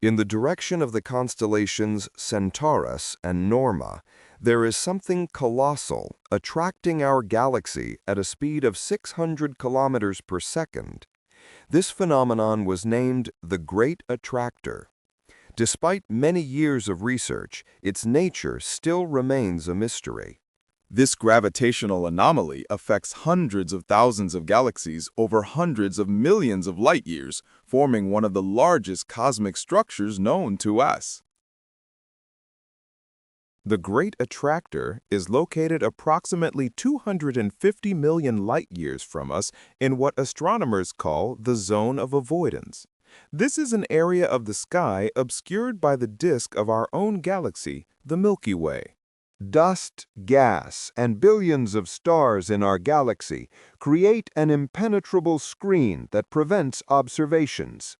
In the direction of the constellations Centaurus and Norma, there is something colossal attracting our galaxy at a speed of 600 kilometers per second. This phenomenon was named the Great Attractor. Despite many years of research, its nature still remains a mystery. This gravitational anomaly affects hundreds of thousands of galaxies over hundreds of millions of light years, forming one of the largest cosmic structures known to us. The Great Attractor is located approximately 250 million light-years from us in what astronomers call the zone of avoidance. This is an area of the sky obscured by the disk of our own galaxy, the Milky Way. Dust, gas, and billions of stars in our galaxy create an impenetrable screen that prevents observations.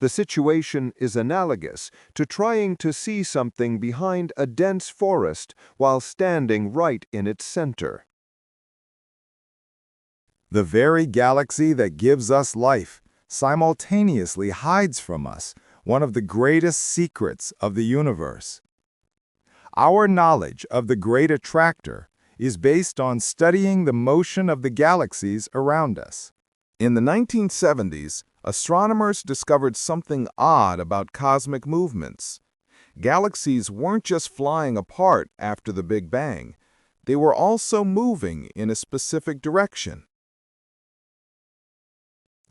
The situation is analogous to trying to see something behind a dense forest while standing right in its center. The very galaxy that gives us life simultaneously hides from us one of the greatest secrets of the universe. Our knowledge of the Great Attractor is based on studying the motion of the galaxies around us. In the 1970s, astronomers discovered something odd about cosmic movements. Galaxies weren't just flying apart after the Big Bang. They were also moving in a specific direction.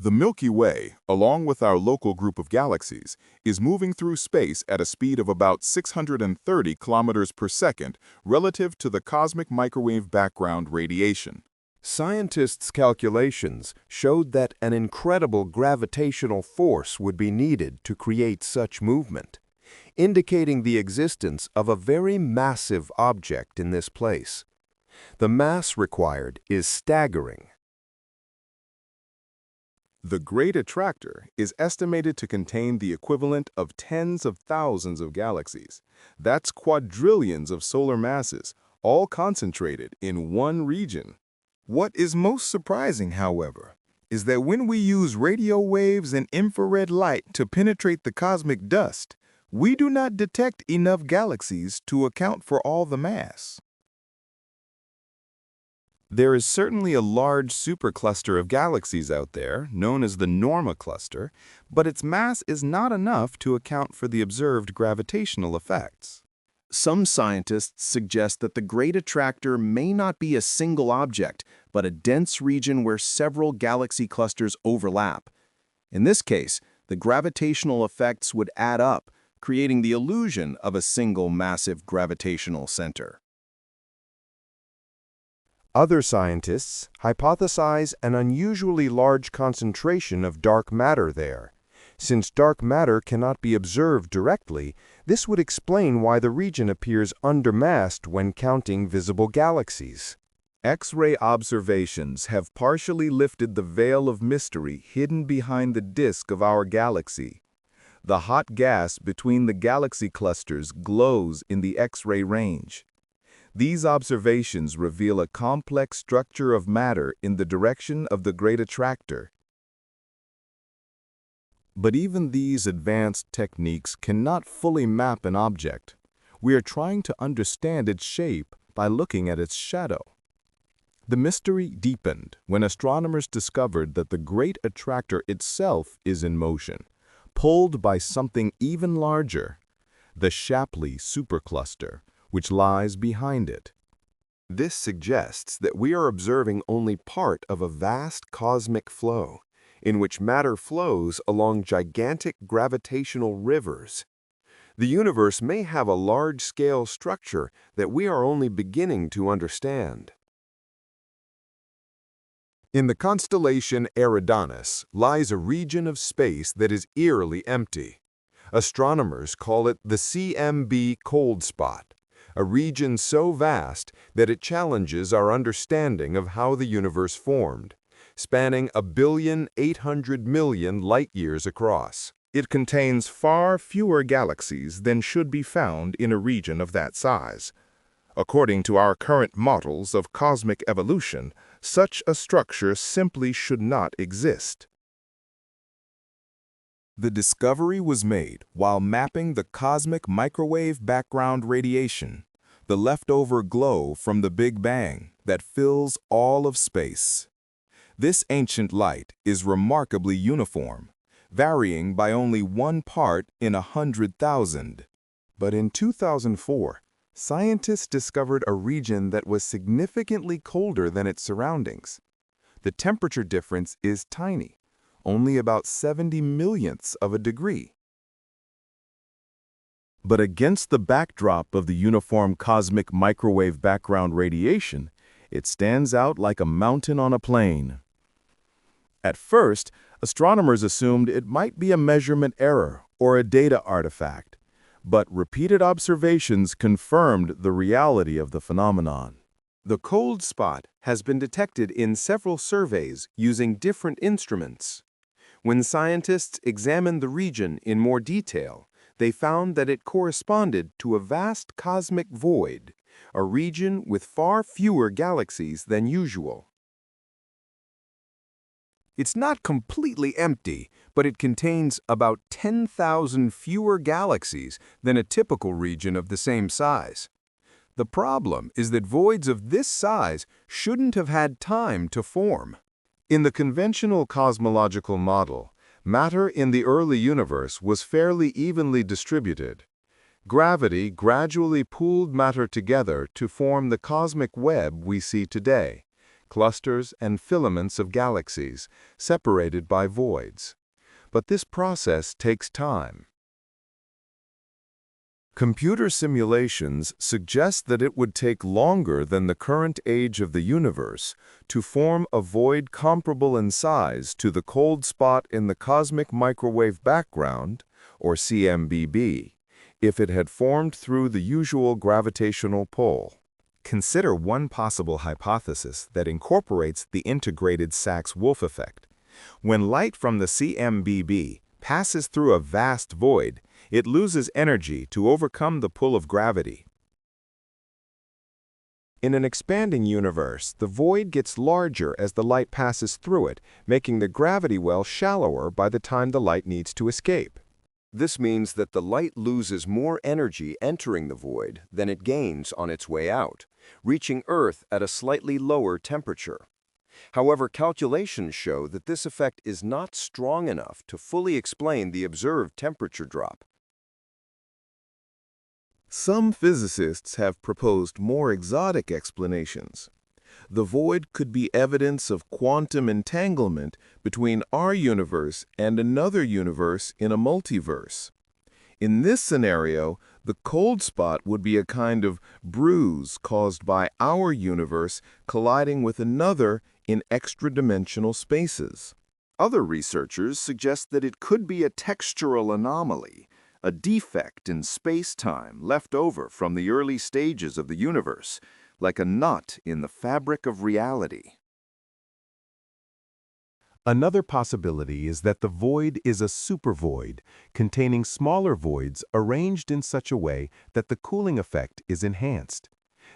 The Milky Way, along with our local group of galaxies, is moving through space at a speed of about 630 kilometers per second relative to the cosmic microwave background radiation. Scientists' calculations showed that an incredible gravitational force would be needed to create such movement, indicating the existence of a very massive object in this place. The mass required is staggering. The Great Attractor is estimated to contain the equivalent of tens of thousands of galaxies. That's quadrillions of solar masses, all concentrated in one region. What is most surprising, however, is that when we use radio waves and infrared light to penetrate the cosmic dust, we do not detect enough galaxies to account for all the mass. There is certainly a large supercluster of galaxies out there, known as the Norma cluster, but its mass is not enough to account for the observed gravitational effects. Some scientists suggest that the Great Attractor may not be a single object, but a dense region where several galaxy clusters overlap. In this case, the gravitational effects would add up, creating the illusion of a single massive gravitational center. Other scientists hypothesize an unusually large concentration of dark matter there. Since dark matter cannot be observed directly, this would explain why the region appears undermassed when counting visible galaxies. X-ray observations have partially lifted the veil of mystery hidden behind the disk of our galaxy. The hot gas between the galaxy clusters glows in the X-ray range. These observations reveal a complex structure of matter in the direction of the Great Attractor. But even these advanced techniques cannot fully map an object. We are trying to understand its shape by looking at its shadow. The mystery deepened when astronomers discovered that the Great Attractor itself is in motion, pulled by something even larger, the Shapley supercluster, which lies behind it. This suggests that we are observing only part of a vast cosmic flow, in which matter flows along gigantic gravitational rivers. The universe may have a large-scale structure that we are only beginning to understand. In the constellation Eridanus lies a region of space that is eerily empty. Astronomers call it the CMB cold spot, a region so vast that it challenges our understanding of how the universe formed, spanning 1,800,000,000 light-years across. It contains far fewer galaxies than should be found in a region of that size. According to our current models of cosmic evolution, such a structure simply should not exist. The discovery was made while mapping the cosmic microwave background radiation, the leftover glow from the Big Bang that fills all of space. This ancient light is remarkably uniform, varying by only 1 part in 100,000. But in 2004, scientists discovered a region that was significantly colder than its surroundings. The temperature difference is tiny, only about 70 millionths of a degree. But against the backdrop of the uniform cosmic microwave background radiation, it stands out like a mountain on a plain. At first, astronomers assumed it might be a measurement error or a data artifact, but repeated observations confirmed the reality of the phenomenon. The cold spot has been detected in several surveys using different instruments. When scientists examined the region in more detail, they found that it corresponded to a vast cosmic void, a region with far fewer galaxies than usual. It's not completely empty, but it contains about 10,000 fewer galaxies than a typical region of the same size. The problem is that voids of this size shouldn't have had time to form. In the conventional cosmological model, matter in the early universe was fairly evenly distributed. Gravity gradually pulled matter together to form the cosmic web we see today, clusters and filaments of galaxies, separated by voids. But this process takes time. Computer simulations suggest that it would take longer than the current age of the universe to form a void comparable in size to the cold spot in the cosmic microwave background, or CMBB, if it had formed through the usual gravitational pull. Consider one possible hypothesis that incorporates the integrated Sachs-Wolf effect. When light from the CMBB passes through a vast void, it loses energy to overcome the pull of gravity. In an expanding universe, the void gets larger as the light passes through it, making the gravity well shallower by the time the light needs to escape. This means that the light loses more energy entering the void than it gains on its way out, reaching Earth at a slightly lower temperature. However, calculations show that this effect is not strong enough to fully explain the observed temperature drop. Some physicists have proposed more exotic explanations. The void could be evidence of quantum entanglement between our universe and another universe in a multiverse. In this scenario, the cold spot would be a kind of bruise caused by our universe colliding with another in extra-dimensional spaces. Other researchers suggest that it could be a textural anomaly, a defect in space-time left over from the early stages of the universe, like a knot in the fabric of reality. Another possibility is that the void is a supervoid, containing smaller voids arranged in such a way that the cooling effect is enhanced.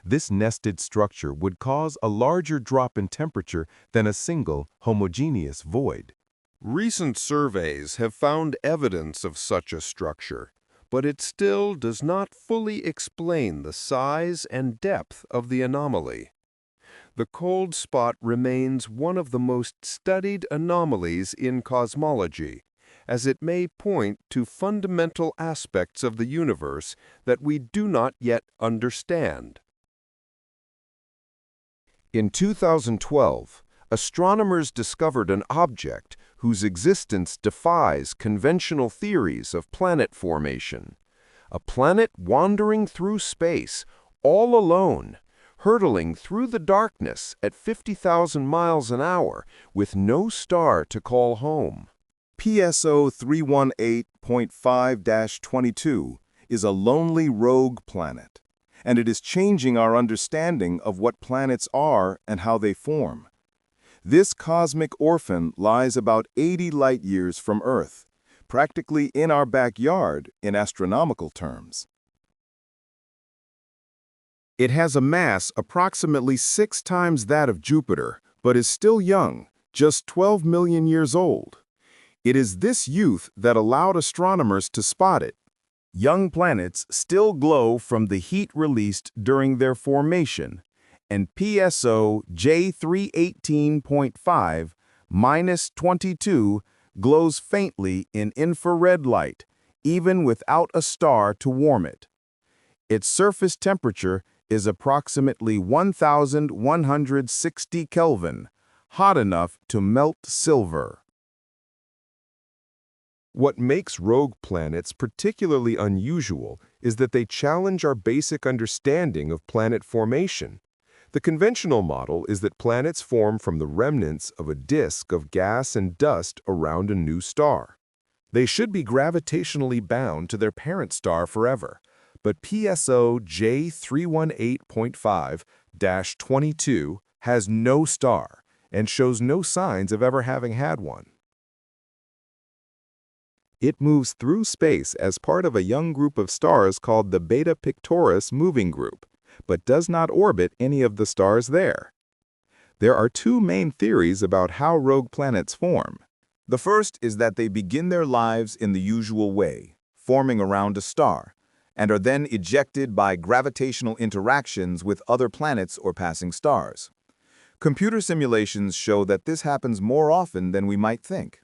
This nested structure would cause a larger drop in temperature than a single, homogeneous void. Recent surveys have found evidence of such a structure, but it still does not fully explain the size and depth of the anomaly. The cold spot remains one of the most studied anomalies in cosmology, as it may point to fundamental aspects of the universe that we do not yet understand. In 2012, astronomers discovered an object whose existence defies conventional theories of planet formation. A planet wandering through space, all alone, hurtling through the darkness at 50,000 miles an hour with no star to call home. PSO 318.5-22 is a lonely rogue planet, and it is changing our understanding of what planets are and how they form. This cosmic orphan lies about 80 light-years from Earth, practically in our backyard in astronomical terms. It has a mass approximately 6 times that of Jupiter, but is still young, just 12 million years old. It is this youth that allowed astronomers to spot it. Young planets still glow from the heat released during their formation, and PSO J318.5-22 glows faintly in infrared light, even without a star to warm it. Its surface temperature is approximately 1,160 Kelvin, hot enough to melt silver. What makes rogue planets particularly unusual is that they challenge our basic understanding of planet formation. The conventional model is that planets form from the remnants of a disk of gas and dust around a new star. They should be gravitationally bound to their parent star forever, but PSO J318.5-22 has no star and shows no signs of ever having had one. It moves through space as part of a young group of stars called the Beta Pictoris moving group, but does not orbit any of the stars there. There are two main theories about how rogue planets form. The first is that they begin their lives in the usual way, forming around a star, and are then ejected by gravitational interactions with other planets or passing stars. Computer simulations show that this happens more often than we might think.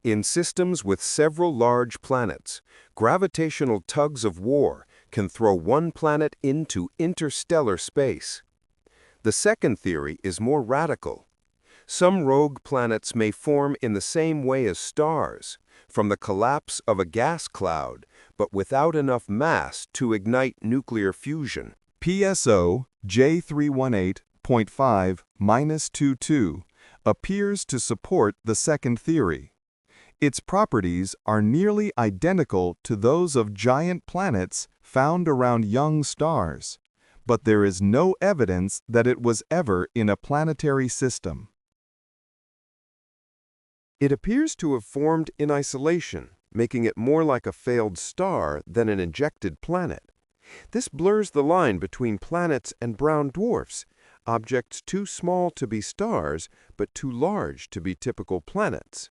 In systems with several large planets, gravitational tugs of war can throw one planet into interstellar space. The second theory is more radical. Some rogue planets may form in the same way as stars, from the collapse of a gas cloud, but without enough mass to ignite nuclear fusion. PSO J318.5-22 appears to support the second theory. Its properties are nearly identical to those of giant planets found around young stars, but there is no evidence that it was ever in a planetary system. It appears to have formed in isolation, making it more like a failed star than an ejected planet. This blurs the line between planets and brown dwarfs, objects too small to be stars, but too large to be typical planets.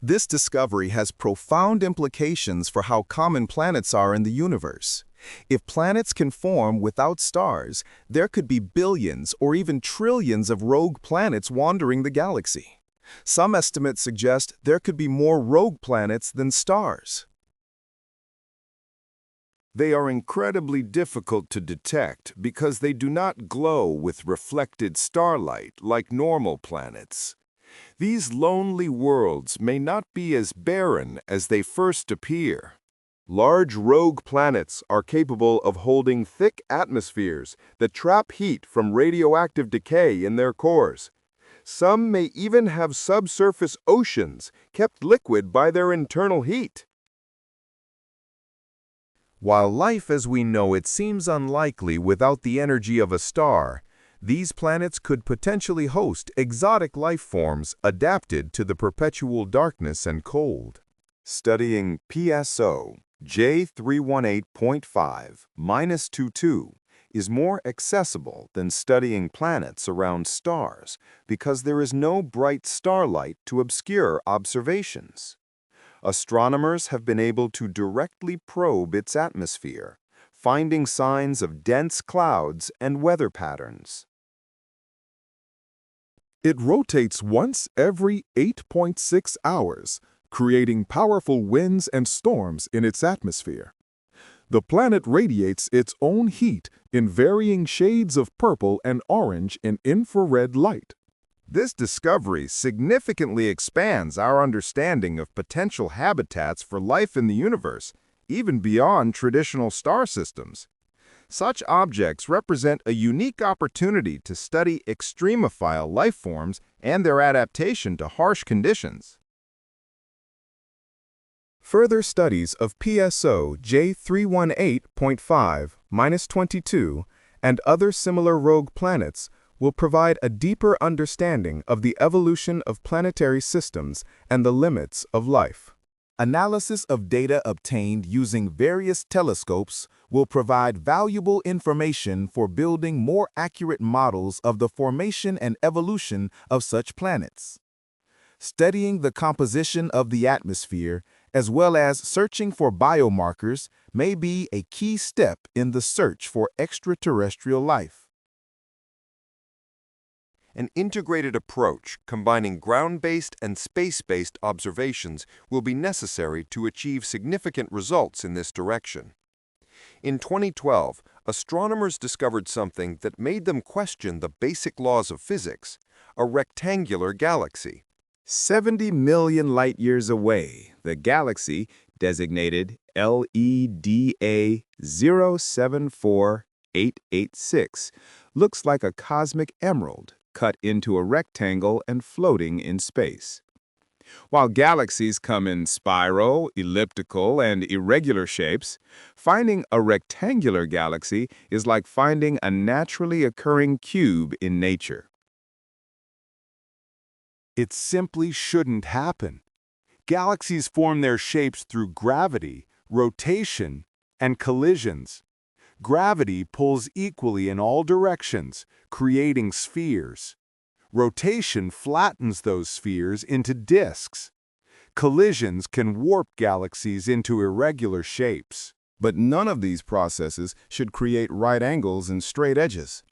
This discovery has profound implications for how common planets are in the universe. If planets can form without stars, there could be billions or even trillions of rogue planets wandering the galaxy. Some estimates suggest there could be more rogue planets than stars. They are incredibly difficult to detect because they do not glow with reflected starlight like normal planets. These lonely worlds may not be as barren as they first appear. Large rogue planets are capable of holding thick atmospheres that trap heat from radioactive decay in their cores. Some may even have subsurface oceans kept liquid by their internal heat. While life as we know it seems unlikely without the energy of a star, these planets could potentially host exotic life forms adapted to the perpetual darkness and cold. Studying PSO J318.5-22 is more accessible than studying planets around stars because there is no bright starlight to obscure observations. Astronomers have been able to directly probe its atmosphere, finding signs of dense clouds and weather patterns. It rotates once every 8.6 hours, creating powerful winds and storms in its atmosphere. The planet radiates its own heat in varying shades of purple and orange in infrared light. This discovery significantly expands our understanding of potential habitats for life in the universe, even beyond traditional star systems. Such objects represent a unique opportunity to study extremophile life forms and their adaptation to harsh conditions. Further studies of PSO J318.5-22 and other similar rogue planets will provide a deeper understanding of the evolution of planetary systems and the limits of life. Analysis of data obtained using various telescopes will provide valuable information for building more accurate models of the formation and evolution of such planets. Studying the composition of the atmosphere, as well as searching for biomarkers, may be a key step in the search for extraterrestrial life. An integrated approach combining ground-based and space-based observations will be necessary to achieve significant results in this direction. In 2012, astronomers discovered something that made them question the basic laws of physics: a rectangular galaxy. 70 million light-years away, the galaxy, designated LEDA 074886, looks like a cosmic emerald cut into a rectangle and floating in space. While galaxies come in spiral, elliptical, and irregular shapes, finding a rectangular galaxy is like finding a naturally occurring cube in nature. It simply shouldn't happen. Galaxies form their shapes through gravity, rotation, and collisions. Gravity pulls equally in all directions, creating spheres. Rotation flattens those spheres into disks. Collisions can warp galaxies into irregular shapes. But none of these processes should create right angles and straight edges.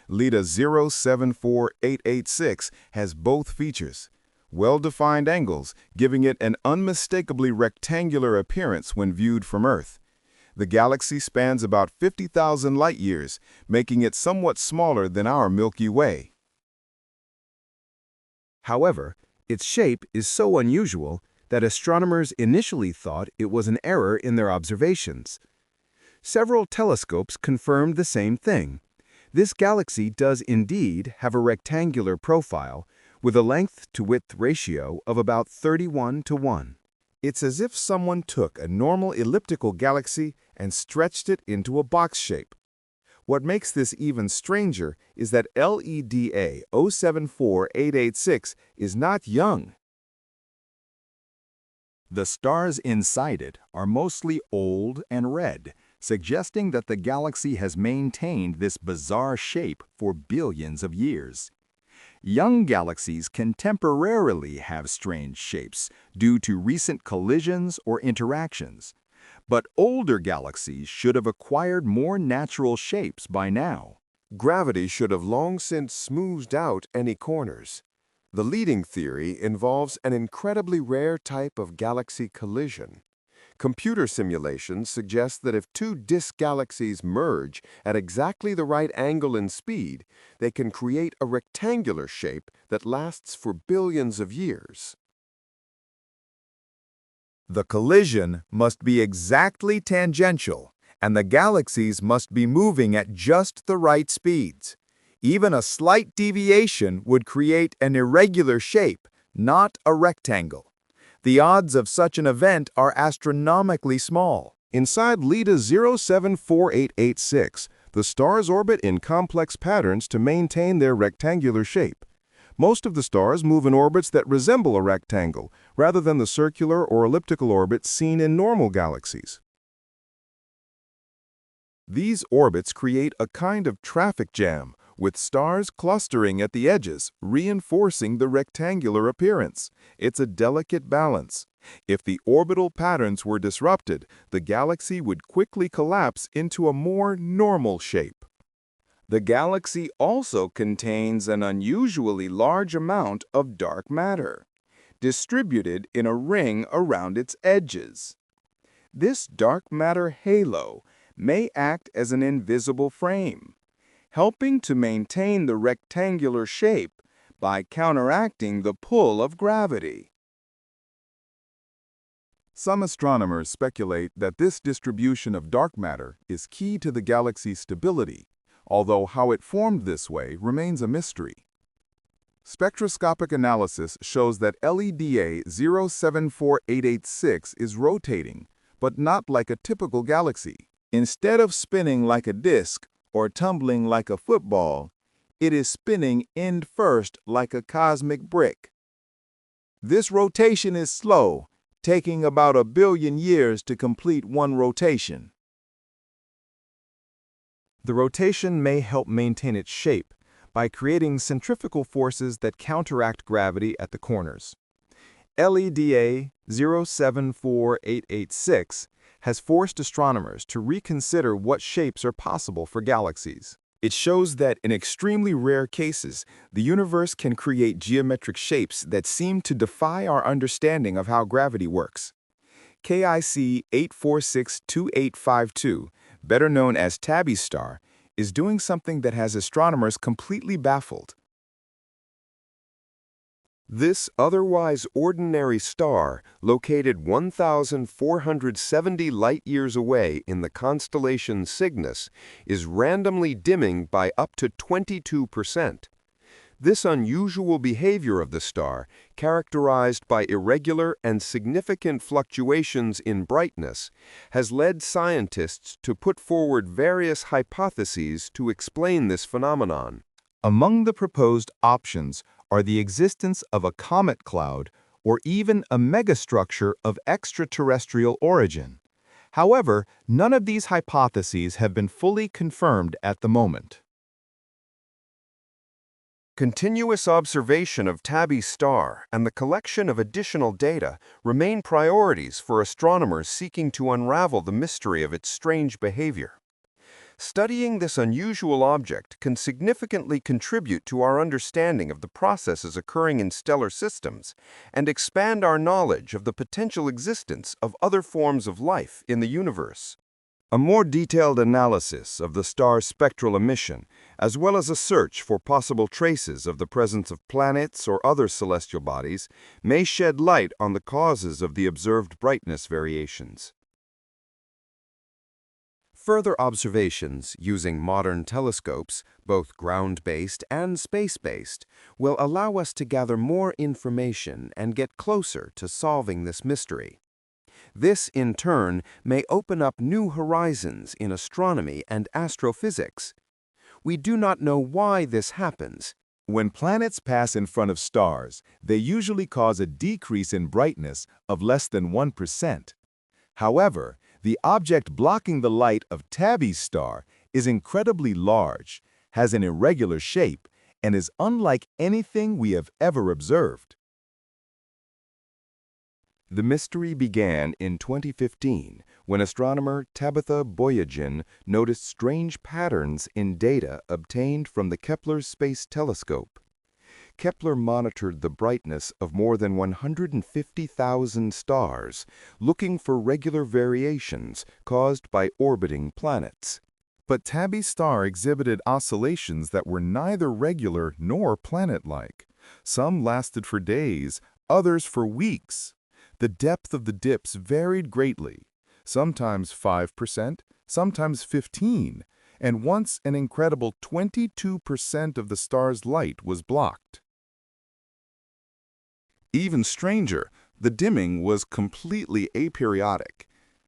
LEDA 074886 has both features: well-defined angles, giving it an unmistakably rectangular appearance when viewed from Earth. The galaxy spans about 50,000 light-years, making it somewhat smaller than our Milky Way. However, its shape is so unusual that astronomers initially thought it was an error in their observations. Several telescopes confirmed the same thing. This galaxy does indeed have a rectangular profile, with a length-to-width ratio of about 31:1. It's as if someone took a normal elliptical galaxy and stretched it into a box shape. What makes this even stranger is that LEDA 074886 is not young. The stars inside it are mostly old and red, suggesting that the galaxy has maintained this bizarre shape for billions of years. Young galaxies can temporarily have strange shapes due to recent collisions or interactions, but older galaxies should have acquired more natural shapes by now. Gravity should have long since smoothed out any corners. The leading theory involves an incredibly rare type of galaxy collision. Computer simulations suggest that if two disk galaxies merge at exactly the right angle and speed, they can create a rectangular shape that lasts for billions of years. The collision must be exactly tangential, and the galaxies must be moving at just the right speeds. Even a slight deviation would create an irregular shape, not a rectangle. The odds of such an event are astronomically small. Inside LEDA 074886, the stars orbit in complex patterns to maintain their rectangular shape. Most of the stars move in orbits that resemble a rectangle, rather than the circular or elliptical orbits seen in normal galaxies. These orbits create a kind of traffic jam, with stars clustering at the edges, reinforcing the rectangular appearance. It's a delicate balance. If the orbital patterns were disrupted, the galaxy would quickly collapse into a more normal shape. The galaxy also contains an unusually large amount of dark matter, distributed in a ring around its edges. This dark matter halo may act as an invisible frame, helping to maintain the rectangular shape by counteracting the pull of gravity. Some astronomers speculate that this distribution of dark matter is key to the galaxy's stability, although how it formed this way remains a mystery. Spectroscopic analysis shows that LEDA 074886 is rotating, but not like a typical galaxy. Instead of spinning like a disk or tumbling like a football, it is spinning end first like a cosmic brick. This rotation is slow, taking about 1 billion years to complete one rotation. The rotation may help maintain its shape by creating centrifugal forces that counteract gravity at the corners. LEDA 074886 has forced astronomers to reconsider what shapes are possible for galaxies. It shows that in extremely rare cases, the universe can create geometric shapes that seem to defy our understanding of how gravity works. KIC 8462852, better known as Tabby's star, is doing something that has astronomers completely baffled. This otherwise ordinary star, located 1,470 light-years away in the constellation Cygnus, is randomly dimming by up to 22%. This unusual behavior of the star, characterized by irregular and significant fluctuations in brightness, has led scientists to put forward various hypotheses to explain this phenomenon. Among the proposed options are the existence of a comet cloud or even a megastructure of extraterrestrial origin. However, none of these hypotheses have been fully confirmed at the moment. Continuous observation of Tabby's star and the collection of additional data remain priorities for astronomers seeking to unravel the mystery of its strange behavior. Studying this unusual object can significantly contribute to our understanding of the processes occurring in stellar systems and expand our knowledge of the potential existence of other forms of life in the universe. A more detailed analysis of the star's spectral emission, as well as a search for possible traces of the presence of planets or other celestial bodies, may shed light on the causes of the observed brightness variations. Further observations using modern telescopes, both ground-based and space-based, will allow us to gather more information and get closer to solving this mystery. This, in turn, may open up new horizons in astronomy and astrophysics. We do not know why this happens. When planets pass in front of stars, they usually cause a decrease in brightness of less than 1%. However, the object blocking the light of Tabby's star is incredibly large, has an irregular shape, and is unlike anything we have ever observed. The mystery began in 2015 when astronomer Tabitha Boyajian noticed strange patterns in data obtained from the Kepler Space Telescope. Kepler monitored the brightness of more than 150,000 stars, looking for regular variations caused by orbiting planets. But Tabby's star exhibited oscillations that were neither regular nor planet-like. Some lasted for days, others for weeks. The depth of the dips varied greatly, sometimes 5%, sometimes 15%, and once an incredible 22% of the star's light was blocked. Even stranger, the dimming was completely aperiodic.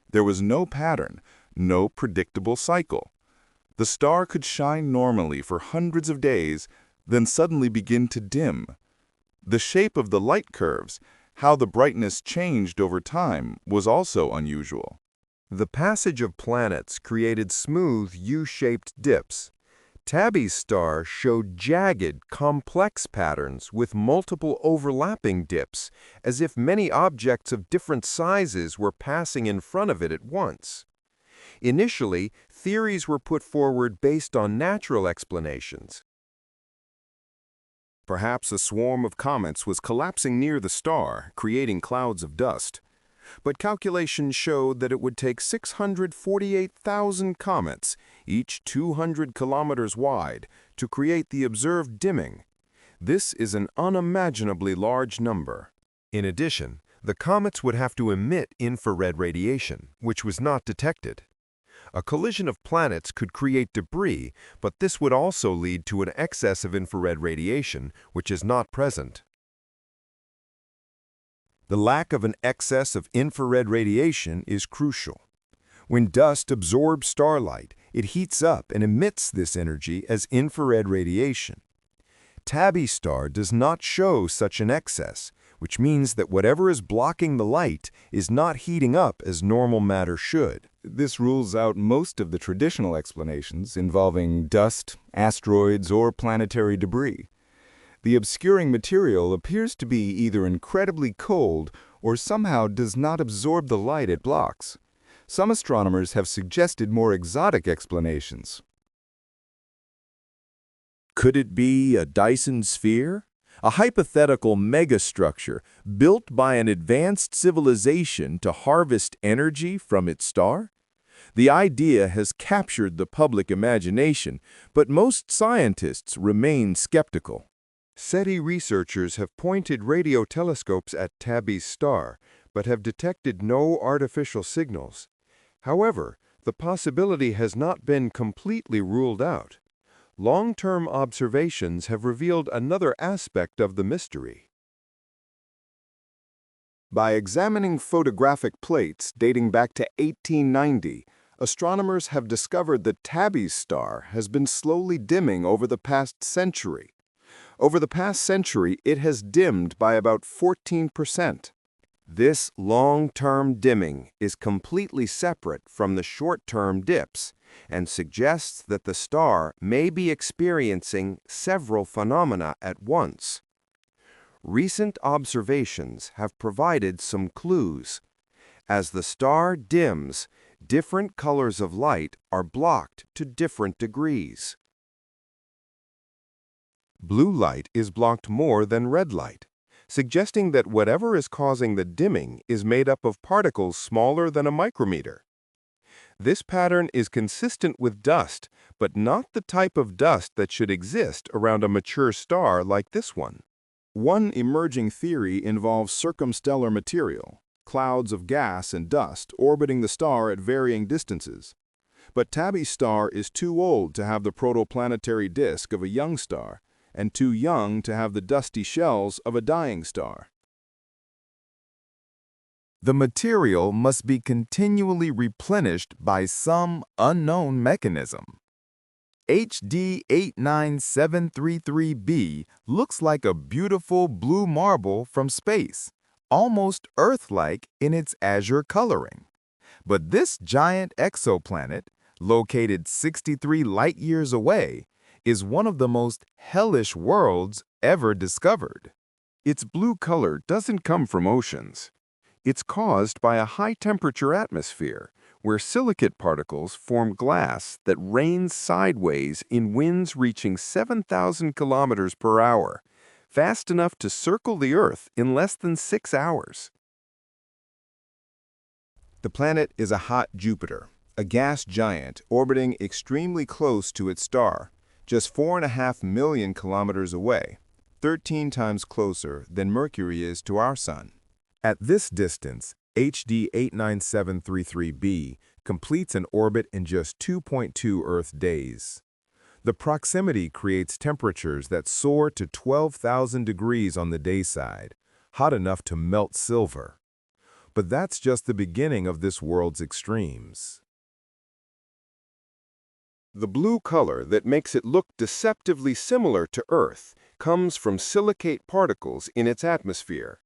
There was no pattern, no predictable cycle. The star could shine normally for hundreds of days, then suddenly begin to dim. The shape of the light curves, how the brightness changed over time, was also unusual. The passage of planets created smooth U-shaped dips. Tabby's star showed jagged, complex patterns with multiple overlapping dips, as if many objects of different sizes were passing in front of it at once. Initially, theories were put forward based on natural explanations. Perhaps a swarm of comets was collapsing near the star, creating clouds of dust. But calculations showed that it would take 648,000 comets, each 200 kilometers wide, to create the observed dimming. This is an unimaginably large number. In addition, the comets would have to emit infrared radiation, which was not detected. A collision of planets could create debris, but this would also lead to an excess of infrared radiation, which is not present. The lack of an excess of infrared radiation is crucial. When dust absorbs starlight, it heats up and emits this energy as infrared radiation. Tabby's star does not show such an excess, which means that whatever is blocking the light is not heating up as normal matter should. This rules out most of the traditional explanations involving dust, asteroids, or planetary debris. The obscuring material appears to be either incredibly cold or somehow does not absorb the light it blocks. Some astronomers have suggested more exotic explanations. Could it be a Dyson sphere? A hypothetical megastructure built by an advanced civilization to harvest energy from its star? The idea has captured the public imagination, but most scientists remain skeptical. SETI researchers have pointed radio telescopes at Tabby's star, but have detected no artificial signals. However, the possibility has not been completely ruled out. Long-term observations have revealed another aspect of the mystery. By examining photographic plates dating back to 1890, astronomers have discovered that Tabby's star has been slowly dimming over the past century. Over the past century, it has dimmed by about 14%. This long-term dimming is completely separate from the short-term dips and suggests that the star may be experiencing several phenomena at once. Recent observations have provided some clues. As the star dims, different colors of light are blocked to different degrees. Blue light is blocked more than red light, suggesting that whatever is causing the dimming is made up of particles smaller than a micrometer. This pattern is consistent with dust, but not the type of dust that should exist around a mature star like this one. One emerging theory involves circumstellar material, clouds of gas and dust orbiting the star at varying distances. But Tabby's star is too old to have the protoplanetary disk of a young star, and too young to have the dusty shells of a dying star. The material must be continually replenished by some unknown mechanism. HD 89733b looks like a beautiful blue marble from space, almost Earth-like in its azure coloring. But this giant exoplanet, located 63 light-years away, is one of the most hellish worlds ever discovered. Its blue color doesn't come from oceans. It's caused by a high-temperature atmosphere, where silicate particles form glass that rains sideways in winds reaching 7,000 kilometers per hour, fast enough to circle the Earth in less than 6 hours. The planet is a hot Jupiter, a gas giant orbiting extremely close to its star, just 4.5 million kilometers away, 13 times closer than Mercury is to our Sun. At this distance, HD 89733b completes an orbit in just 2.2 Earth days. The proximity creates temperatures that soar to 12,000 degrees on the day side, hot enough to melt silver. But that's just the beginning of this world's extremes. The blue color that makes it look deceptively similar to Earth comes from silicate particles in its atmosphere.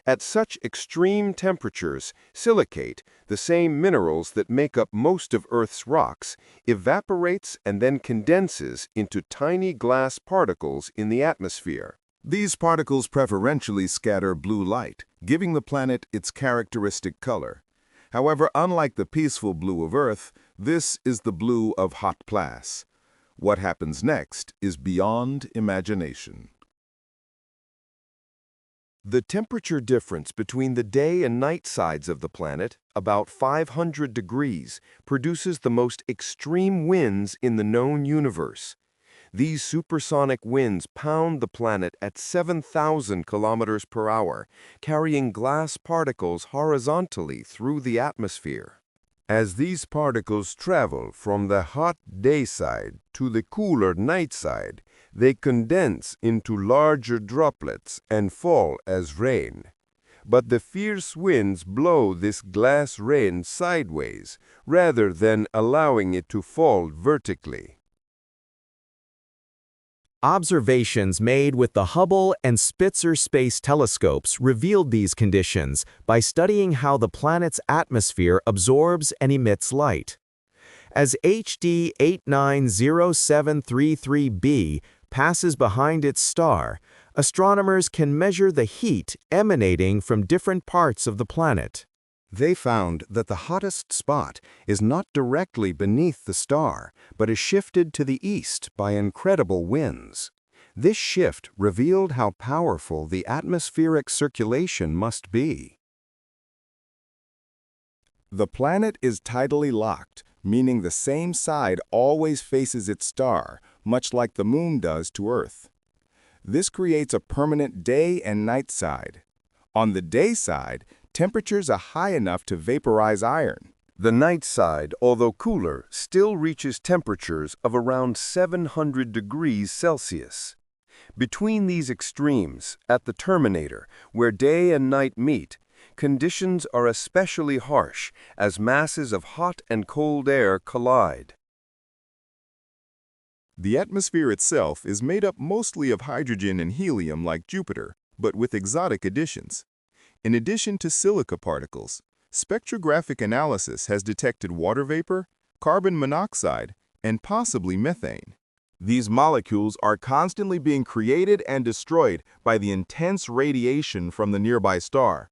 At such extreme temperatures, silicate, the same minerals that make up most of Earth's rocks, evaporates and then condenses into tiny glass particles in the atmosphere. These particles preferentially scatter blue light, giving the planet its characteristic color. However, unlike the peaceful blue of Earth, this is the blue of hot plas. What happens next is beyond imagination. The temperature difference between the day and night sides of the planet, about 500 degrees, produces the most extreme winds in the known universe. These supersonic winds pound the planet at 7,000 kilometers per hour, carrying glass particles horizontally through the atmosphere. As these particles travel from the hot day side to the cooler night side, they condense into larger droplets and fall as rain. But the fierce winds blow this glass rain sideways, rather than allowing it to fall vertically. Observations made with the Hubble and Spitzer space telescopes revealed these conditions by studying how the planet's atmosphere absorbs and emits light. As HD 890733b passes behind its star, astronomers can measure the heat emanating from different parts of the planet. They found that the hottest spot is not directly beneath the star, but is shifted to the east by incredible winds. This shift revealed how powerful the atmospheric circulation must be. The planet is tidally locked, meaning the same side always faces its star, much like the Moon does to Earth. This creates a permanent day and night side. On the day side, temperatures are high enough to vaporize iron. The night side, although cooler, still reaches temperatures of around 700 degrees Celsius. Between these extremes, at the terminator, where day and night meet, conditions are especially harsh as masses of hot and cold air collide. The atmosphere itself is made up mostly of hydrogen and helium like Jupiter, but with exotic additions. In addition to silica particles, spectrographic analysis has detected water vapor, carbon monoxide, and possibly methane. These molecules are constantly being created and destroyed by the intense radiation from the nearby star.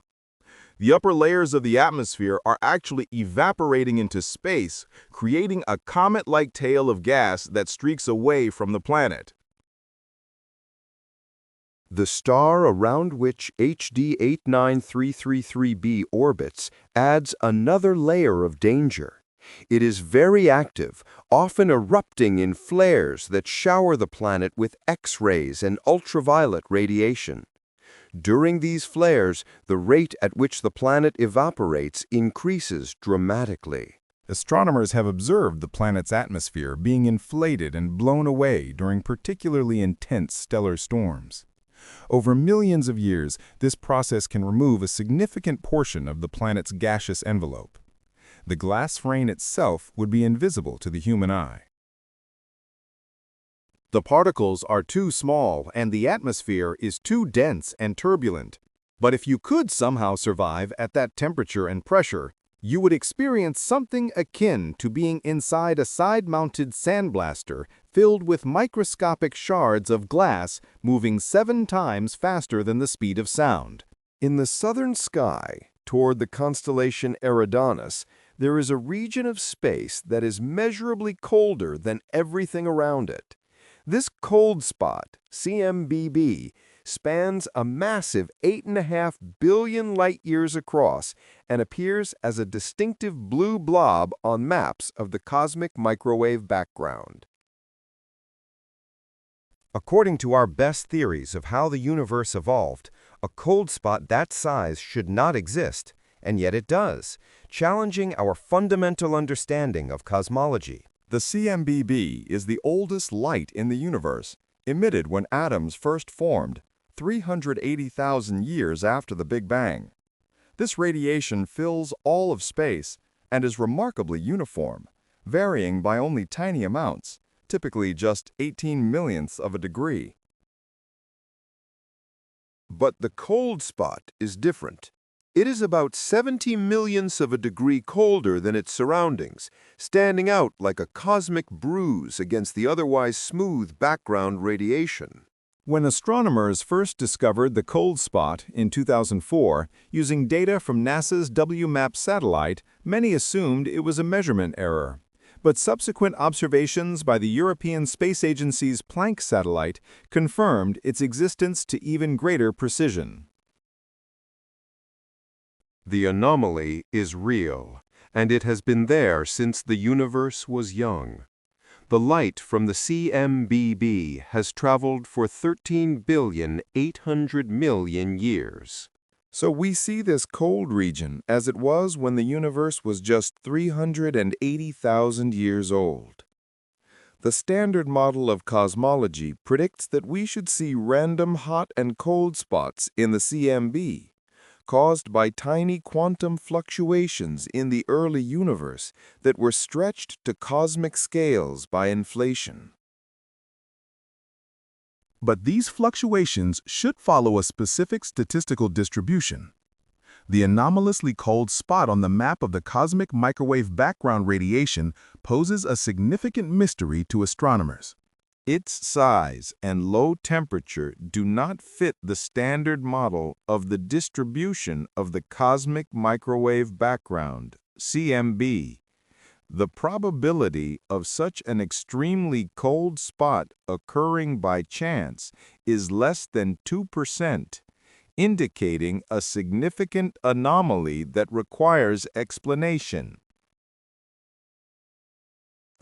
The upper layers of the atmosphere are actually evaporating into space, creating a comet-like tail of gas that streaks away from the planet. The star around which HD 89333b orbits adds another layer of danger. It is very active, often erupting in flares that shower the planet with X-rays and ultraviolet radiation. During these flares, the rate at which the planet evaporates increases dramatically. Astronomers have observed the planet's atmosphere being inflated and blown away during particularly intense stellar storms. Over millions of years, this process can remove a significant portion of the planet's gaseous envelope. The glass rain itself would be invisible to the human eye. The particles are too small and the atmosphere is too dense and turbulent. But if you could somehow survive at that temperature and pressure, you would experience something akin to being inside a side-mounted sandblaster filled with microscopic shards of glass moving 7 times faster than the speed of sound. In the southern sky, toward the constellation Eridanus, there is a region of space that is measurably colder than everything around it. This cold spot, CMBB, spans a massive 8.5 billion light-years across and appears as a distinctive blue blob on maps of the cosmic microwave background. According to our best theories of how the universe evolved, a cold spot that size should not exist, and yet it does, challenging our fundamental understanding of cosmology. The CMBB is the oldest light in the universe, emitted when atoms first formed, 380,000 years after the Big Bang. This radiation fills all of space and is remarkably uniform, varying by only tiny amounts, typically just 18 millionths of a degree. But the cold spot is different. It is about 70 millionths of a degree colder than its surroundings, standing out like a cosmic bruise against the otherwise smooth background radiation. When astronomers first discovered the cold spot in 2004, using data from NASA's WMAP satellite, many assumed it was a measurement error. But subsequent observations by the European Space Agency's Planck satellite confirmed its existence to even greater precision. The anomaly is real, and it has been there since the universe was young. The light from the CMBB has traveled for 13,800,000,000 years. So we see this cold region as it was when the universe was just 380,000 years old. The standard model of cosmology predicts that we should see random hot and cold spots in the CMB, caused by tiny quantum fluctuations in the early universe that were stretched to cosmic scales by inflation. But these fluctuations should follow a specific statistical distribution. The anomalously cold spot on the map of the cosmic microwave background radiation poses a significant mystery to astronomers. Its size and low temperature do not fit the standard model of the distribution of the cosmic microwave background, CMB. The probability of such an extremely cold spot occurring by chance is less than 2%, indicating a significant anomaly that requires explanation.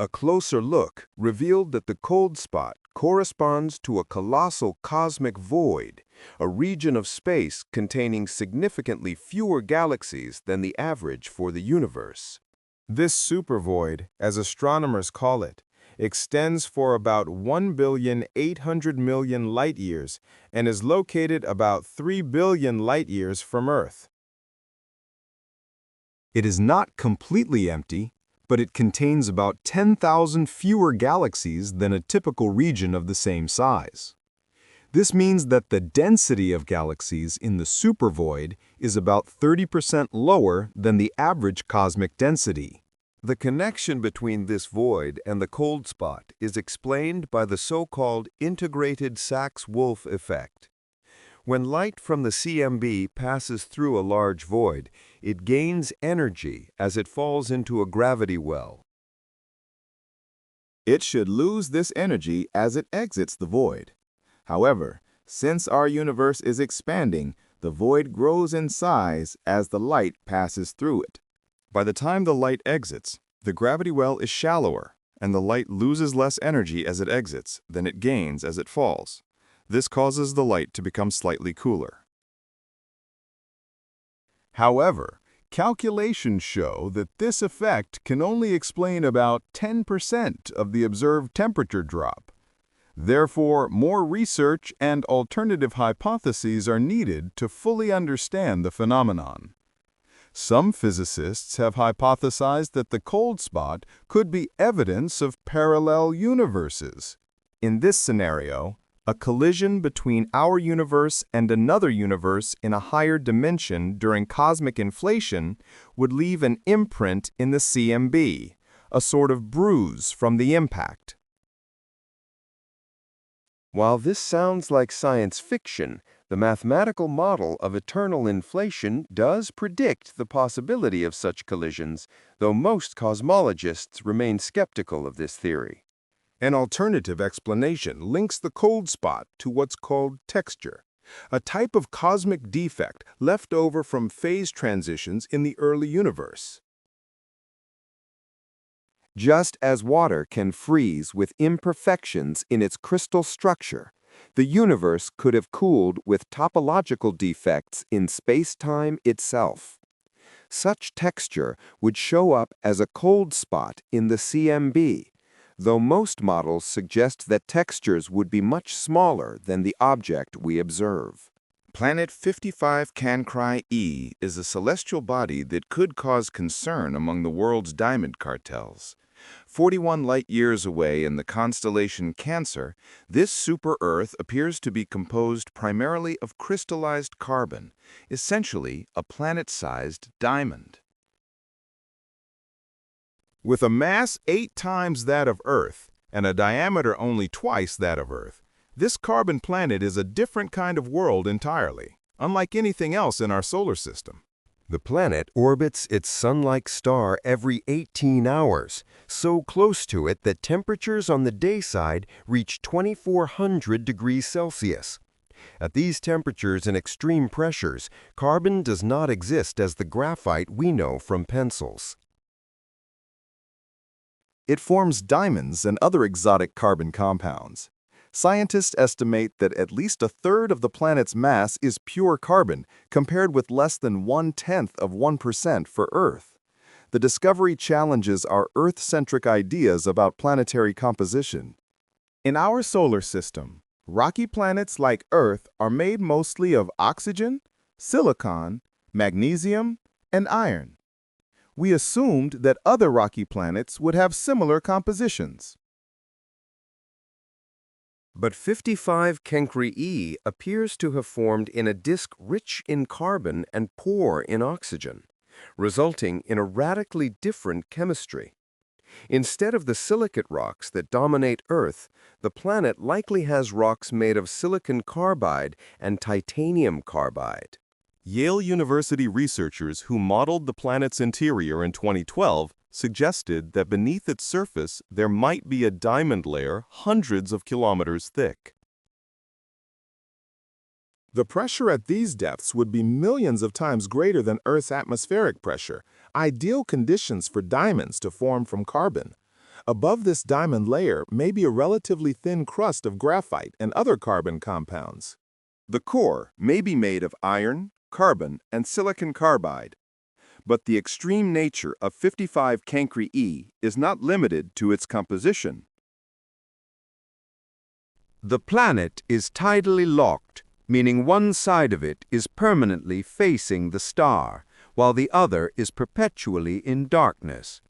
A closer look revealed that the cold spot corresponds to a colossal cosmic void, a region of space containing significantly fewer galaxies than the average for the universe. This supervoid, as astronomers call it, extends for about 1,800,000,000 light-years and is located about 3 billion light-years from Earth. It is not completely empty, but it contains about 10,000 fewer galaxies than a typical region of the same size. This means that the density of galaxies in the supervoid is about 30% lower than the average cosmic density. The connection between this void and the cold spot is explained by the so-called integrated Sachs-Wolf effect. When light from the CMB passes through a large void, it gains energy as it falls into a gravity well. It should lose this energy as it exits the void. However, since our universe is expanding, the void grows in size as the light passes through it. By the time the light exits, the gravity well is shallower, and the light loses less energy as it exits than it gains as it falls. This causes the light to become slightly cooler. However, calculations show that this effect can only explain about 10% of the observed temperature drop. Therefore, more research and alternative hypotheses are needed to fully understand the phenomenon. Some physicists have hypothesized that the cold spot could be evidence of parallel universes. In this scenario, a collision between our universe and another universe in a higher dimension during cosmic inflation would leave an imprint in the CMB, a sort of bruise from the impact. While this sounds like science fiction, the mathematical model of eternal inflation does predict the possibility of such collisions, though most cosmologists remain skeptical of this theory. An alternative explanation links the cold spot to what's called texture, a type of cosmic defect left over from phase transitions in the early universe. Just as water can freeze with imperfections in its crystal structure, the universe could have cooled with topological defects in space-time itself. Such texture would show up as a cold spot in the CMB, though most models suggest that textures would be much smaller than the object we observe. Planet 55 Cancri E is a celestial body that could cause concern among the world's diamond cartels. 41 light-years away in the constellation Cancer, this super-Earth appears to be composed primarily of crystallized carbon, essentially a planet-sized diamond. With a mass 8 times that of Earth and a diameter only twice that of Earth, this carbon planet is a different kind of world entirely, unlike anything else in our solar system. The planet orbits its sun-like star every 18 hours, so close to it that temperatures on the day side reach 2,400 degrees Celsius. At these temperatures and extreme pressures, carbon does not exist as the graphite we know from pencils. It forms diamonds and other exotic carbon compounds. Scientists estimate that at least a third of the planet's mass is pure carbon, compared with less than 0.1% for Earth. The discovery challenges our Earth-centric ideas about planetary composition. In our solar system, rocky planets like Earth are made mostly of oxygen, silicon, magnesium, and iron. We assumed that other rocky planets would have similar compositions. But 55 Cancri E appears to have formed in a disk rich in carbon and poor in oxygen, resulting in a radically different chemistry. Instead of the silicate rocks that dominate Earth, the planet likely has rocks made of silicon carbide and titanium carbide. Yale University researchers who modeled the planet's interior in 2012 suggested that beneath its surface there might be a diamond layer hundreds of kilometers thick. The pressure at these depths would be millions of times greater than Earth's atmospheric pressure, ideal conditions for diamonds to form from carbon. Above this diamond layer may be a relatively thin crust of graphite and other carbon compounds. The core may be made of iron, carbon, and silicon carbide. But the extreme nature of 55 Cancri E is not limited to its composition. The planet is tidally locked, meaning one side of it is permanently facing the star, while the other is perpetually in darkness.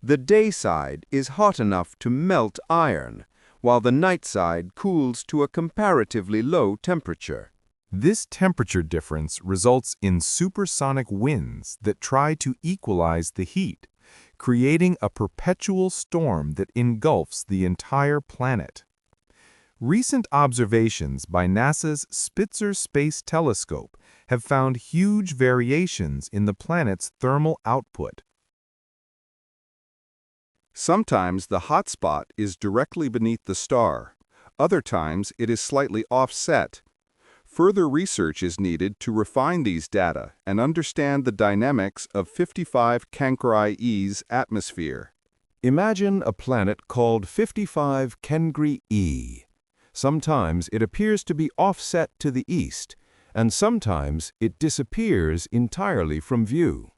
The day side is hot enough to melt iron, while the night side cools to a comparatively low temperature. This temperature difference results in supersonic winds that try to equalize the heat, creating a perpetual storm that engulfs the entire planet. Recent observations by NASA's Spitzer Space Telescope have found huge variations in the planet's thermal output. Sometimes the hot spot is directly beneath the star. Other times it is slightly offset. Further research is needed to refine these data and understand the dynamics of 55 Cancri E's atmosphere. Imagine a planet called 55 Cancri E. Sometimes it appears to be offset to the east, and sometimes it disappears entirely from view.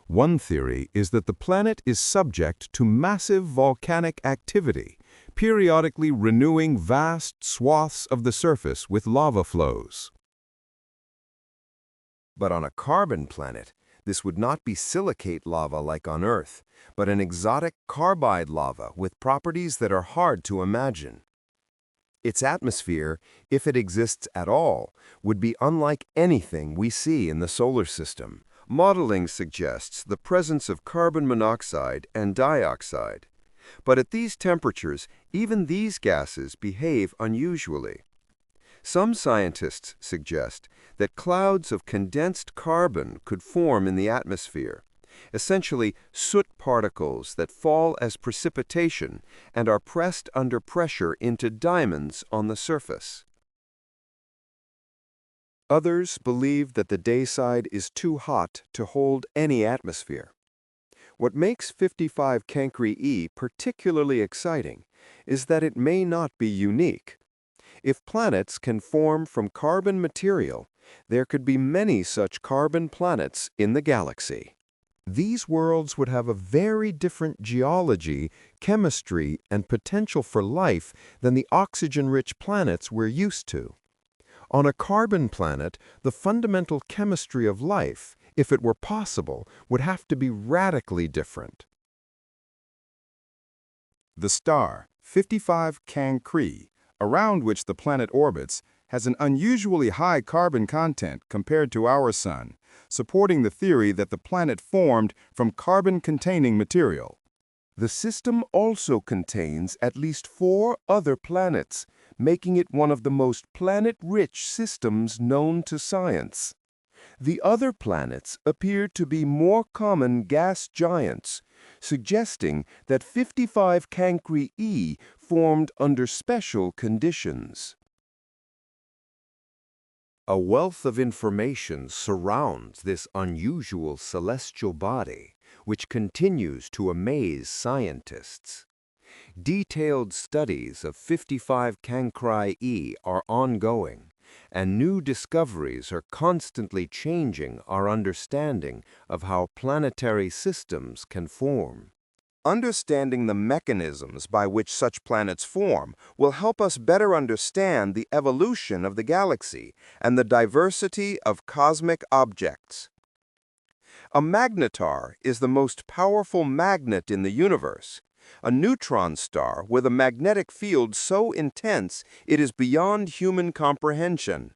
One theory is that the planet is subject to massive volcanic activity, periodically renewing vast swaths of the surface with lava flows. But on a carbon planet, this would not be silicate lava like on Earth, but an exotic carbide lava with properties that are hard to imagine. Its atmosphere, if it exists at all, would be unlike anything we see in the solar system. Modeling suggests the presence of carbon monoxide and dioxide. But at these temperatures, even these gases behave unusually. Some scientists suggest that clouds of condensed carbon could form in the atmosphere, essentially soot particles that fall as precipitation and are pressed under pressure into diamonds on the surface. Others believe that the day side is too hot to hold any atmosphere. What makes 55 Cancri E particularly exciting is that it may not be unique. If planets can form from carbon material, there could be many such carbon planets in the galaxy. These worlds would have a very different geology, chemistry, and potential for life than the oxygen-rich planets we're used to. On a carbon planet, the fundamental chemistry of life, if it were possible, would have to be radically different. The star, 55 Cancri, around which the planet orbits, has an unusually high carbon content compared to our Sun, supporting the theory that the planet formed from carbon-containing material. The system also contains at least 4 other planets, making it one of the most planet-rich systems known to science. The other planets appear to be more common gas giants, suggesting that 55 Cancri E formed under special conditions. A wealth of information surrounds this unusual celestial body, which continues to amaze scientists. Detailed studies of 55 Cancri E are ongoing, and new discoveries are constantly changing our understanding of how planetary systems can form. Understanding the mechanisms by which such planets form will help us better understand the evolution of the galaxy and the diversity of cosmic objects. A magnetar is the most powerful magnet in the universe, a neutron star with a magnetic field so intense it is beyond human comprehension.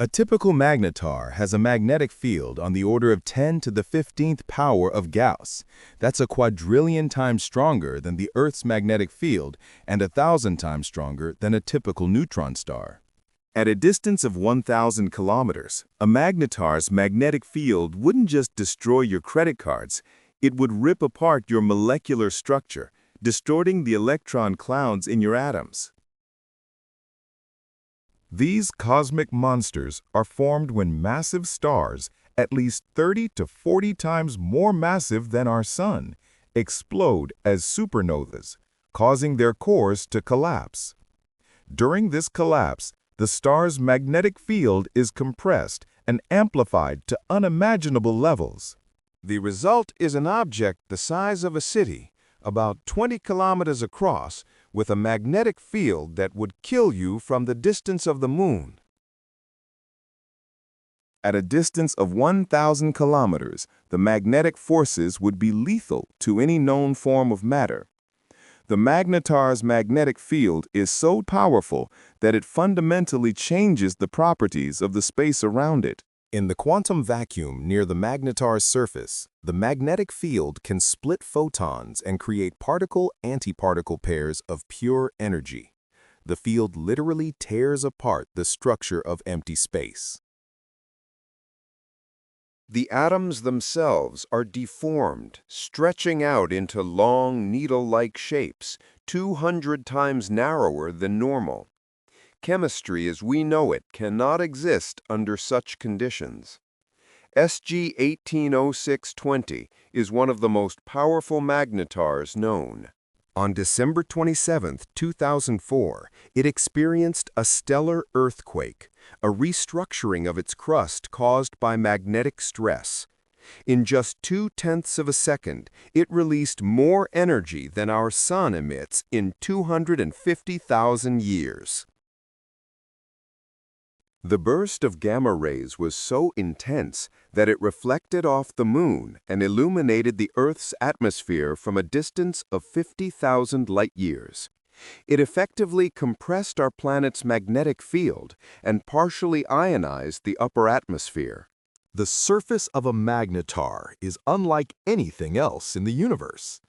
A typical magnetar has a magnetic field on the order of 10 to the 15th power of Gauss. That's a quadrillion times stronger than the Earth's magnetic field and 1,000 times stronger than a typical neutron star. At a distance of 1,000 kilometers, a magnetar's magnetic field wouldn't just destroy your credit cards, it would rip apart your molecular structure, distorting the electron clouds in your atoms. These cosmic monsters are formed when massive stars, at least 30 to 40 times more massive than our Sun, explode as supernovas, causing their cores to collapse. During this collapse, the star's magnetic field is compressed and amplified to unimaginable levels. The result is an object the size of a city, about 20 kilometers across, with a magnetic field that would kill you from the distance of the moon. At a distance of 1,000 kilometers, the magnetic forces would be lethal to any known form of matter. The magnetar's magnetic field is so powerful that it fundamentally changes the properties of the space around it. In the quantum vacuum near the magnetar's surface, the magnetic field can split photons and create particle-antiparticle pairs of pure energy. The field literally tears apart the structure of empty space. The atoms themselves are deformed, stretching out into long, needle-like shapes, 200 times narrower than normal. Chemistry as we know it cannot exist under such conditions. SG 180620 is one of the most powerful magnetars known. On December 27, 2004, it experienced a stellar earthquake, a restructuring of its crust caused by magnetic stress. In just 0.2 of a second, it released more energy than our Sun emits in 250,000 years. The burst of gamma rays was so intense that it reflected off the moon and illuminated the Earth's atmosphere from a distance of 50,000 light-years. It effectively compressed our planet's magnetic field and partially ionized the upper atmosphere. The surface of a magnetar is unlike anything else in the universe.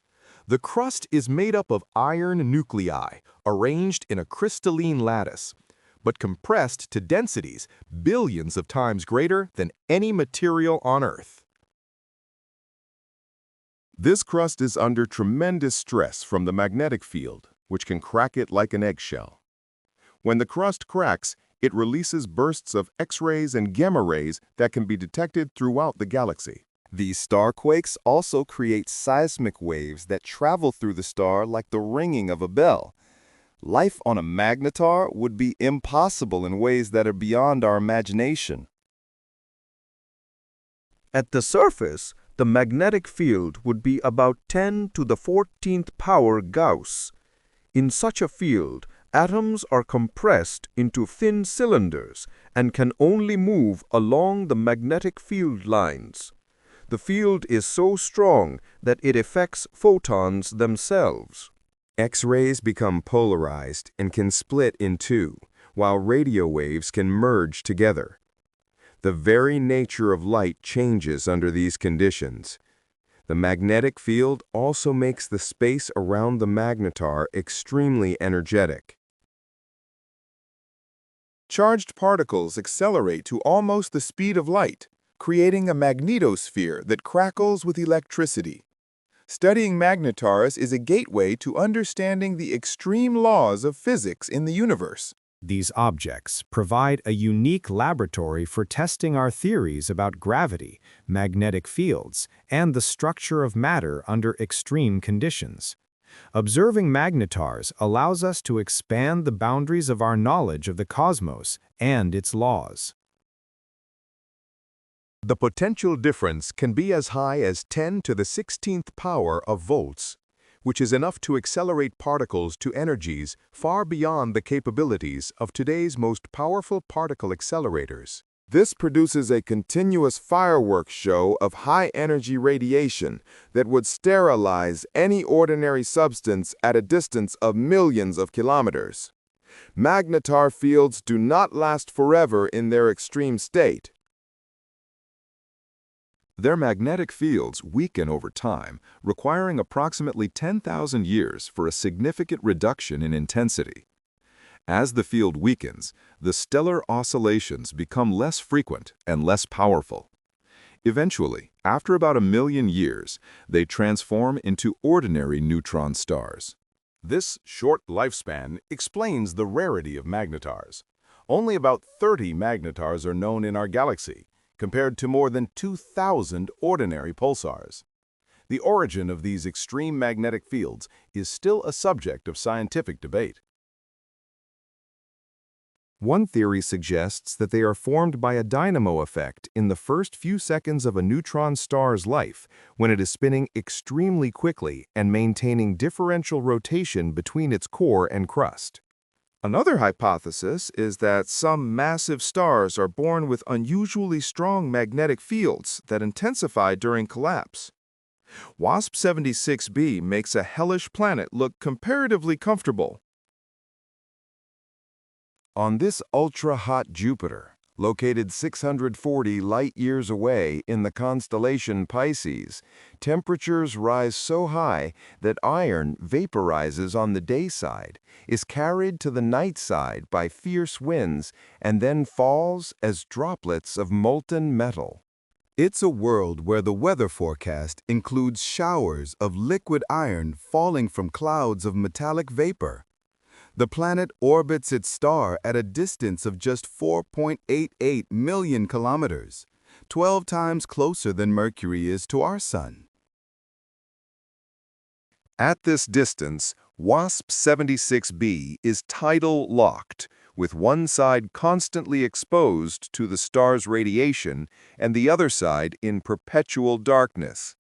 The crust is made up of iron nuclei arranged in a crystalline lattice, but compressed to densities billions of times greater than any material on Earth. This crust is under tremendous stress from the magnetic field, which can crack it like an eggshell. When the crust cracks, it releases bursts of X-rays and gamma rays that can be detected throughout the galaxy. These starquakes also create seismic waves that travel through the star like the ringing of a bell. Life on a magnetar would be impossible in ways that are beyond our imagination. At the surface, the magnetic field would be about 10 to the 14th power Gauss. In such a field, atoms are compressed into thin cylinders and can only move along the magnetic field lines. The field is so strong that it affects photons themselves. X-rays become polarized and can split in two, while radio waves can merge together. The very nature of light changes under these conditions. The magnetic field also makes the space around the magnetar extremely energetic. Charged particles accelerate to almost the speed of light, creating a magnetosphere that crackles with electricity. Studying magnetars is a gateway to understanding the extreme laws of physics in the universe. These objects provide a unique laboratory for testing our theories about gravity, magnetic fields, and the structure of matter under extreme conditions. Observing magnetars allows us to expand the boundaries of our knowledge of the cosmos and its laws. The potential difference can be as high as 10 to the 16th power of volts, which is enough to accelerate particles to energies far beyond the capabilities of today's most powerful particle accelerators. This produces a continuous fireworks show of high-energy radiation that would sterilize any ordinary substance at a distance of millions of kilometers. Magnetar fields do not last forever in their extreme state. Their magnetic fields weaken over time, requiring approximately 10,000 years for a significant reduction in intensity. As the field weakens, the stellar oscillations become less frequent and less powerful. Eventually, after about 1,000,000 years, they transform into ordinary neutron stars. This short lifespan explains the rarity of magnetars. Only about 30 magnetars are known in our galaxy, compared to more than 2,000 ordinary pulsars. The origin of these extreme magnetic fields is still a subject of scientific debate. One theory suggests that they are formed by a dynamo effect in the first few seconds of a neutron star's life, when it is spinning extremely quickly and maintaining differential rotation between its core and crust. Another hypothesis is that some massive stars are born with unusually strong magnetic fields that intensify during collapse. WASP-76b makes a hellish planet look comparatively comfortable. On this ultra-hot Jupiter, located 640 light-years away in the constellation Pisces, temperatures rise so high that iron vaporizes on the day side, is carried to the night side by fierce winds, and then falls as droplets of molten metal. It's a world where the weather forecast includes showers of liquid iron falling from clouds of metallic vapor. The planet orbits its star at a distance of just 4.88 million kilometers, 12 times closer than Mercury is to our Sun. At this distance, WASP-76b is tidal locked, with one side constantly exposed to the star's radiation and the other side in perpetual darkness.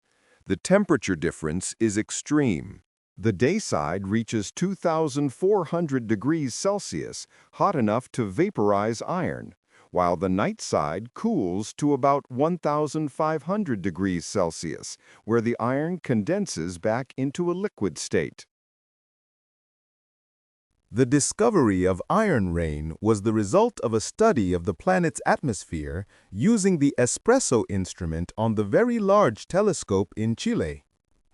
The temperature difference is extreme. The day side reaches 2,400 degrees Celsius, hot enough to vaporize iron, while the night side cools to about 1,500 degrees Celsius, where the iron condenses back into a liquid state. The discovery of iron rain was the result of a study of the planet's atmosphere using the espresso instrument on the Very Large Telescope in Chile.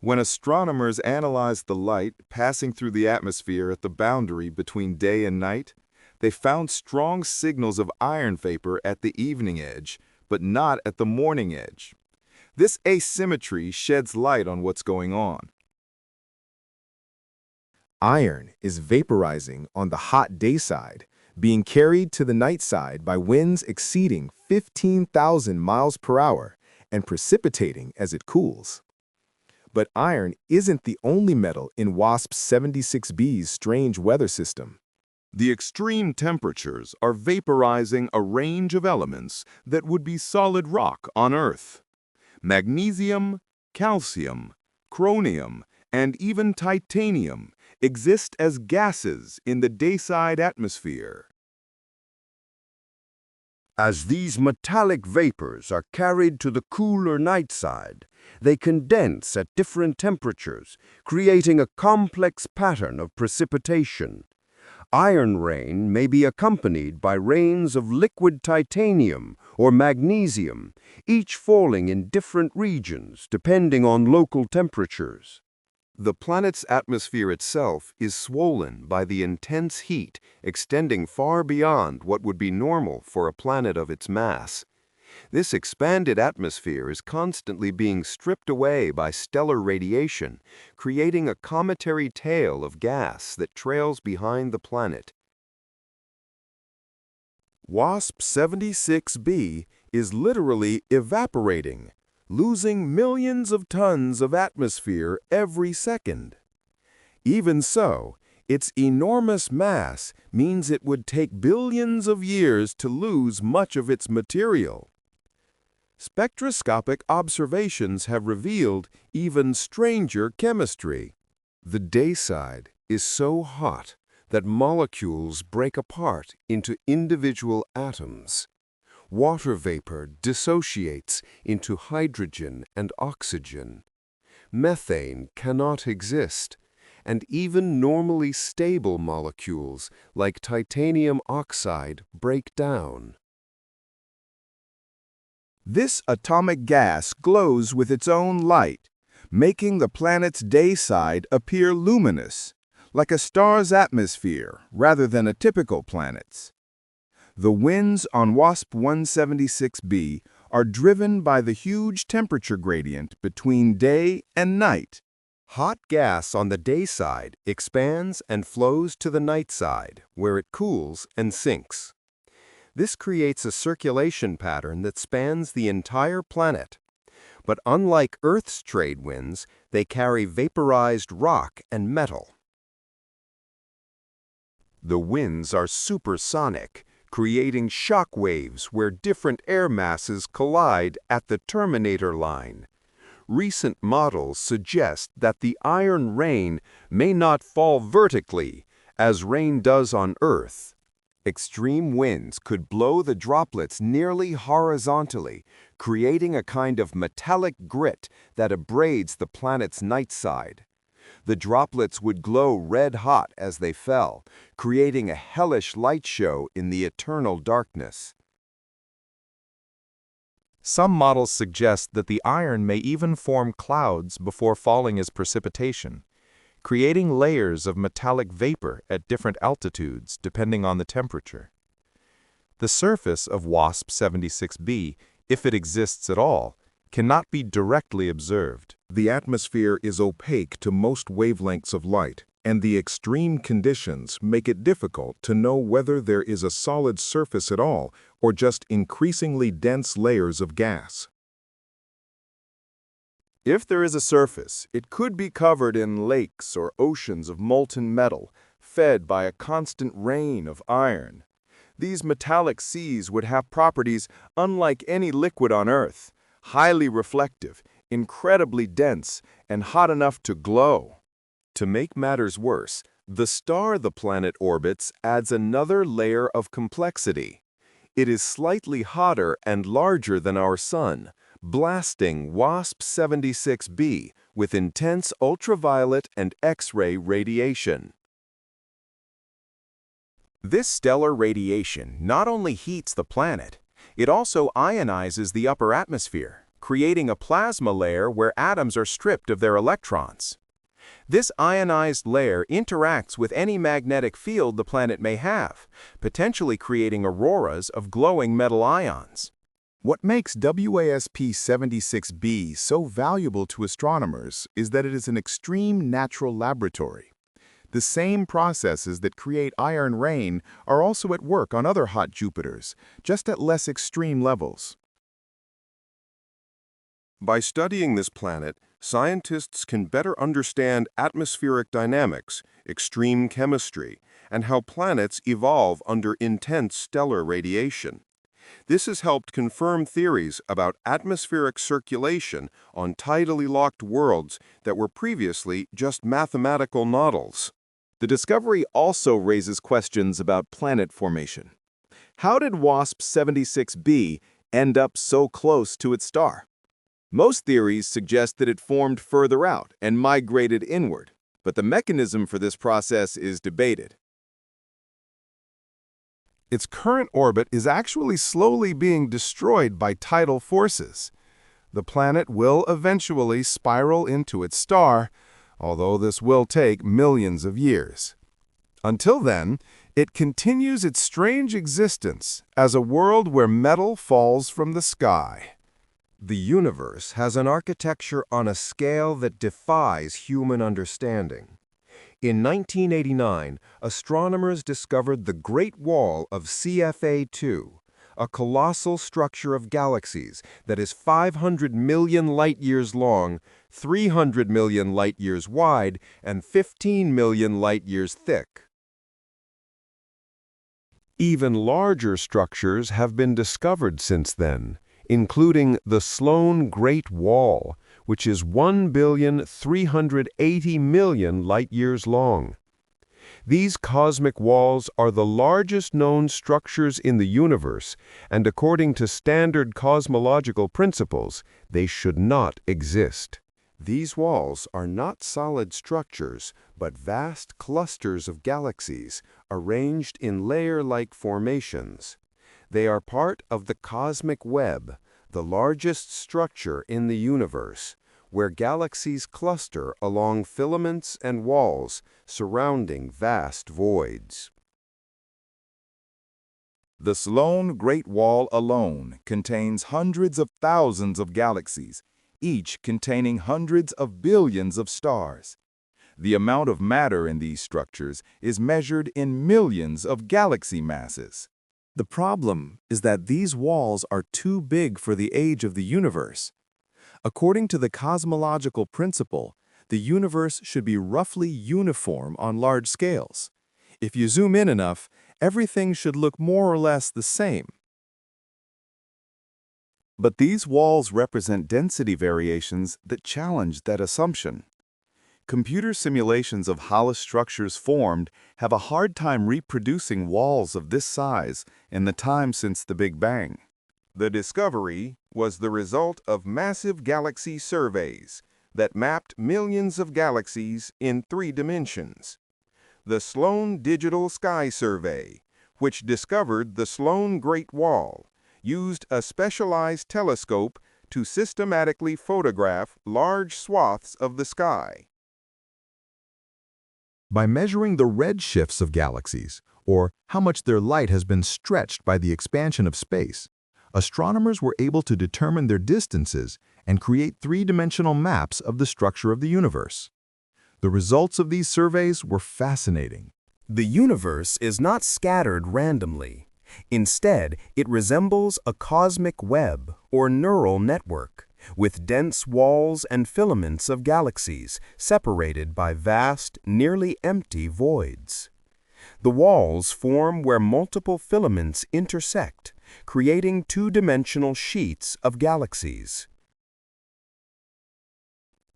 When astronomers analyzed the light passing through the atmosphere at the boundary between day and night, they found strong signals of iron vapor at the evening edge, but not at the morning edge. This asymmetry sheds light on what's going on. Iron is vaporizing on the hot day side, being carried to the night side by winds exceeding 15,000 miles per hour and precipitating as it cools. But iron isn't the only metal in WASP-76b's strange weather system. The extreme temperatures are vaporizing a range of elements that would be solid rock on Earth. Magnesium, calcium, chromium, and even titanium exist as gases in the dayside atmosphere. As these metallic vapors are carried to the cooler night side, they condense at different temperatures, creating a complex pattern of precipitation. Iron rain may be accompanied by rains of liquid titanium or magnesium, each falling in different regions depending on local temperatures. The planet's atmosphere itself is swollen by the intense heat extending far beyond what would be normal for a planet of its mass. This expanded atmosphere is constantly being stripped away by stellar radiation, creating a cometary tail of gas that trails behind the planet. WASP-76b is literally evaporating, losing millions of tons of atmosphere every second. Even so, its enormous mass means it would take billions of years to lose much of its material. Spectroscopic observations have revealed even stranger chemistry. The day side is so hot that molecules break apart into individual atoms. Water vapor dissociates into hydrogen and oxygen. Methane cannot exist, and even normally stable molecules like titanium oxide break down. This atomic gas glows with its own light, making the planet's day side appear luminous, like a star's atmosphere rather than a typical planet's. The winds on WASP 176b are driven by the huge temperature gradient between day and night. Hot gas on the day side expands and flows to the night side, where it cools and sinks. This creates a circulation pattern that spans the entire planet. But unlike Earth's trade winds, they carry vaporized rock and metal. The winds are supersonic, creating shock waves where different air masses collide at the terminator line. Recent models suggest that the iron rain may not fall vertically, as rain does on Earth. Extreme winds could blow the droplets nearly horizontally, creating a kind of metallic grit that abrades the planet's night side. The droplets would glow red-hot as they fell, creating a hellish light show in the eternal darkness. Some models suggest that the iron may even form clouds before falling as precipitation, creating layers of metallic vapor at different altitudes depending on the temperature. The surface of WASP 76b, if it exists at all, cannot be directly observed. The atmosphere is opaque to most wavelengths of light, and the extreme conditions make it difficult to know whether there is a solid surface at all or just increasingly dense layers of gas. If there is a surface, it could be covered in lakes or oceans of molten metal, fed by a constant rain of iron. These metallic seas would have properties unlike any liquid on Earth, highly reflective, incredibly dense, and hot enough to glow. To make matters worse, the star the planet orbits adds another layer of complexity. It is slightly hotter and larger than our Sun, blasting WASP 76b with intense ultraviolet and X-ray radiation. This stellar radiation not only heats the planet, it also ionizes the upper atmosphere, creating a plasma layer where atoms are stripped of their electrons. This ionized layer interacts with any magnetic field the planet may have, potentially creating auroras of glowing metal ions. What makes WASP 76b so valuable to astronomers is that it is an extreme natural laboratory. The same processes that create iron rain are also at work on other hot Jupiters, just at less extreme levels. By studying this planet, scientists can better understand atmospheric dynamics, extreme chemistry, and how planets evolve under intense stellar radiation. This has helped confirm theories about atmospheric circulation on tidally locked worlds that were previously just mathematical models. The discovery also raises questions about planet formation. How did WASP 76b end up so close to its star? Most theories suggest that it formed further out and migrated inward, but the mechanism for this process is debated. Its current orbit is actually slowly being destroyed by tidal forces. The planet will eventually spiral into its star, although this will take millions of years. Until then, it continues its strange existence as a world where metal falls from the sky. The universe has an architecture on a scale that defies human understanding. In 1989, astronomers discovered the Great Wall of CFA2, a colossal structure of galaxies that is 500 million light-years long, 300 million light-years wide, and 15 million light-years thick. Even larger structures have been discovered since then, including the Sloan Great Wall, which is 1,380,000,000 light-years long. These cosmic walls are the largest known structures in the universe, and according to standard cosmological principles, they should not exist. These walls are not solid structures, but vast clusters of galaxies arranged in layer-like formations. They are part of the cosmic web, the largest structure in the universe, where galaxies cluster along filaments and walls surrounding vast voids. The Sloan Great Wall alone contains hundreds of thousands of galaxies, each containing hundreds of billions of stars. The amount of matter in these structures is measured in millions of galaxy masses. The problem is that these walls are too big for the age of the universe. According to the cosmological principle, the universe should be roughly uniform on large scales. If you zoom in enough, everything should look more or less the same. But these walls represent density variations that challenge that assumption. Computer simulations of how structures formed have a hard time reproducing walls of this size in the time since the Big Bang. The discovery was the result of massive galaxy surveys that mapped millions of galaxies in 3 dimensions. The Sloan Digital Sky Survey, which discovered the Sloan Great Wall, used a specialized telescope to systematically photograph large swaths of the sky. By measuring the redshifts of galaxies, or how much their light has been stretched by the expansion of space, astronomers were able to determine their distances and create three-dimensional maps of the structure of the universe. The results of these surveys were fascinating. The universe is not scattered randomly. Instead, it resembles a cosmic web or neural network, with dense walls and filaments of galaxies separated by vast, nearly empty voids. The walls form where multiple filaments intersect, creating two-dimensional sheets of galaxies.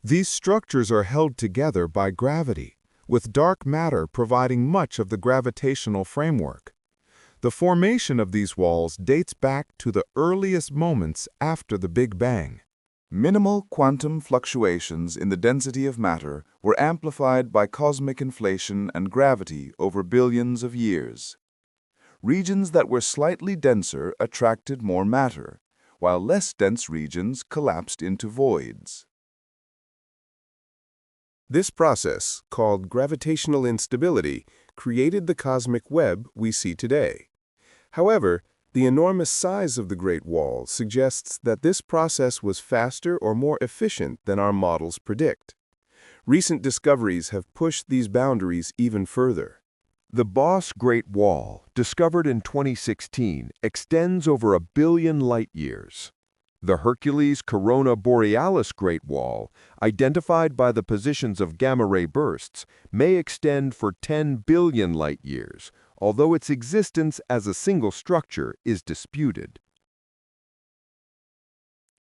These structures are held together by gravity, with dark matter providing much of the gravitational framework. The formation of these walls dates back to the earliest moments after the Big Bang. Minimal quantum fluctuations in the density of matter were amplified by cosmic inflation and gravity over billions of years. Regions that were slightly denser attracted more matter, while less dense regions collapsed into voids. This process, called gravitational instability, created the cosmic web we see today. However, the enormous size of the Great Wall suggests that this process was faster or more efficient than our models predict. Recent discoveries have pushed these boundaries even further. The Boss Great Wall, discovered in 2016, extends over 1 billion light-years. The Hercules Corona Borealis Great Wall, identified by the positions of gamma-ray bursts, may extend for 10 billion light-years, although its existence as a single structure is disputed.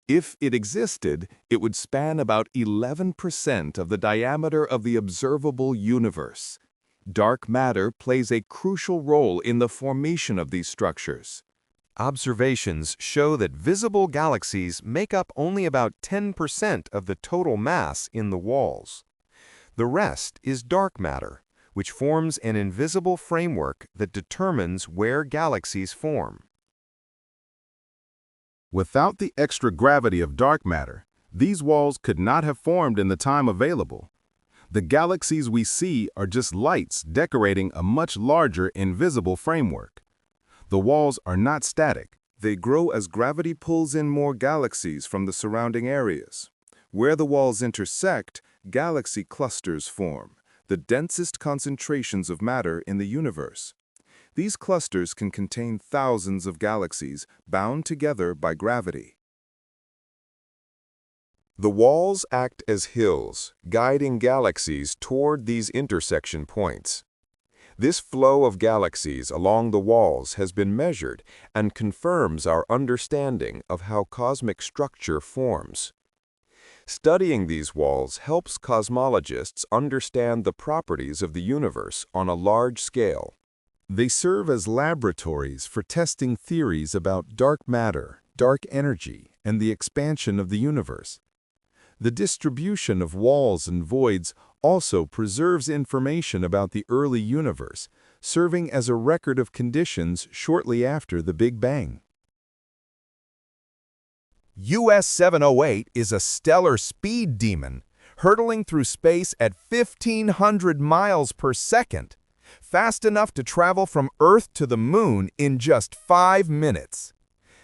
If it existed, it would span about 11% of the diameter of the observable universe. Dark matter plays a crucial role in the formation of these structures. Observations show that visible galaxies make up only about 10% of the total mass in the walls. The rest is dark matter, which forms an invisible framework that determines where galaxies form. Without the extra gravity of dark matter, these walls could not have formed in the time available. The galaxies we see are just lights decorating a much larger invisible framework. The walls are not static. They grow as gravity pulls in more galaxies from the surrounding areas. Where the walls intersect, galaxy clusters form, the densest concentrations of matter in the universe. These clusters can contain thousands of galaxies bound together by gravity. The walls act as hills, guiding galaxies toward these intersection points. This flow of galaxies along the walls has been measured and confirms our understanding of how cosmic structure forms. Studying these walls helps cosmologists understand the properties of the universe on a large scale. They serve as laboratories for testing theories about dark matter, dark energy, and the expansion of the universe. The distribution of walls and voids also preserves information about the early universe, serving as a record of conditions shortly after the Big Bang. US 708 is a stellar speed demon, hurtling through space at 1,500 miles per second, fast enough to travel from Earth to the Moon in just 5 minutes.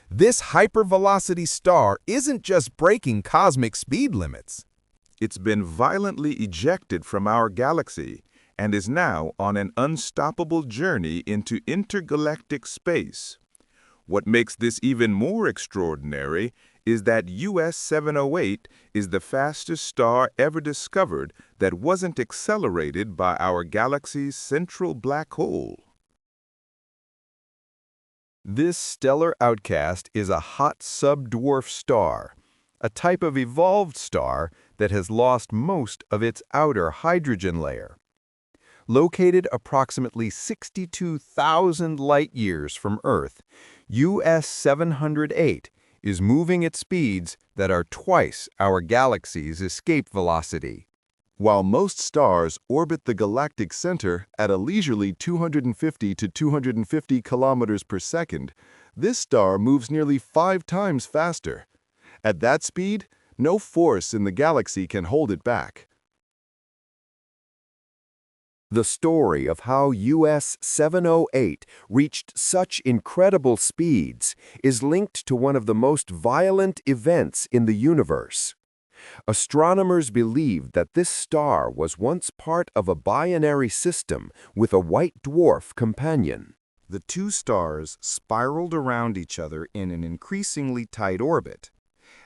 This hypervelocity star isn't just breaking cosmic speed limits. It's been violently ejected from our galaxy and is now on an unstoppable journey into intergalactic space. What makes this even more extraordinary is that US 708 is the fastest star ever discovered that wasn't accelerated by our galaxy's central black hole. This stellar outcast is a hot sub-dwarf star, a type of evolved star that has lost most of its outer hydrogen layer. Located approximately 62,000 light-years from Earth, US 708 is moving at speeds that are twice our galaxy's escape velocity. While most stars orbit the galactic center at a leisurely 250 to 250 kilometers per second, this star moves nearly 5 times faster. At that speed, no force in the galaxy can hold it back. The story of how US 708 reached such incredible speeds is linked to one of the most violent events in the universe. Astronomers believe that this star was once part of a binary system with a white dwarf companion. The two stars spiraled around each other in an increasingly tight orbit.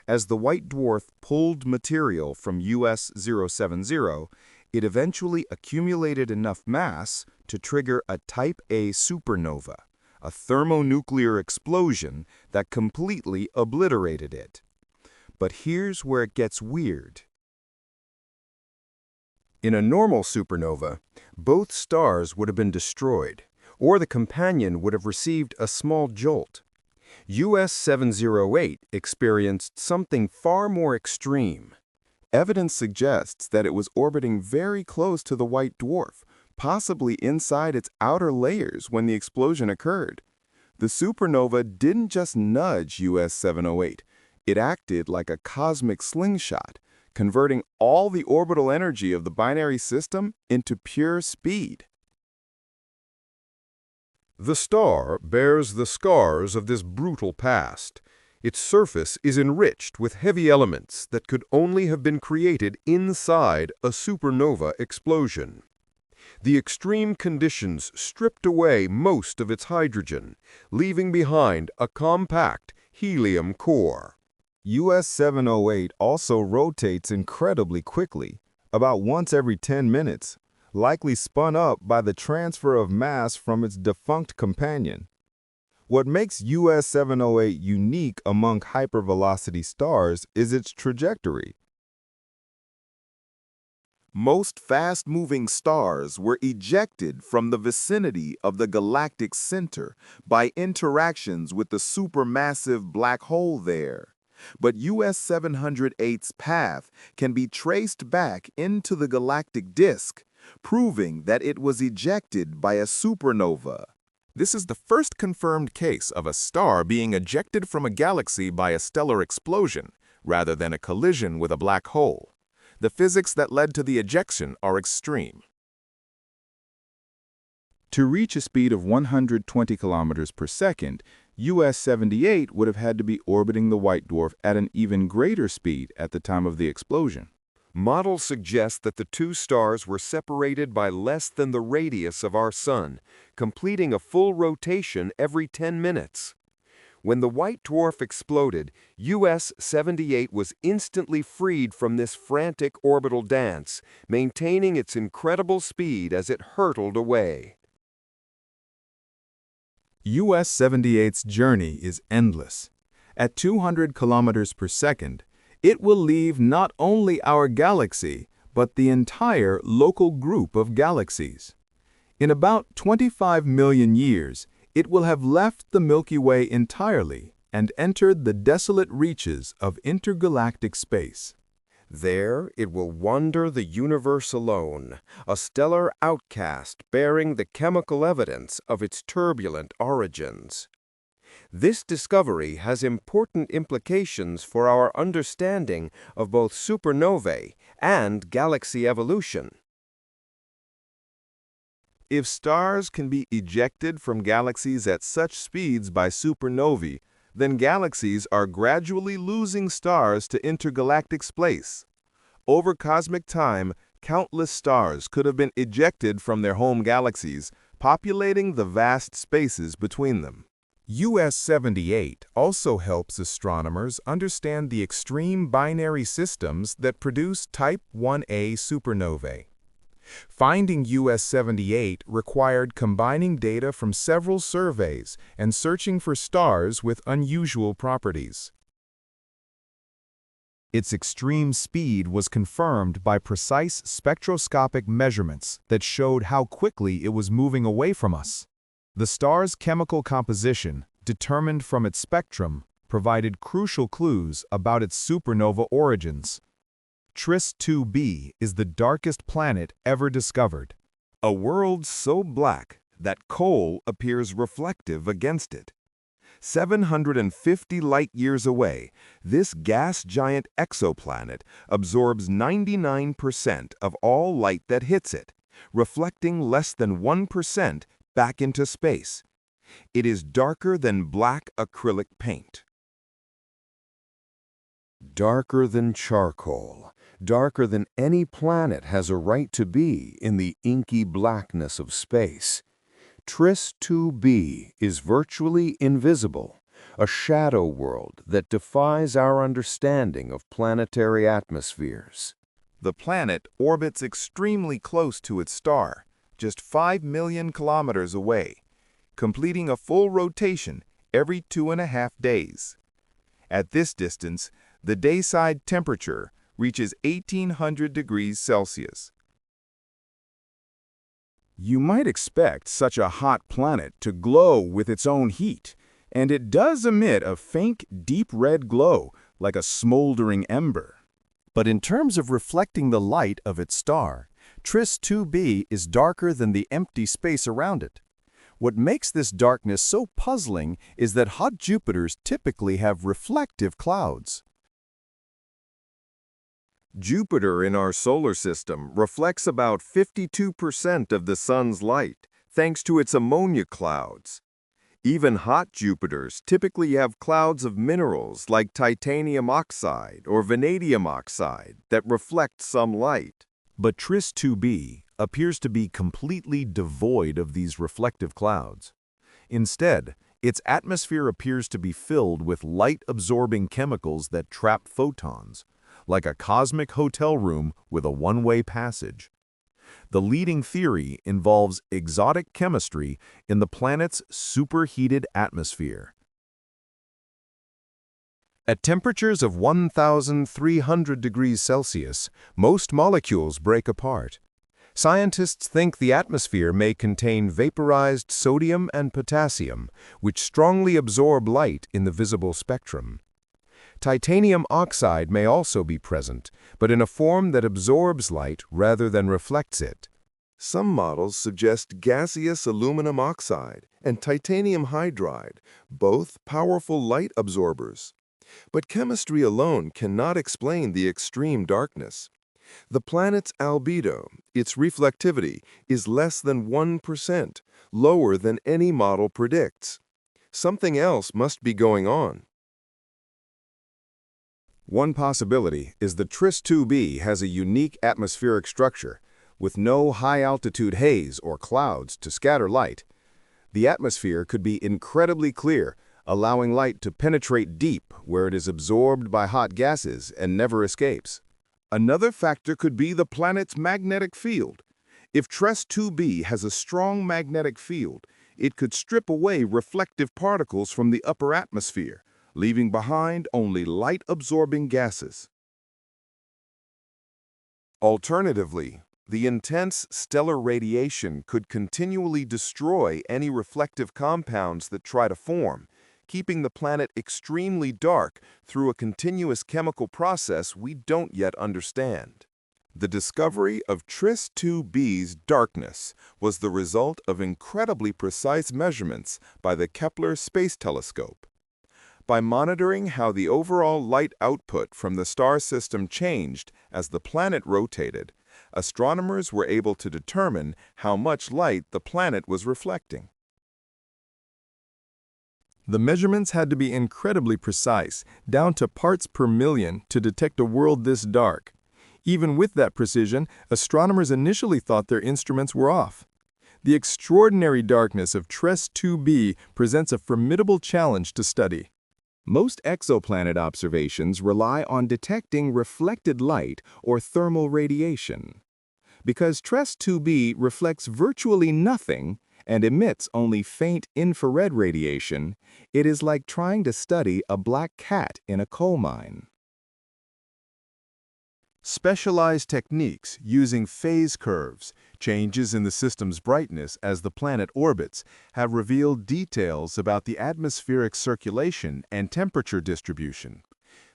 As the white dwarf pulled material from US 070, it eventually accumulated enough mass to trigger a Type A supernova, a thermonuclear explosion that completely obliterated it. But here's where it gets weird. In a normal supernova, both stars would have been destroyed, or the companion would have received a small jolt. US 708 experienced something far more extreme. Evidence suggests that it was orbiting very close to the white dwarf, possibly inside its outer layers when the explosion occurred. The supernova didn't just nudge US 708, it acted like a cosmic slingshot, converting all the orbital energy of the binary system into pure speed. The star bears the scars of this brutal past. Its surface is enriched with heavy elements that could only have been created inside a supernova explosion. The extreme conditions stripped away most of its hydrogen, leaving behind a compact helium core. US 708 also rotates incredibly quickly, about once every 10 minutes, likely spun up by the transfer of mass from its defunct companion. What makes US 708 unique among hypervelocity stars is its trajectory. Most fast-moving stars were ejected from the vicinity of the galactic center by interactions with the supermassive black hole there. But US 708's path can be traced back into the galactic disk, proving that it was ejected by a supernova. This is the first confirmed case of a star being ejected from a galaxy by a stellar explosion, rather than a collision with a black hole. The physics that led to the ejection are extreme. To reach a speed of 120 kilometers per second, US 78 would have had to be orbiting the white dwarf at an even greater speed at the time of the explosion. Models suggest that the two stars were separated by less than the radius of our Sun, completing a full rotation every 10 minutes. When the white dwarf exploded, US 78 was instantly freed from this frantic orbital dance, maintaining its incredible speed as it hurtled away. US 78's journey is endless. At 200 kilometers per second, it will leave not only our galaxy, but the entire local group of galaxies. In about 25 million years, it will have left the Milky Way entirely and entered the desolate reaches of intergalactic space. There it will wander the universe alone, a stellar outcast bearing the chemical evidence of its turbulent origins. This discovery has important implications for our understanding of both supernovae and galaxy evolution. If stars can be ejected from galaxies at such speeds by supernovae, then galaxies are gradually losing stars to intergalactic space. Over cosmic time, countless stars could have been ejected from their home galaxies, populating the vast spaces between them. US-78 also helps astronomers understand the extreme binary systems that produce Type 1a supernovae. Finding US-78 required combining data from several surveys and searching for stars with unusual properties. Its extreme speed was confirmed by precise spectroscopic measurements that showed how quickly it was moving away from us. The star's chemical composition, determined from its spectrum, provided crucial clues about its supernova origins. TRIS 2b is the darkest planet ever discovered. A world so black that coal appears reflective against it. 750 light-years away, this gas giant exoplanet absorbs 99% of all light that hits it, reflecting less than 1% back into space. It is darker than black acrylic paint. Darker than charcoal, darker than any planet has a right to be in the inky blackness of space. TRIS 2b is virtually invisible, a shadow world that defies our understanding of planetary atmospheres. The planet orbits extremely close to its star, just 5 million kilometers away, completing a full rotation every 2.5 days. At this distance, the dayside temperature reaches 1800 degrees Celsius. You might expect such a hot planet to glow with its own heat, and it does emit a faint, deep red glow like a smoldering ember. But in terms of reflecting the light of its star, TRIS 2b is darker than the empty space around it. What makes this darkness so puzzling is that hot Jupiters typically have reflective clouds. Jupiter in our solar system reflects about 52% of the Sun's light, thanks to its ammonia clouds. Even hot Jupiters typically have clouds of minerals like titanium oxide or vanadium oxide that reflect some light. But TRIS 2b appears to be completely devoid of these reflective clouds. Instead, its atmosphere appears to be filled with light-absorbing chemicals that trap photons, like a cosmic hotel room with a one-way passage. The leading theory involves exotic chemistry in the planet's superheated atmosphere. At temperatures of 1,300 degrees Celsius, most molecules break apart. Scientists think the atmosphere may contain vaporized sodium and potassium, which strongly absorb light in the visible spectrum. Titanium oxide may also be present, but in a form that absorbs light rather than reflects it. Some models suggest gaseous aluminum oxide and titanium hydride, both powerful light absorbers. But chemistry alone cannot explain the extreme darkness. The planet's albedo, its reflectivity, is less than 1%, lower than any model predicts. Something else must be going on. One possibility is that TRIS 2b has a unique atmospheric structure, with no high-altitude haze or clouds to scatter light. The atmosphere could be incredibly clear, allowing light to penetrate deep where it is absorbed by hot gases and never escapes. Another factor could be the planet's magnetic field. If TRIS 2b has a strong magnetic field, it could strip away reflective particles from the upper atmosphere, leaving behind only light-absorbing gases. Alternatively, the intense stellar radiation could continually destroy any reflective compounds that try to form, keeping the planet extremely dark through a continuous chemical process we don't yet understand. The discovery of TRIS 2b's darkness was the result of incredibly precise measurements by the Kepler Space Telescope. By monitoring how the overall light output from the star system changed as the planet rotated, astronomers were able to determine how much light the planet was reflecting. The measurements had to be incredibly precise, down to parts per million, to detect a world this dark. Even with that precision, astronomers initially thought their instruments were off. The extraordinary darkness of TRIS 2b presents a formidable challenge to study. Most exoplanet observations rely on detecting reflected light or thermal radiation. Because TRIS 2b reflects virtually nothing and emits only faint infrared radiation, it is like trying to study a black cat in a coal mine. Specialized techniques using phase curves, changes in the system's brightness as the planet orbits, have revealed details about the atmospheric circulation and temperature distribution.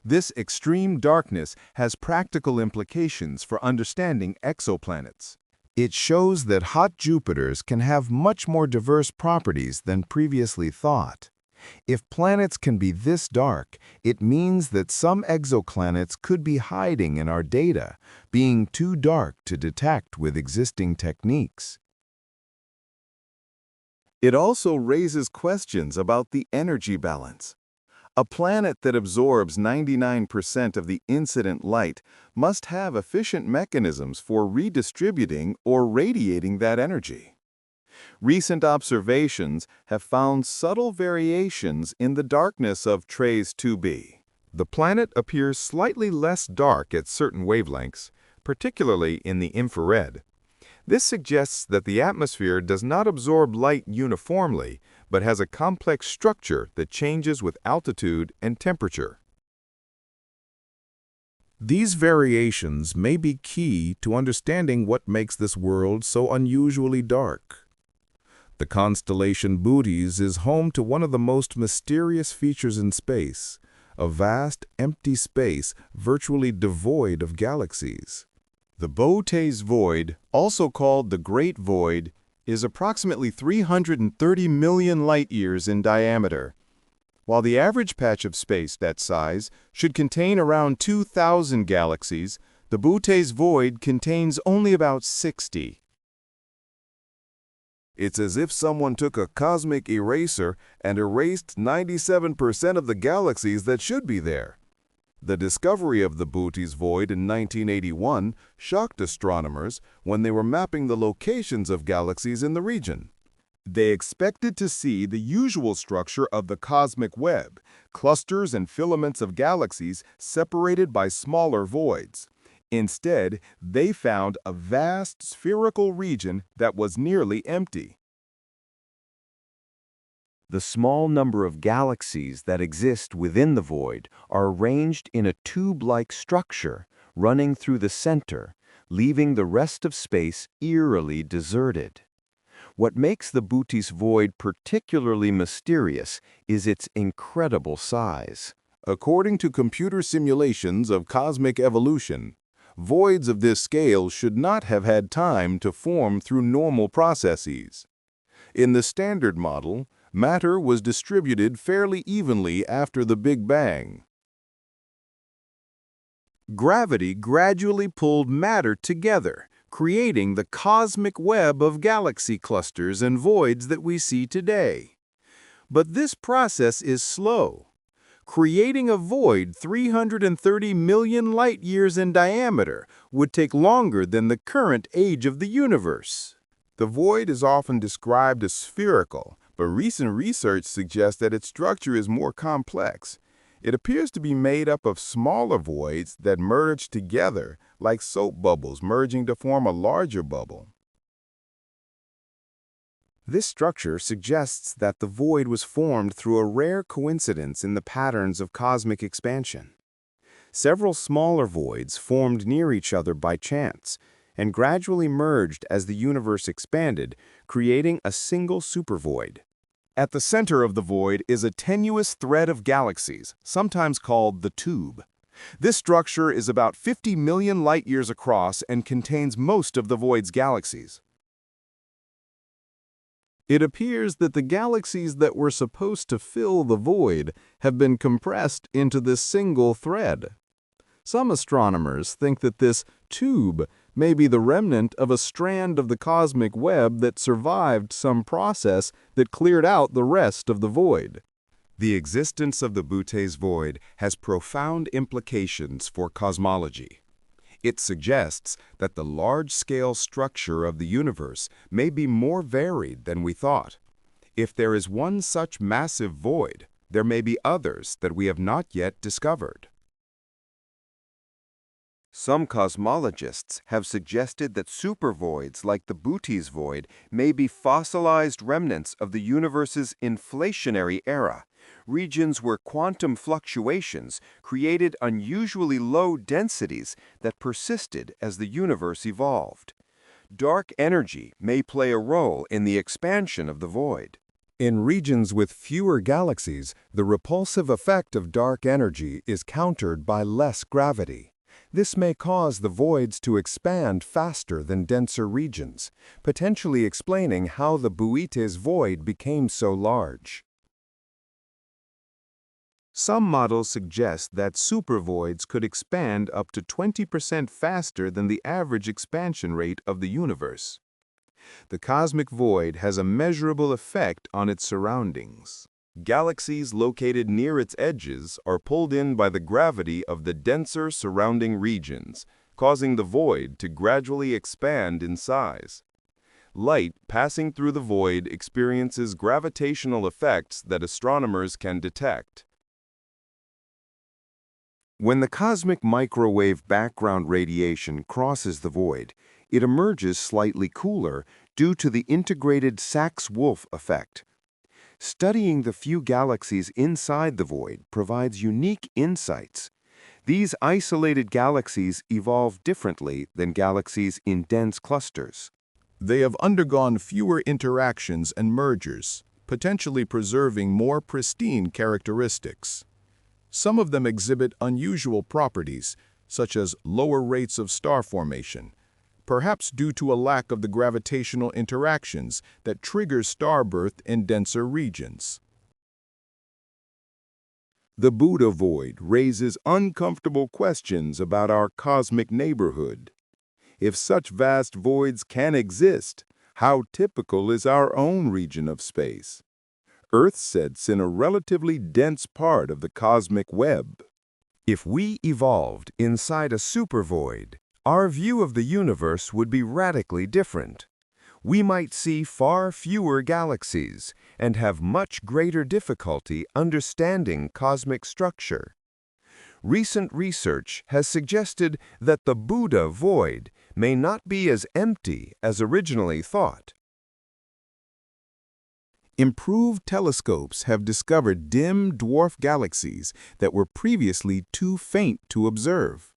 This extreme darkness has practical implications for understanding exoplanets. It shows that hot Jupiters can have much more diverse properties than previously thought. If planets can be this dark, it means that some exoplanets could be hiding in our data, being too dark to detect with existing techniques. It also raises questions about the energy balance. A planet that absorbs 99% of the incident light must have efficient mechanisms for redistributing or radiating that energy. Recent observations have found subtle variations in the darkness of TRIS 2b. The planet appears slightly less dark at certain wavelengths, particularly in the infrared. This suggests that the atmosphere does not absorb light uniformly, but has a complex structure that changes with altitude and temperature. These variations may be key to understanding what makes this world so unusually dark. The constellation Bootes is home to one of the most mysterious features in space, a vast, empty space virtually devoid of galaxies. The Bootes Void, also called the Great Void, is approximately 330 million light-years in diameter. While the average patch of space that size should contain around 2,000 galaxies, the Bootes Void contains only about 60. It's as if someone took a cosmic eraser and erased 97% of the galaxies that should be there. The discovery of the Bootes Void in 1981 shocked astronomers when they were mapping the locations of galaxies in the region. They expected to see the usual structure of the cosmic web, clusters and filaments of galaxies separated by smaller voids. Instead, they found a vast spherical region that was nearly empty. The small number of galaxies that exist within the void are arranged in a tube-like structure running through the center, leaving the rest of space eerily deserted. What makes the Bootes Void particularly mysterious is its incredible size. According to computer simulations of cosmic evolution, voids of this scale should not have had time to form through normal processes. In the Standard Model, matter was distributed fairly evenly after the Big Bang. Gravity gradually pulled matter together, creating the cosmic web of galaxy clusters and voids that we see today. But this process is slow. Creating a void 330 million light-years in diameter would take longer than the current age of the universe. The void is often described as spherical, but recent research suggests that its structure is more complex. It appears to be made up of smaller voids that merge together like soap bubbles merging to form a larger bubble. This structure suggests that the void was formed through a rare coincidence in the patterns of cosmic expansion. Several smaller voids formed near each other by chance and gradually merged as the universe expanded, creating a single supervoid. At the center of the void is a tenuous thread of galaxies, sometimes called the tube. This structure is about 50 million light-years across and contains most of the void's galaxies. It appears that the galaxies that were supposed to fill the void have been compressed into this single thread. Some astronomers think that this tube may be the remnant of a strand of the cosmic web that survived some process that cleared out the rest of the void. The existence of the Butte's void has profound implications for cosmology. It suggests that the large-scale structure of the universe may be more varied than we thought. If there is one such massive void, there may be others that we have not yet discovered. Some cosmologists have suggested that supervoids like the Butte's void may be fossilized remnants of the universe's inflationary era, regions where quantum fluctuations created unusually low densities that persisted as the universe evolved. Dark energy may play a role in the expansion of the void. In regions with fewer galaxies, the repulsive effect of dark energy is countered by less gravity. This may cause the voids to expand faster than denser regions, potentially explaining how the Butte's void became so large. Some models suggest that supervoids could expand up to 20% faster than the average expansion rate of the universe. The cosmic void has a measurable effect on its surroundings. Galaxies located near its edges are pulled in by the gravity of the denser surrounding regions, causing the void to gradually expand in size. Light passing through the void experiences gravitational effects that astronomers can detect. When the cosmic microwave background radiation crosses the void, it emerges slightly cooler due to the integrated Sachs-Wolf effect. Studying the few galaxies inside the void provides unique insights. These isolated galaxies evolve differently than galaxies in dense clusters. They have undergone fewer interactions and mergers, potentially preserving more pristine characteristics. Some of them exhibit unusual properties, such as lower rates of star formation, perhaps due to a lack of the gravitational interactions that trigger star birth in denser regions. The Butte void raises uncomfortable questions about our cosmic neighborhood. If such vast voids can exist, how typical is our own region of space? Earth sits in a relatively dense part of the cosmic web. If we evolved inside a supervoid, our view of the universe would be radically different. We might see far fewer galaxies and have much greater difficulty understanding cosmic structure. Recent research has suggested that the Butte void may not be as empty as originally thought. Improved telescopes have discovered dim dwarf galaxies that were previously too faint to observe.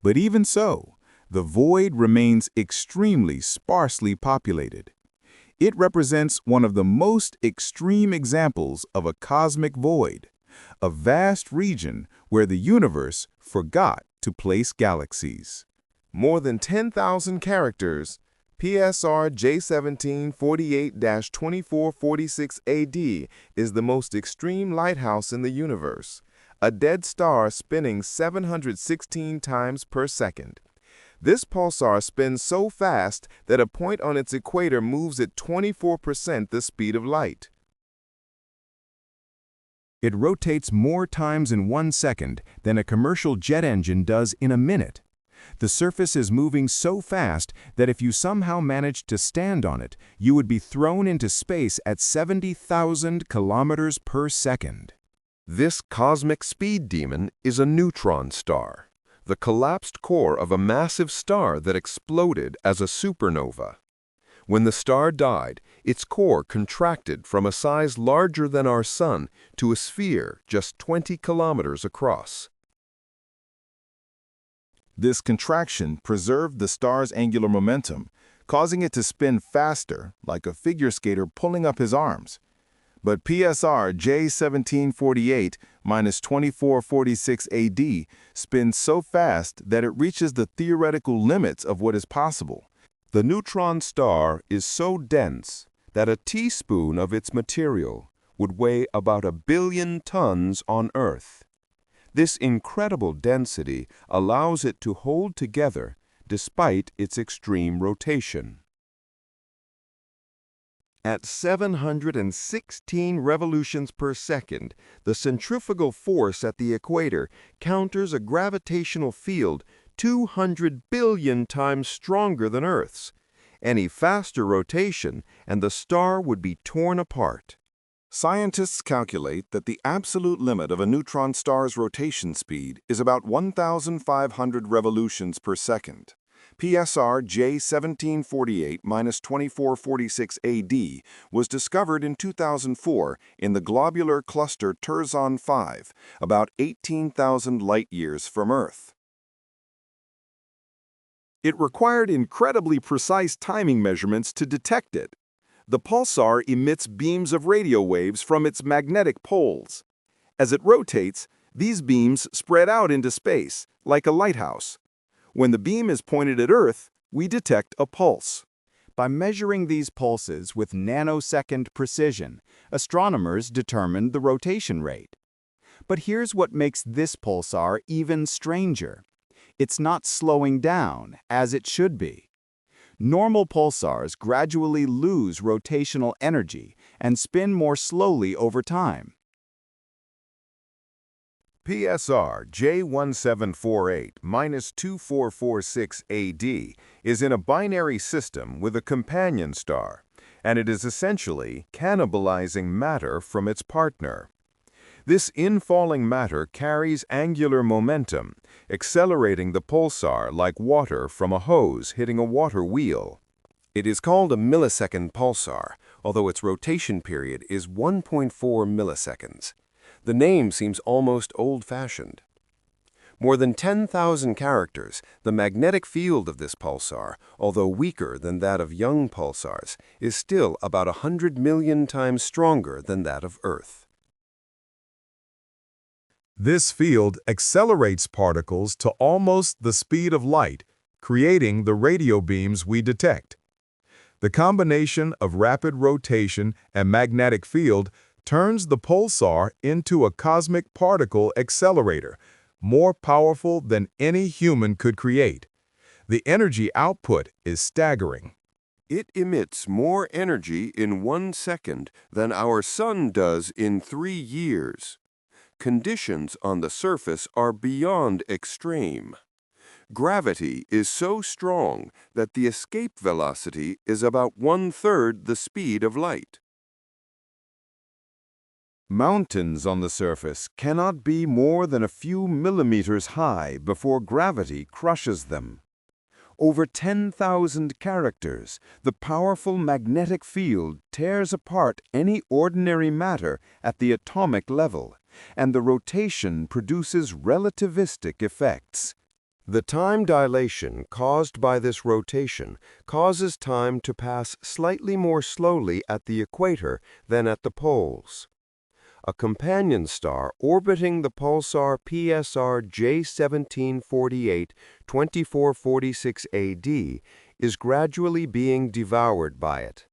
But even so, the void remains extremely sparsely populated. It represents one of the most extreme examples of a cosmic void, a vast region where the universe forgot to place galaxies. More than 10,000 characters, PSR J1748-2446 AD is the most extreme lighthouse in the universe, a dead star spinning 716 times per second. This pulsar spins so fast that a point on its equator moves at 24% the speed of light. It rotates more times in 1 second than a commercial jet engine does in a minute. The surface is moving so fast that if you somehow managed to stand on it, you would be thrown into space at 70,000 kilometers per second. This cosmic speed demon is a neutron star, the collapsed core of a massive star that exploded as a supernova. When the star died, its core contracted from a size larger than our Sun to a sphere just 20 kilometers across. This contraction preserved the star's angular momentum, causing it to spin faster, like a figure skater pulling up his arms. But PSR J1748 minus 2446 AD spins so fast that it reaches the theoretical limits of what is possible. The neutron star is so dense that a teaspoon of its material would weigh about 1 billion tons on Earth. This incredible density allows it to hold together despite its extreme rotation. At 716 revolutions per second, the centrifugal force at the equator counters a gravitational field 200 billion times stronger than Earth's. Any faster rotation, and the star would be torn apart. Scientists calculate that the absolute limit of a neutron star's rotation speed is about 1,500 revolutions per second. PSR J1748 minus 2446 AD was discovered in 2004 in the globular cluster Terzan 5, about 18,000 light-years from Earth. It required incredibly precise timing measurements to detect it. The pulsar emits beams of radio waves from its magnetic poles. As it rotates, these beams spread out into space, like a lighthouse. When the beam is pointed at Earth, we detect a pulse. By measuring these pulses with nanosecond precision, astronomers determined the rotation rate. But here's what makes this pulsar even stranger. It's not slowing down, as it should be. Normal pulsars gradually lose rotational energy and spin more slowly over time. PSR J1748 minus 2446 AD is in a binary system with a companion star, and it is essentially cannibalizing matter from its partner. This infalling matter carries angular momentum, accelerating the pulsar like water from a hose hitting a water wheel. It is called a millisecond pulsar, although its rotation period is 1.4 milliseconds. The name seems almost old-fashioned. More than 10,000 characters, the magnetic field of this pulsar, although weaker than that of young pulsars, is still about 100 million times stronger than that of Earth. This field accelerates particles to almost the speed of light, creating the radio beams we detect. The combination of rapid rotation and magnetic field turns the pulsar into a cosmic particle accelerator, more powerful than any human could create. The energy output is staggering. It emits more energy in 1 second than our Sun does in 3 years. Conditions on the surface are beyond extreme. Gravity is so strong that the escape velocity is about 1/3 the speed of light. Mountains on the surface cannot be more than a few millimeters high before gravity crushes them. Over 10,000 characters, the powerful magnetic field tears apart any ordinary matter at the atomic level, and the rotation produces relativistic effects. The time dilation caused by this rotation causes time to pass slightly more slowly at the equator than at the poles. A companion star orbiting the pulsar PSR J1748 2446 AD is gradually being devoured by it.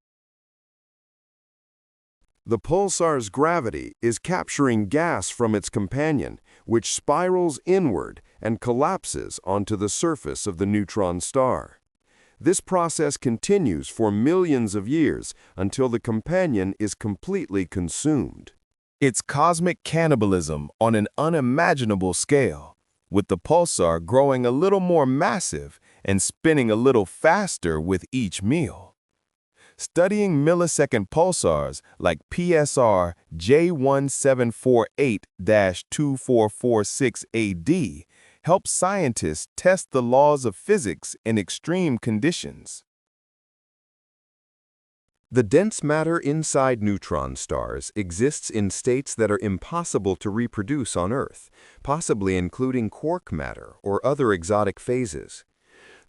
The pulsar's gravity is capturing gas from its companion, which spirals inward and collapses onto the surface of the neutron star. This process continues for millions of years until the companion is completely consumed. It's cosmic cannibalism on an unimaginable scale, with the pulsar growing a little more massive and spinning a little faster with each meal. Studying millisecond pulsars like PSR J1748-2446 AD helps scientists test the laws of physics in extreme conditions. The dense matter inside neutron stars exists in states that are impossible to reproduce on Earth, possibly including quark matter or other exotic phases.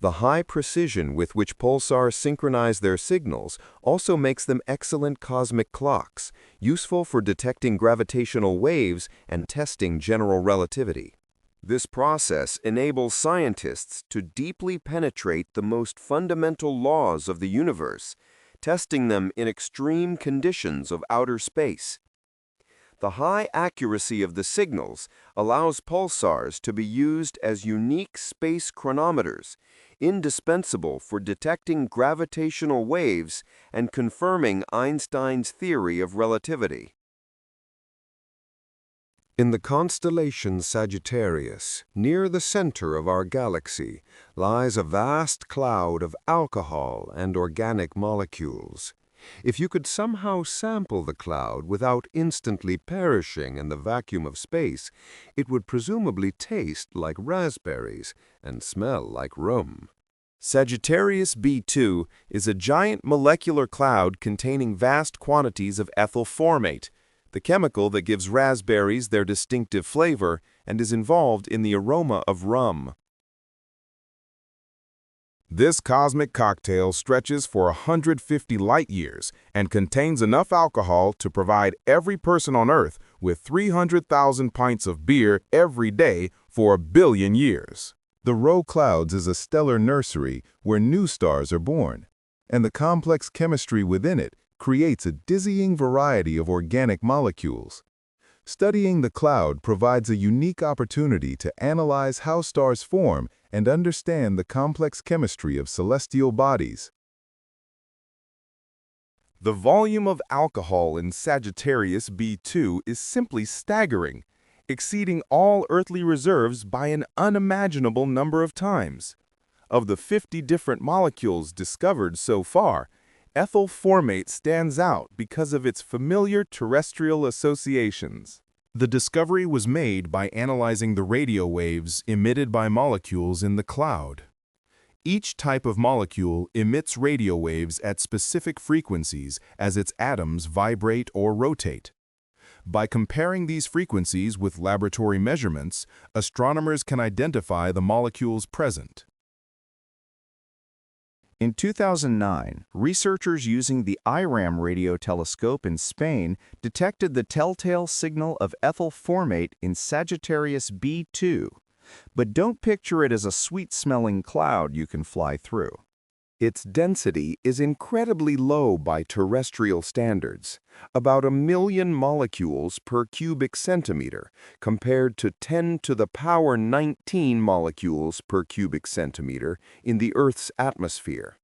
The high precision with which pulsars synchronize their signals also makes them excellent cosmic clocks, useful for detecting gravitational waves and testing general relativity. This process enables scientists to deeply penetrate the most fundamental laws of the universe, testing them in extreme conditions of outer space. The high accuracy of the signals allows pulsars to be used as unique space chronometers, indispensable for detecting gravitational waves and confirming Einstein's theory of relativity. In the constellation Sagittarius, near the center of our galaxy, lies a vast cloud of alcohol and organic molecules. If you could somehow sample the cloud without instantly perishing in the vacuum of space, it would presumably taste like raspberries and smell like rum. Sagittarius B2 is a giant molecular cloud containing vast quantities of ethyl formate, the chemical that gives raspberries their distinctive flavor and is involved in the aroma of rum. This cosmic cocktail stretches for 150 light-years and contains enough alcohol to provide every person on Earth with 300,000 pints of beer every day for 1 billion years. The Rho Clouds is a stellar nursery where new stars are born, and the complex chemistry within it creates a dizzying variety of organic molecules. Studying the cloud provides a unique opportunity to analyze how stars form and understand the complex chemistry of celestial bodies. The volume of alcohol in Sagittarius B2 is simply staggering, exceeding all earthly reserves by an unimaginable number of times. Of the 50 different molecules discovered so far, ethyl formate stands out because of its familiar terrestrial associations. The discovery was made by analyzing the radio waves emitted by molecules in the cloud. Each type of molecule emits radio waves at specific frequencies as its atoms vibrate or rotate. By comparing these frequencies with laboratory measurements, astronomers can identify the molecules present. In 2009, researchers using the IRAM radio telescope in Spain detected the telltale signal of ethyl formate in Sagittarius B2. But don't picture it as a sweet-smelling cloud you can fly through. Its density is incredibly low by terrestrial standards, about 1 million molecules per cubic centimeter, compared to 10 to the power 19 molecules per cubic centimeter in the Earth's atmosphere.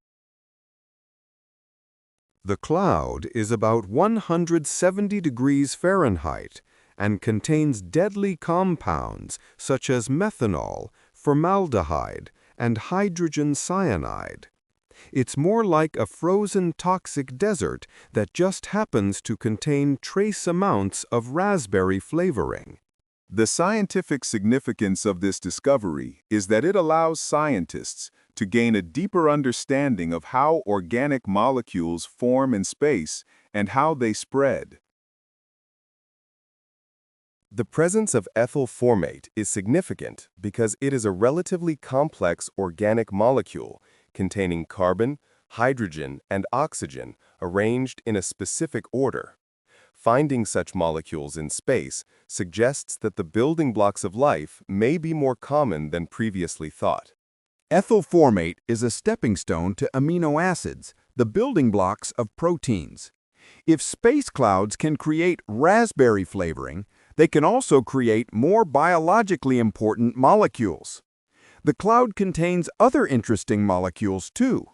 The cloud is about 170 degrees Fahrenheit and contains deadly compounds such as methanol, formaldehyde, and hydrogen cyanide. It's more like a frozen toxic desert that just happens to contain trace amounts of raspberry flavoring. The scientific significance of this discovery is that it allows scientists to gain a deeper understanding of how organic molecules form in space and how they spread. The presence of ethyl formate is significant because it is a relatively complex organic molecule containing carbon, hydrogen, and oxygen arranged in a specific order. Finding such molecules in space suggests that the building blocks of life may be more common than previously thought. Ethyl formate is a stepping stone to amino acids, the building blocks of proteins. If space clouds can create raspberry flavoring, they can also create more biologically important molecules. The cloud contains other interesting molecules too.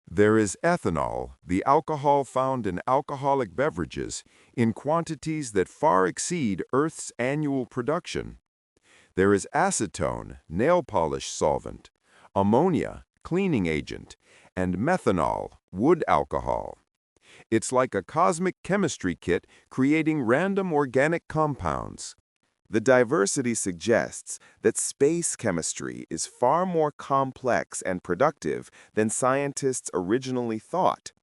There is ethanol, the alcohol found in alcoholic beverages, in quantities that far exceed Earth's annual production. There is acetone, nail polish solvent, ammonia, cleaning agent, and methanol, wood alcohol. It's like a cosmic chemistry kit creating random organic compounds. The diversity suggests that space chemistry is far more complex and productive than scientists originally thought.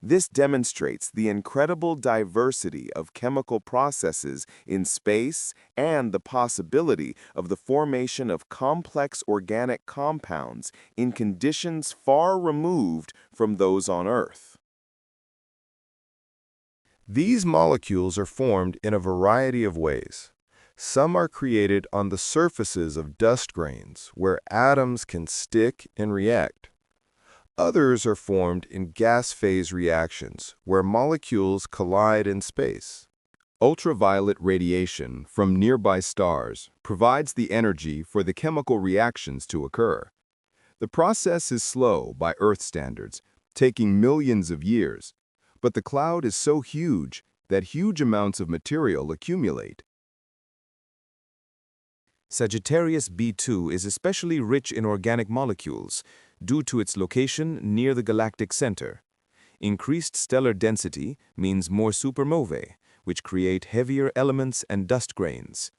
This demonstrates the incredible diversity of chemical processes in space and the possibility of the formation of complex organic compounds in conditions far removed from those on Earth. These molecules are formed in a variety of ways. Some are created on the surfaces of dust grains, where atoms can stick and react. Others are formed in gas phase reactions, where molecules collide in space. Ultraviolet radiation from nearby stars provides the energy for the chemical reactions to occur. The process is slow by Earth standards, taking millions of years, but the cloud is so huge that huge amounts of material accumulate. Sagittarius B2 is especially rich in organic molecules due to its location near the galactic center. Increased stellar density means more supernovae, which create heavier elements and dust grains.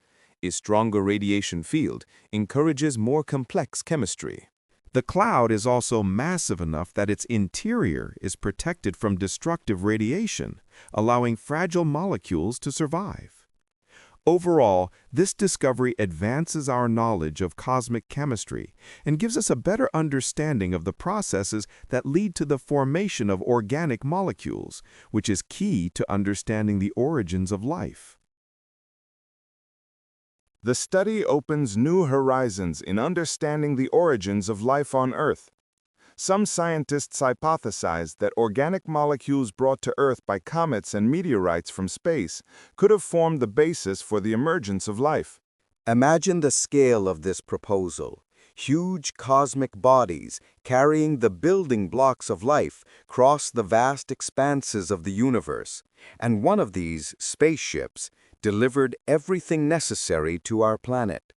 A stronger radiation field encourages more complex chemistry. The cloud is also massive enough that its interior is protected from destructive radiation, allowing fragile molecules to survive. Overall, this discovery advances our knowledge of cosmic chemistry and gives us a better understanding of the processes that lead to the formation of organic molecules, which is key to understanding the origins of life. The study opens new horizons in understanding the origins of life on Earth. Some scientists hypothesize that organic molecules brought to Earth by comets and meteorites from space could have formed the basis for the emergence of life. Imagine the scale of this proposal. Huge cosmic bodies carrying the building blocks of life cross the vast expanses of the universe, and one of these spaceships delivered everything necessary to our planet.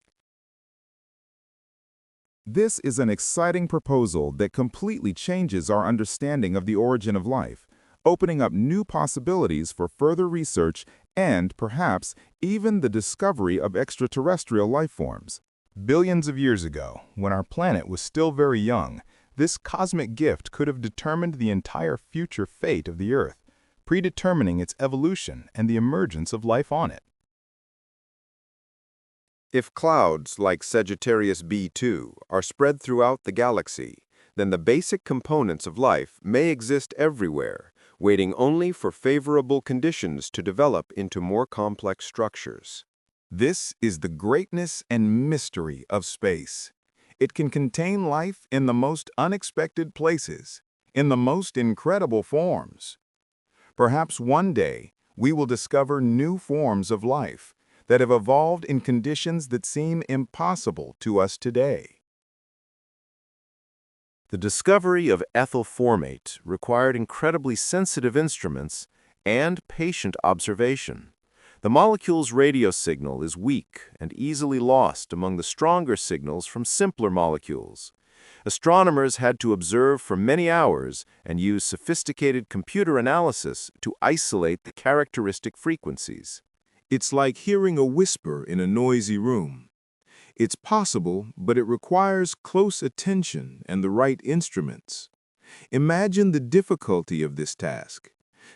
This is an exciting proposal that completely changes our understanding of the origin of life, opening up new possibilities for further research and, perhaps, even the discovery of extraterrestrial life forms. Billions of years ago, when our planet was still very young, this cosmic gift could have determined the entire future fate of the Earth, predetermining its evolution and the emergence of life on it. If clouds like Sagittarius B2 are spread throughout the galaxy, then the basic components of life may exist everywhere, waiting only for favorable conditions to develop into more complex structures. This is the greatness and mystery of space. It can contain life in the most unexpected places, in the most incredible forms. Perhaps one day we will discover new forms of life that have evolved in conditions that seem impossible to us today. The discovery of ethyl formate required incredibly sensitive instruments and patient observation. The molecule's radio signal is weak and easily lost among the stronger signals from simpler molecules. Astronomers had to observe for many hours and use sophisticated computer analysis to isolate the characteristic frequencies. It's like hearing a whisper in a noisy room. It's possible, but it requires close attention and the right instruments. Imagine the difficulty of this task.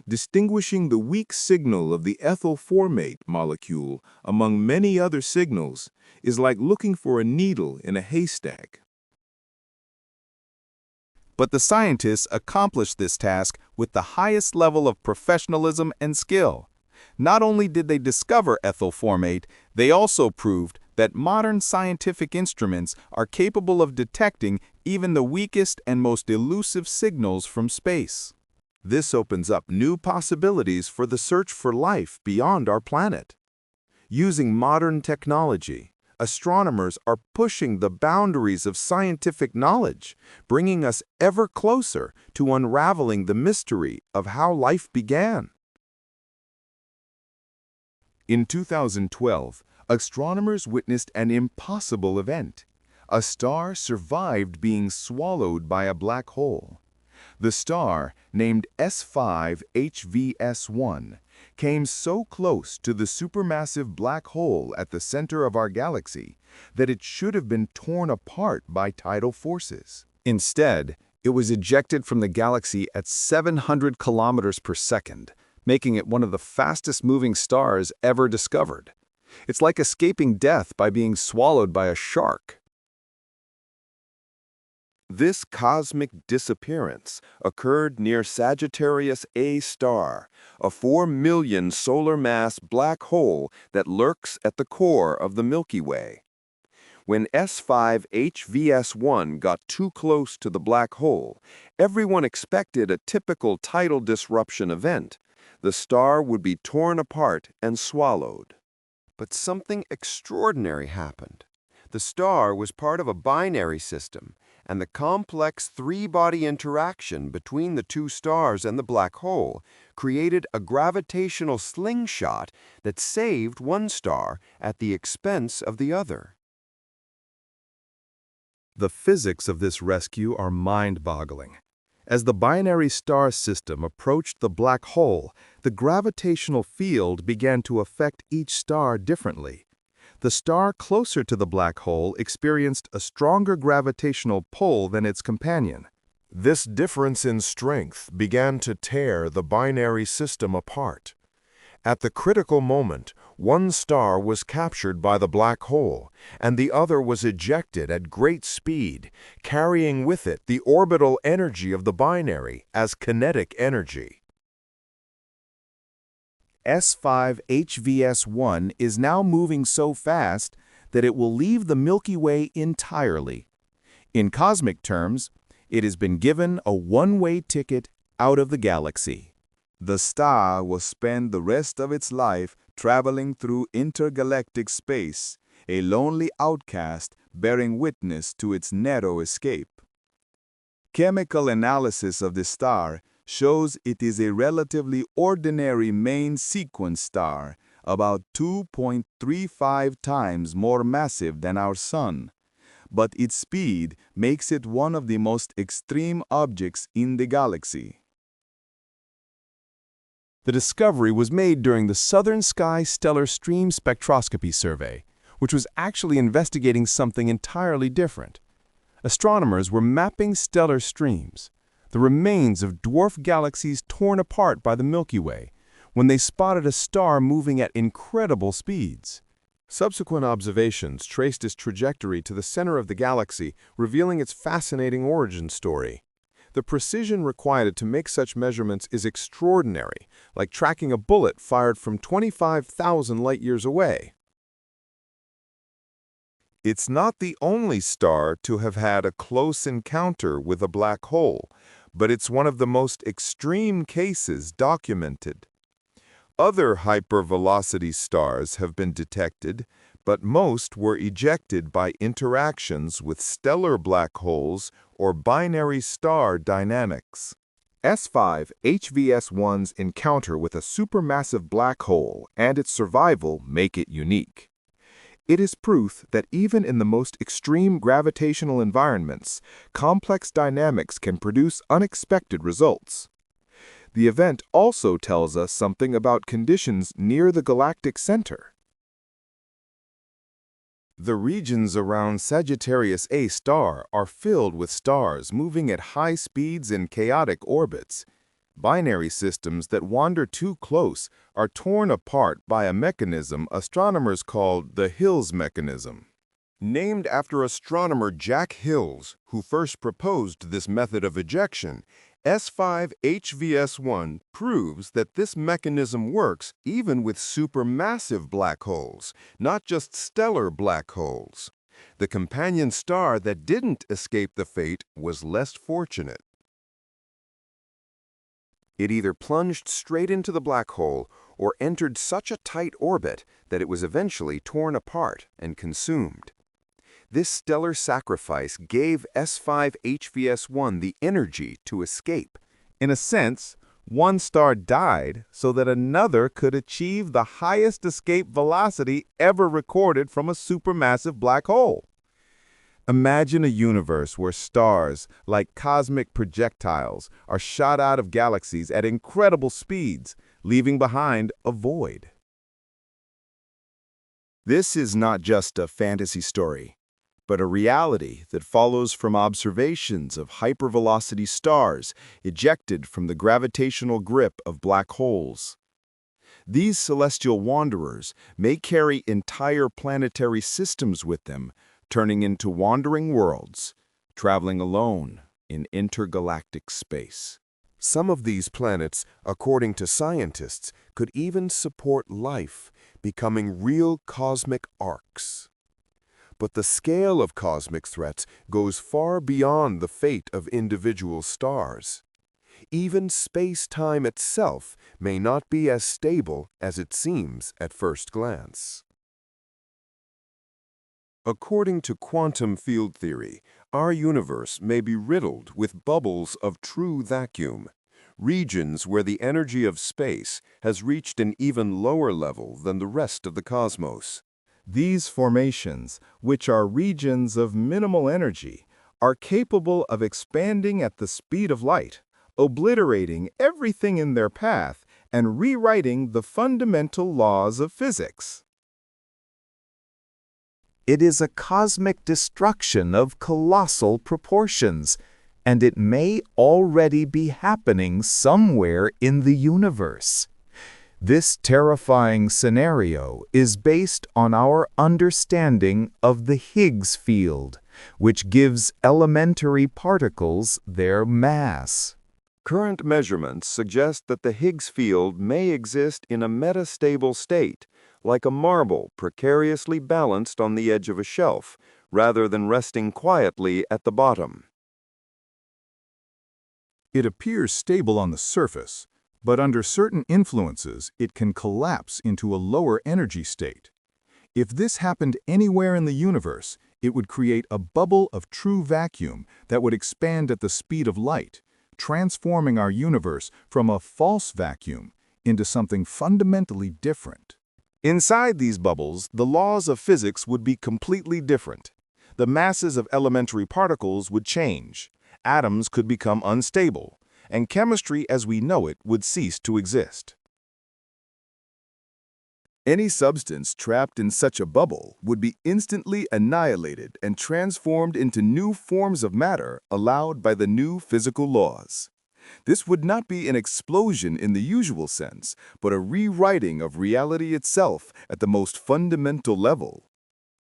Distinguishing the weak signal of the ethyl formate molecule among many other signals is like looking for a needle in a haystack. But the scientists accomplished this task with the highest level of professionalism and skill. Not only did they discover ethyl formate, they also proved that modern scientific instruments are capable of detecting even the weakest and most elusive signals from space. This opens up new possibilities for the search for life beyond our planet. Using modern technology, astronomers are pushing the boundaries of scientific knowledge, bringing us ever closer to unraveling the mystery of how life began. In 2012, astronomers witnessed an impossible event. A star survived being swallowed by a black hole. The star, named S5HVS1, came so close to the supermassive black hole at the center of our galaxy that it should have been torn apart by tidal forces. Instead, It was ejected from the galaxy at 700 kilometers per second, making it one of the fastest-moving stars ever discovered. It's like escaping death by being swallowed by a shark. This cosmic disappearance occurred near Sagittarius A star, a 4 million solar mass black hole that lurks at the core of the Milky Way. When S5 HVS1 got too close to the black hole, everyone expected a typical tidal disruption event. The star would be torn apart and swallowed. But something extraordinary happened. The star was part of a binary system, and the complex three-body interaction between the two stars and the black hole created a gravitational slingshot that saved one star at the expense of the other. The physics of this rescue are mind-boggling. As the binary star system approached the black hole, the gravitational field began to affect each star differently. The star closer to the black hole experienced a stronger gravitational pull than its companion. This difference in strength began to tear the binary system apart. At the critical moment, one star was captured by the black hole, and the other was ejected at great speed, carrying with it the orbital energy of the binary as kinetic energy. S5 HVS1 is now moving so fast that it will leave the Milky Way entirely. In cosmic terms, it has been given a one-way ticket out of the galaxy. The star will spend the rest of its life traveling through intergalactic space, a lonely outcast bearing witness to its narrow escape. Chemical analysis of the star shows it is a relatively ordinary main sequence star, about 2.35 times more massive than our Sun. But its speed makes it one of the most extreme objects in the galaxy. The discovery was made during the Southern Sky Stellar Stream Spectroscopy Survey, which was actually investigating something entirely different. Astronomers were mapping stellar streams, the remains of dwarf galaxies torn apart by the Milky Way, when they spotted a star moving at incredible speeds. Subsequent observations traced its trajectory to the center of the galaxy, revealing its fascinating origin story. The precision required to make such measurements is extraordinary, like tracking a bullet fired from 25,000 light-years away. It's not the only star to have had a close encounter with a black hole, but it's one of the most extreme cases documented. Other hypervelocity stars have been detected, but most were ejected by interactions with stellar black holes or binary star dynamics. S5 HVS1's encounter with a supermassive black hole and its survival make it unique. It is proof that even in the most extreme gravitational environments, complex dynamics can produce unexpected results. The event also tells us something about conditions near the galactic center. The regions around Sagittarius A star are filled with stars moving at high speeds in chaotic orbits. Binary systems that wander too close are torn apart by a mechanism astronomers call the Hills mechanism. Named after astronomer Jack Hills, who first proposed this method of ejection, S5 HVS1 proves that this mechanism works even with supermassive black holes, not just stellar black holes. The companion star that didn't escape the fate was less fortunate. It either plunged straight into the black hole or entered such a tight orbit that it was eventually torn apart and consumed. This stellar sacrifice gave S5 HVS1 the energy to escape. In a sense, one star died so that another could achieve the highest escape velocity ever recorded from a supermassive black hole. Imagine a universe where stars, like cosmic projectiles, are shot out of galaxies at incredible speeds, leaving behind a void. This is not just a fantasy story. but a reality that follows from observations of hypervelocity stars ejected from the gravitational grip of black holes. These celestial wanderers may carry entire planetary systems with them, turning into wandering worlds, traveling alone in intergalactic space. Some of these planets, according to scientists, could even support life, becoming real cosmic arcs. But the scale of cosmic threats goes far beyond the fate of individual stars. Even space-time itself may not be as stable as it seems at first glance. According to quantum field theory, our universe may be riddled with bubbles of true vacuum, regions where the energy of space has reached an even lower level than the rest of the cosmos. These formations, which are regions of minimal energy, are capable of expanding at the speed of light, obliterating everything in their path and rewriting the fundamental laws of physics. It is a cosmic destruction of colossal proportions, and it may already be happening somewhere in the universe. This terrifying scenario is based on our understanding of the Higgs field, which gives elementary particles their mass. Current measurements suggest that the Higgs field may exist in a metastable state, like a marble precariously balanced on the edge of a shelf, rather than resting quietly at the bottom. It appears stable on the surface, but under certain influences it can collapse into a lower energy state. If this happened anywhere in the universe, it would create a bubble of true vacuum that would expand at the speed of light, transforming our universe from a false vacuum into something fundamentally different. Inside these bubbles, the laws of physics would be completely different. The masses of elementary particles would change, atoms could become unstable, and chemistry as we know it would cease to exist. Any substance trapped in such a bubble would be instantly annihilated and transformed into new forms of matter allowed by the new physical laws. This would not be an explosion in the usual sense, but a rewriting of reality itself at the most fundamental level.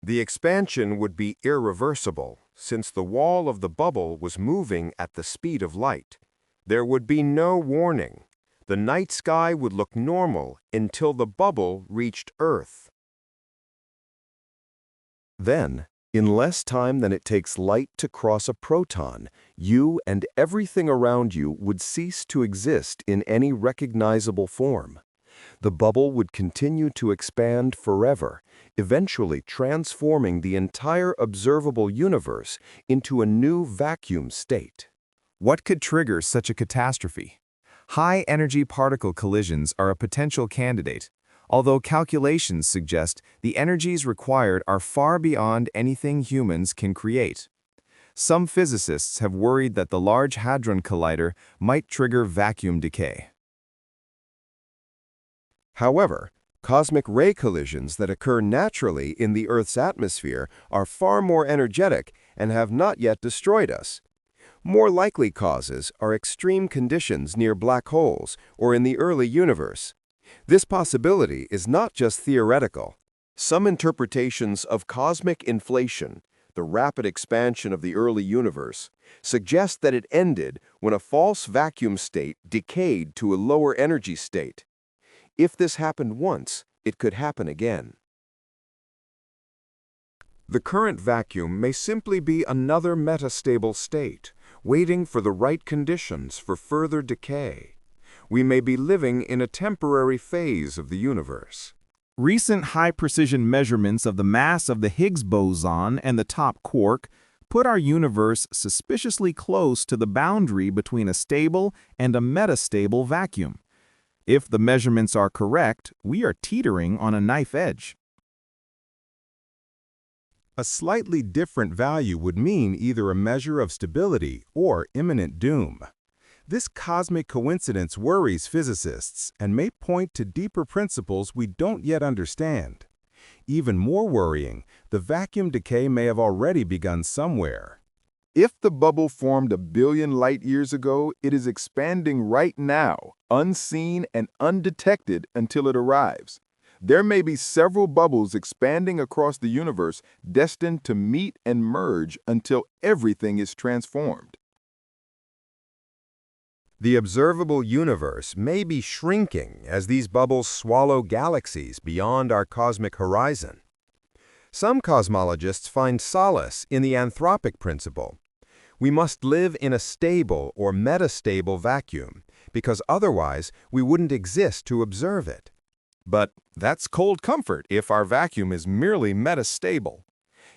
The expansion would be irreversible, since the wall of the bubble was moving at the speed of light. There would be no warning. The night sky would look normal until the bubble reached Earth. Then, in less time than it takes light to cross a proton, you and everything around you would cease to exist in any recognizable form. The bubble would continue to expand forever, eventually transforming the entire observable universe into a new vacuum state. What could trigger such a catastrophe? High-energy particle collisions are a potential candidate, although calculations suggest the energies required are far beyond anything humans can create. Some physicists have worried that the Large Hadron Collider might trigger vacuum decay. However, cosmic ray collisions that occur naturally in the Earth's atmosphere are far more energetic and have not yet destroyed us. More likely causes are extreme conditions near black holes or in the early universe. This possibility is not just theoretical. Some interpretations of cosmic inflation, the rapid expansion of the early universe, suggest that it ended when a false vacuum state decayed to a lower energy state. If this happened once, it could happen again. The current vacuum may simply be another metastable state, waiting for the right conditions for further decay. We may be living in a temporary phase of the universe. Recent high-precision measurements of the mass of the Higgs boson and the top quark put our universe suspiciously close to the boundary between a stable and a metastable vacuum. If the measurements are correct, we are teetering on a knife edge. A slightly different value would mean either a measure of stability or imminent doom. This cosmic coincidence worries physicists and may point to deeper principles we don't yet understand. Even more worrying, the vacuum decay may have already begun somewhere. If the bubble formed a billion light-years ago, it is expanding right now, unseen and undetected until it arrives. There may be several bubbles expanding across the universe destined to meet and merge until everything is transformed. The observable universe may be shrinking as these bubbles swallow galaxies beyond our cosmic horizon. Some cosmologists find solace in the anthropic principle. We must live in a stable or metastable vacuum, because otherwise we wouldn't exist to observe it. But that's cold comfort if our vacuum is merely metastable.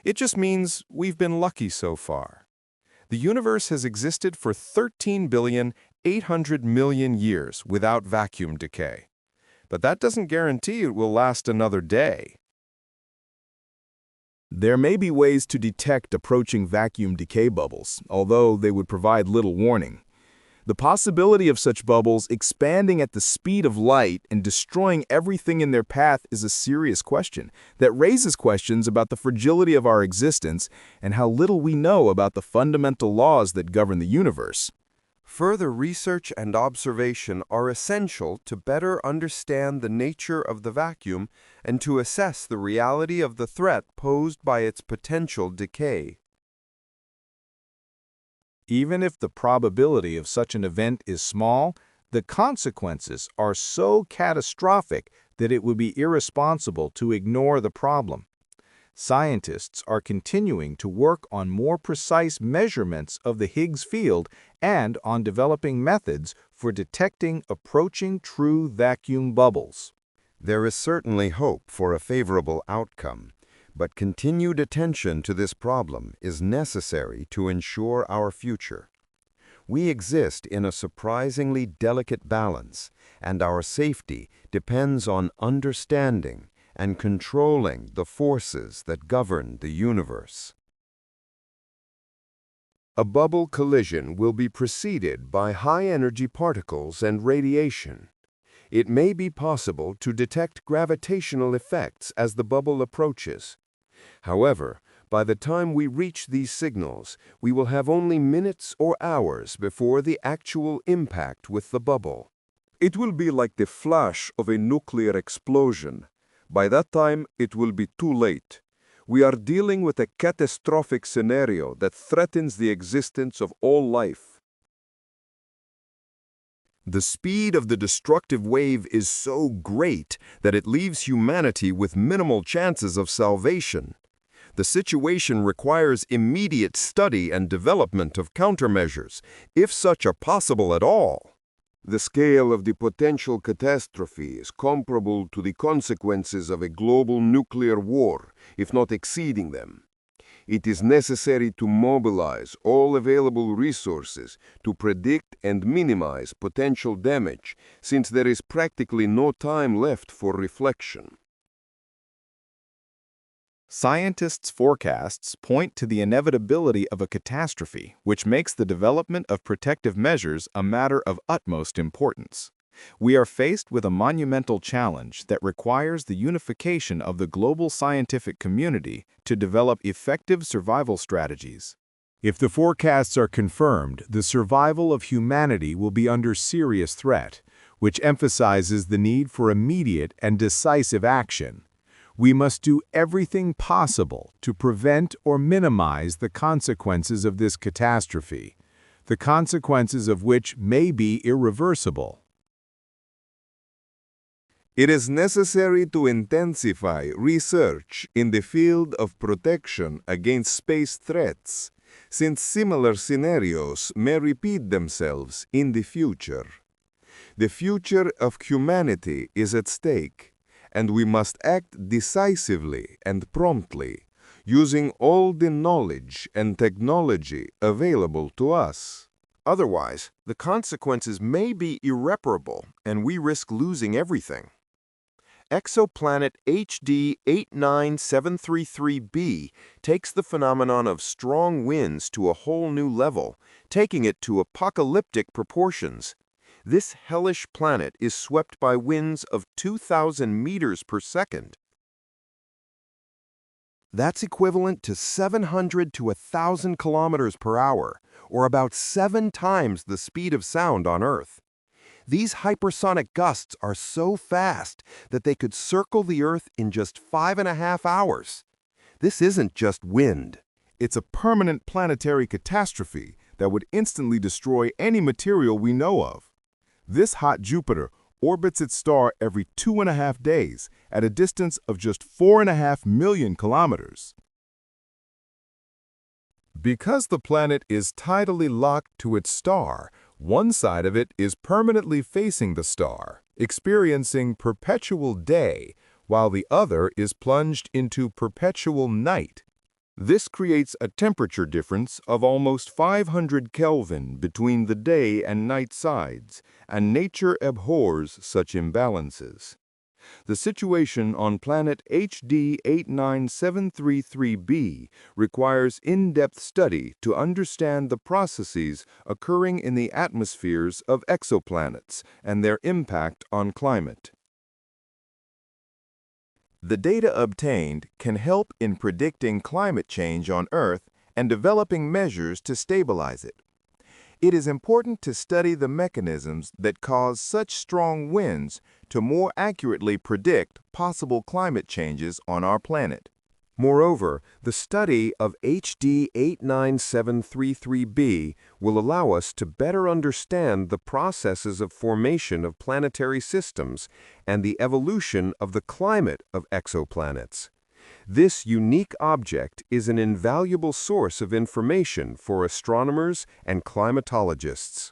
It just means we've been lucky so far. The universe has existed for 13,800 million years without vacuum decay. But that doesn't guarantee it will last another day. There may be ways to detect approaching vacuum decay bubbles, although they would provide little warning. The possibility of such bubbles expanding at the speed of light and destroying everything in their path is a serious question that raises questions about the fragility of our existence and how little we know about the fundamental laws that govern the universe. Further research and observation are essential to better understand the nature of the vacuum and to assess the reality of the threat posed by its potential decay. Even if the probability of such an event is small, the consequences are so catastrophic that it would be irresponsible to ignore the problem. Scientists are continuing to work on more precise measurements of the Higgs field and on developing methods for detecting approaching true vacuum bubbles. There is certainly hope for a favorable outcome, but continued attention to this problem is necessary to ensure our future. We exist in a surprisingly delicate balance, and our safety depends on understanding and controlling the forces that govern the universe. A bubble collision will be preceded by high-energy particles and radiation. It may be possible to detect gravitational effects as the bubble approaches. However, by the time we reach these signals, we will have only minutes or hours before the actual impact with the bubble. It will be like the flash of a nuclear explosion. By that time, it will be too late. We are dealing with a catastrophic scenario that threatens the existence of all life. The speed of the destructive wave is so great that it leaves humanity with minimal chances of salvation. The situation requires immediate study and development of countermeasures, if such are possible at all. The scale of the potential catastrophe is comparable to the consequences of a global nuclear war, if not exceeding them. It is necessary to mobilize all available resources to predict and minimize potential damage, since there is practically no time left for reflection. Scientists' forecasts point to the inevitability of a catastrophe, which makes the development of protective measures a matter of utmost importance. We are faced with a monumental challenge that requires the unification of the global scientific community to develop effective survival strategies. If the forecasts are confirmed, the survival of humanity will be under serious threat, which emphasizes the need for immediate and decisive action. We must do everything possible to prevent or minimize the consequences of this catastrophe, the consequences of which may be irreversible. It is necessary to intensify research in the field of protection against space threats, since similar scenarios may repeat themselves in the future. The future of humanity is at stake, and we must act decisively and promptly, using all the knowledge and technology available to us. Otherwise, the consequences may be irreparable, and we risk losing everything. Exoplanet HD 89733b takes the phenomenon of strong winds to a whole new level, taking it to apocalyptic proportions. This hellish planet is swept by winds of 2,000 meters per second. That's equivalent to 700 to 1,000 kilometers per hour, or about 7 times the speed of sound on Earth. These hypersonic gusts are so fast that they could circle the Earth in just 5.5 hours. This isn't just wind. It's a permanent planetary catastrophe that would instantly destroy any material we know of. This hot Jupiter orbits its star every 2.5 days at a distance of just 4.5 million kilometers. Because the planet is tidally locked to its star, one side of it is permanently facing the star, experiencing perpetual day, while the other is plunged into perpetual night. This creates a temperature difference of almost 500 Kelvin between the day and night sides, and nature abhors such imbalances. The situation on planet HD 89733b requires in-depth study to understand the processes occurring in the atmospheres of exoplanets and their impact on climate. The data obtained can help in predicting climate change on Earth and developing measures to stabilize it. It is important to study the mechanisms that cause such strong winds to more accurately predict possible climate changes on our planet. Moreover, the study of HD 89733b will allow us to better understand the processes of formation of planetary systems and the evolution of the climate of exoplanets. This unique object is an invaluable source of information for astronomers and climatologists.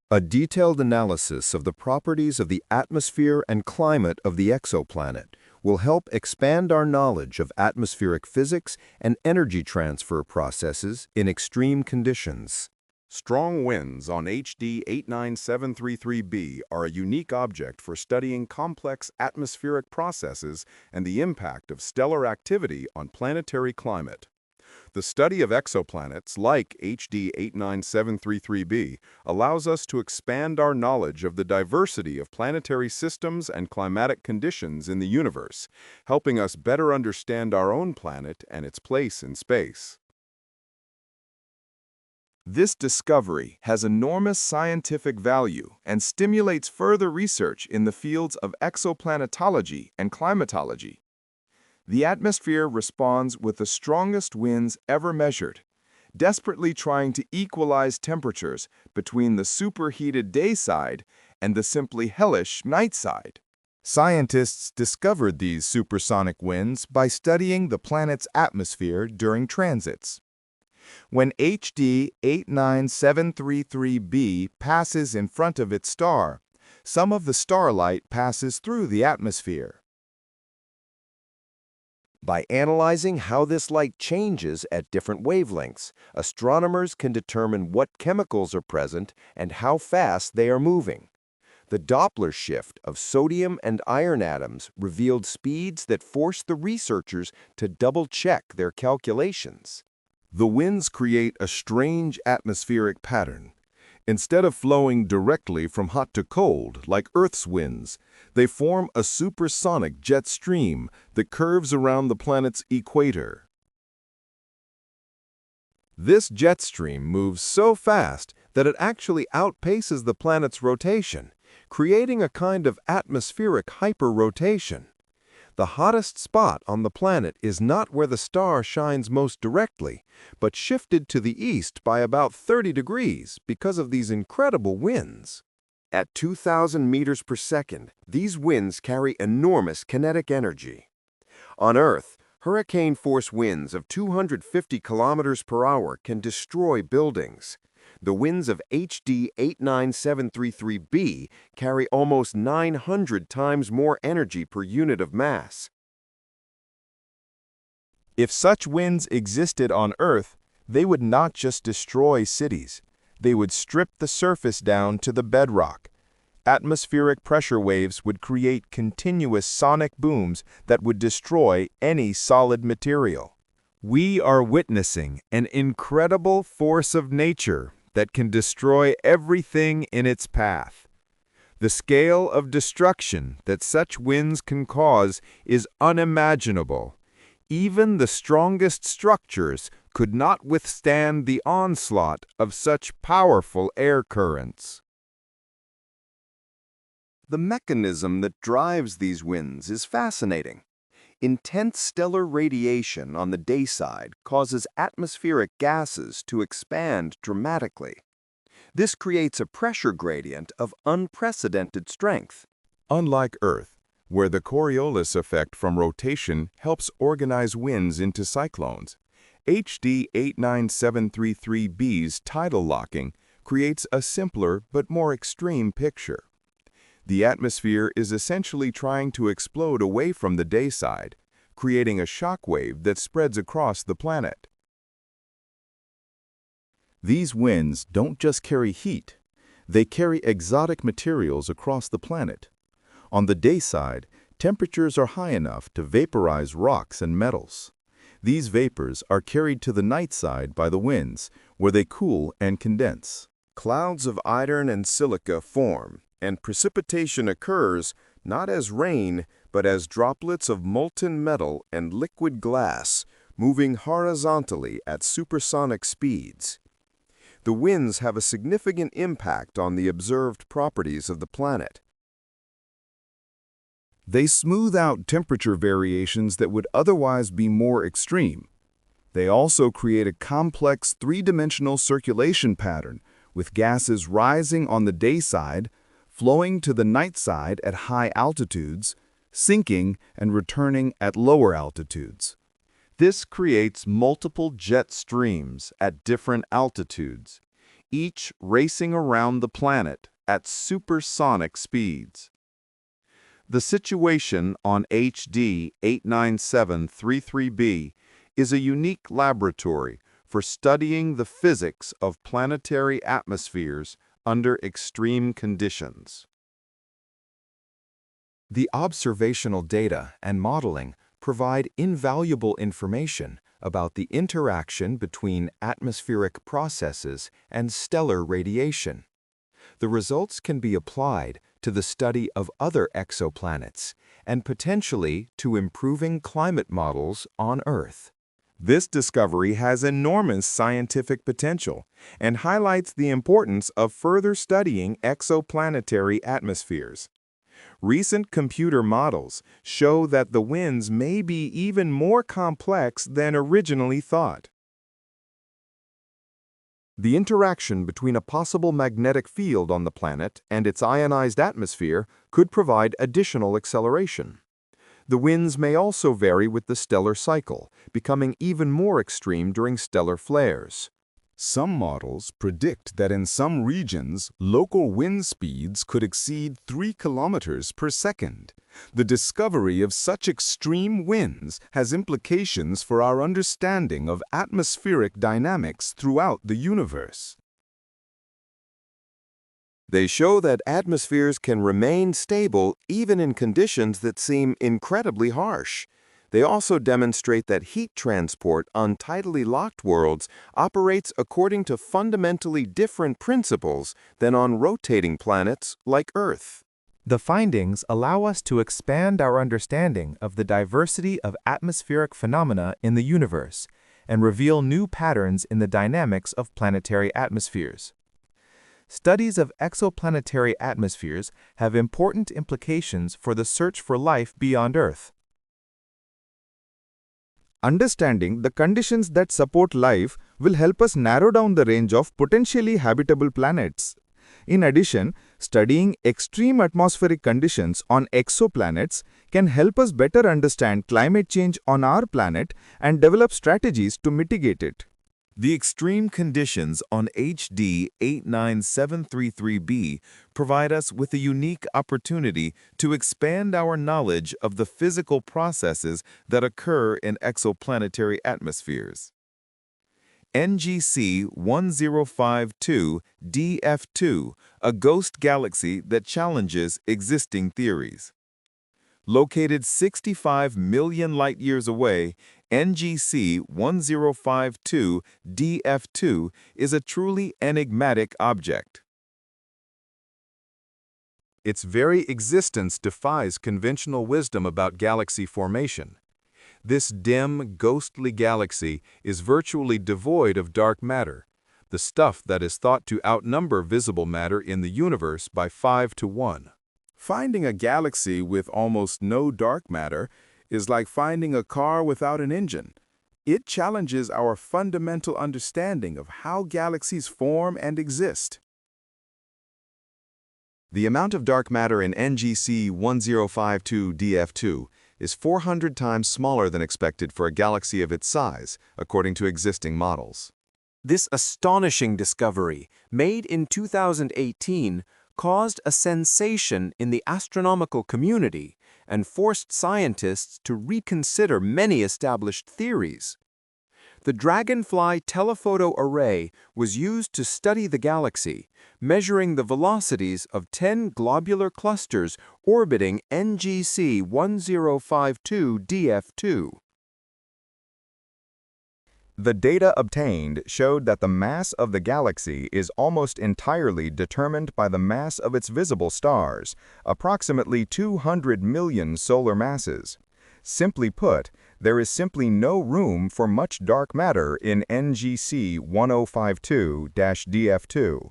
A detailed analysis of the properties of the atmosphere and climate of the exoplanet will help expand our knowledge of atmospheric physics and energy transfer processes in extreme conditions. Strong winds on HD 89733b are a unique object for studying complex atmospheric processes and the impact of stellar activity on planetary climate. The study of exoplanets, like HD 89733b, allows us to expand our knowledge of the diversity of planetary systems and climatic conditions in the universe, helping us better understand our own planet and its place in space. This discovery has enormous scientific value and stimulates further research in the fields of exoplanetology and climatology. The atmosphere responds with the strongest winds ever measured, desperately trying to equalize temperatures between the superheated day side and the simply hellish night side. Scientists discovered these supersonic winds by studying the planet's atmosphere during transits. When HD 89733b passes in front of its star, some of the starlight passes through the atmosphere. By analyzing how this light changes at different wavelengths, astronomers can determine what chemicals are present and how fast they are moving. The Doppler shift of sodium and iron atoms revealed speeds that forced the researchers to double-check their calculations. The winds create a strange atmospheric pattern. Instead of flowing directly from hot to cold, like Earth's winds, they form a supersonic jet stream that curves around the planet's equator. This jet stream moves so fast that it actually outpaces the planet's rotation, creating a kind of atmospheric hyperrotation. The hottest spot on the planet is not where the star shines most directly, but shifted to the east by about 30 degrees because of these incredible winds. At 2,000 meters per second, these winds carry enormous kinetic energy. On Earth, hurricane-force winds of 250 kilometers per hour can destroy buildings. The winds of HD 89733b carry almost 900 times more energy per unit of mass. If such winds existed on Earth, they would not just destroy cities. They would strip the surface down to the bedrock. Atmospheric pressure waves would create continuous sonic booms that would destroy any solid material. We are witnessing an incredible force of nature that can destroy everything in its path. The scale of destruction that such winds can cause is unimaginable. Even the strongest structures could not withstand the onslaught of such powerful air currents. The mechanism that drives these winds is fascinating. Intense stellar radiation on the day side causes atmospheric gases to expand dramatically. This creates a pressure gradient of unprecedented strength. Unlike Earth, where the Coriolis effect from rotation helps organize winds into cyclones, HD 89733b's tidal locking creates a simpler but more extreme picture. The atmosphere is essentially trying to explode away from the day side, creating a shock wave that spreads across the planet. These winds don't just carry heat, they carry exotic materials across the planet. On the day side, temperatures are high enough to vaporize rocks and metals. These vapors are carried to the night side by the winds, where they cool and condense. Clouds of iron and silica form, and precipitation occurs not as rain, but as droplets of molten metal and liquid glass moving horizontally at supersonic speeds. The winds have a significant impact on the observed properties of the planet. They smooth out temperature variations that would otherwise be more extreme. They also create a complex three-dimensional circulation pattern, with gases rising on the day side, flowing to the night side at high altitudes, sinking and returning at lower altitudes. This creates multiple jet streams at different altitudes, each racing around the planet at supersonic speeds. The situation on HD 89733b is a unique laboratory for studying the physics of planetary atmospheres under extreme conditions. The observational data and modeling provide invaluable information about the interaction between atmospheric processes and stellar radiation. The results can be applied to the study of other exoplanets and potentially to improving climate models on Earth. This discovery has enormous scientific potential and highlights the importance of further studying exoplanetary atmospheres. Recent computer models show that the winds may be even more complex than originally thought. The interaction between a possible magnetic field on the planet and its ionized atmosphere could provide additional acceleration. The winds may also vary with the stellar cycle, becoming even more extreme during stellar flares. Some models predict that in some regions, local wind speeds could exceed 3 kilometers per second. The discovery of such extreme winds has implications for our understanding of atmospheric dynamics throughout the universe. They show that atmospheres can remain stable even in conditions that seem incredibly harsh. They also demonstrate that heat transport on tidally locked worlds operates according to fundamentally different principles than on rotating planets like Earth. The findings allow us to expand our understanding of the diversity of atmospheric phenomena in the universe and reveal new patterns in the dynamics of planetary atmospheres. Studies of exoplanetary atmospheres have important implications for the search for life beyond Earth. Understanding the conditions that support life will help us narrow down the range of potentially habitable planets. In addition, studying extreme atmospheric conditions on exoplanets can help us better understand climate change on our planet and develop strategies to mitigate it. The extreme conditions on HD 89733b provide us with a unique opportunity to expand our knowledge of the physical processes that occur in exoplanetary atmospheres. NGC 1052 DF2, a ghost galaxy that challenges existing theories. Located 65 million light-years away, NGC 1052 DF2 is a truly enigmatic object. Its very existence defies conventional wisdom about galaxy formation. This dim, ghostly galaxy is virtually devoid of dark matter, the stuff that is thought to outnumber visible matter in the universe by 5 to 1. Finding a galaxy with almost no dark matter is like finding a car without an engine. It challenges our fundamental understanding of how galaxies form and exist. The amount of dark matter in NGC 1052 DF2 is 400 times smaller than expected for a galaxy of its size, according to existing models. This astonishing discovery, made in 2018, caused a sensation in the astronomical community and forced scientists to reconsider many established theories. The Dragonfly telephoto array was used to study the galaxy, measuring the velocities of 10 globular clusters orbiting NGC 1052 DF2. The data obtained showed that the mass of the galaxy is almost entirely determined by the mass of its visible stars, approximately 200 million solar masses. Simply put, there is simply no room for much dark matter in NGC 1052-DF2.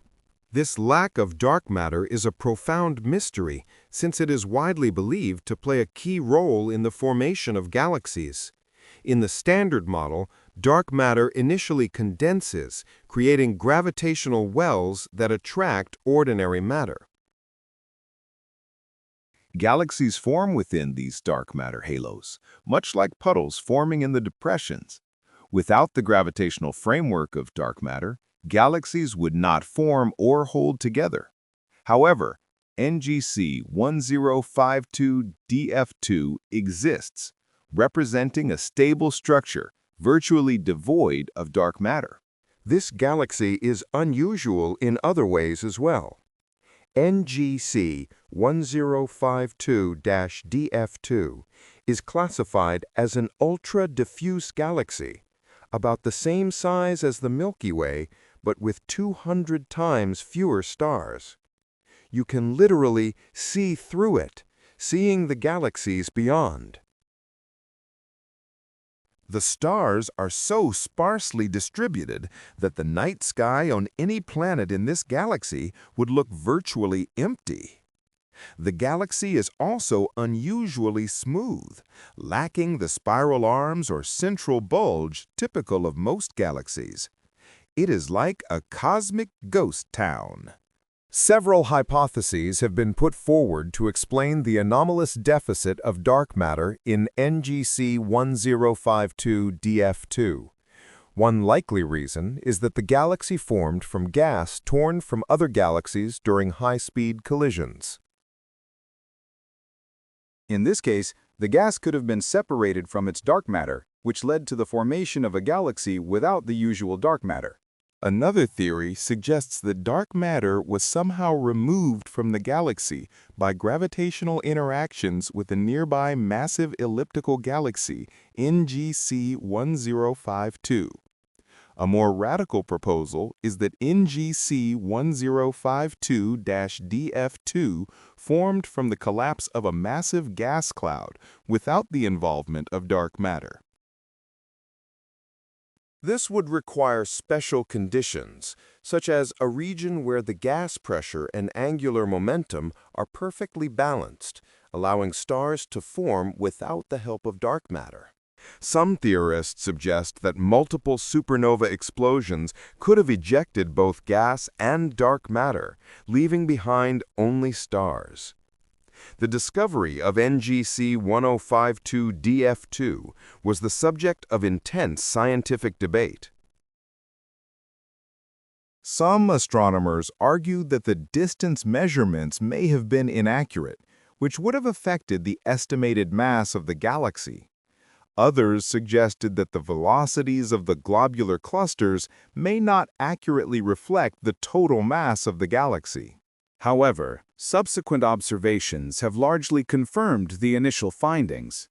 This lack of dark matter is a profound mystery, since it is widely believed to play a key role in the formation of galaxies. In the Standard Model, dark matter initially condenses, creating gravitational wells that attract ordinary matter. Galaxies form within these dark matter halos, much like puddles forming in the depressions. Without the gravitational framework of dark matter, galaxies would not form or hold together. However, NGC 1052 DF2 exists, representing a stable structure virtually devoid of dark matter. This galaxy is unusual in other ways as well. NGC 1052-DF2 is classified as an ultra-diffuse galaxy, about the same size as the Milky Way, but with 200 times fewer stars. You can literally see through it, seeing the galaxies beyond. The stars are so sparsely distributed that the night sky on any planet in this galaxy would look virtually empty. The galaxy is also unusually smooth, lacking the spiral arms or central bulge typical of most galaxies. It is like a cosmic ghost town. Several hypotheses have been put forward to explain the anomalous deficit of dark matter in NGC 1052 DF2. One likely reason is that the galaxy formed from gas torn from other galaxies during high-speed collisions. In this case, the gas could have been separated from its dark matter, which led to the formation of a galaxy without the usual dark matter. Another theory suggests that dark matter was somehow removed from the galaxy by gravitational interactions with a nearby massive elliptical galaxy, NGC 1052. A more radical proposal is that NGC 1052-DF2 formed from the collapse of a massive gas cloud without the involvement of dark matter. This would require special conditions, such as a region where the gas pressure and angular momentum are perfectly balanced, allowing stars to form without the help of dark matter. Some theorists suggest that multiple supernova explosions could have ejected both gas and dark matter, leaving behind only stars. The discovery of NGC 1052-DF2 was the subject of intense scientific debate. Some astronomers argued that the distance measurements may have been inaccurate, which would have affected the estimated mass of the galaxy. Others suggested that the velocities of the globular clusters may not accurately reflect the total mass of the galaxy. However, subsequent observations have largely confirmed the initial findings.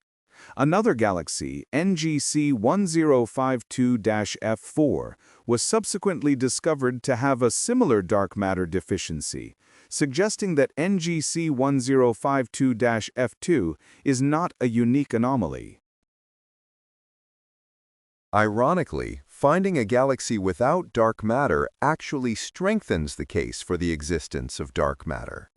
Another galaxy, NGC 1052-F4, was subsequently discovered to have a similar dark matter deficiency, suggesting that NGC 1052-F2 is not a unique anomaly. Ironically, finding a galaxy without dark matter actually strengthens the case for the existence of dark matter.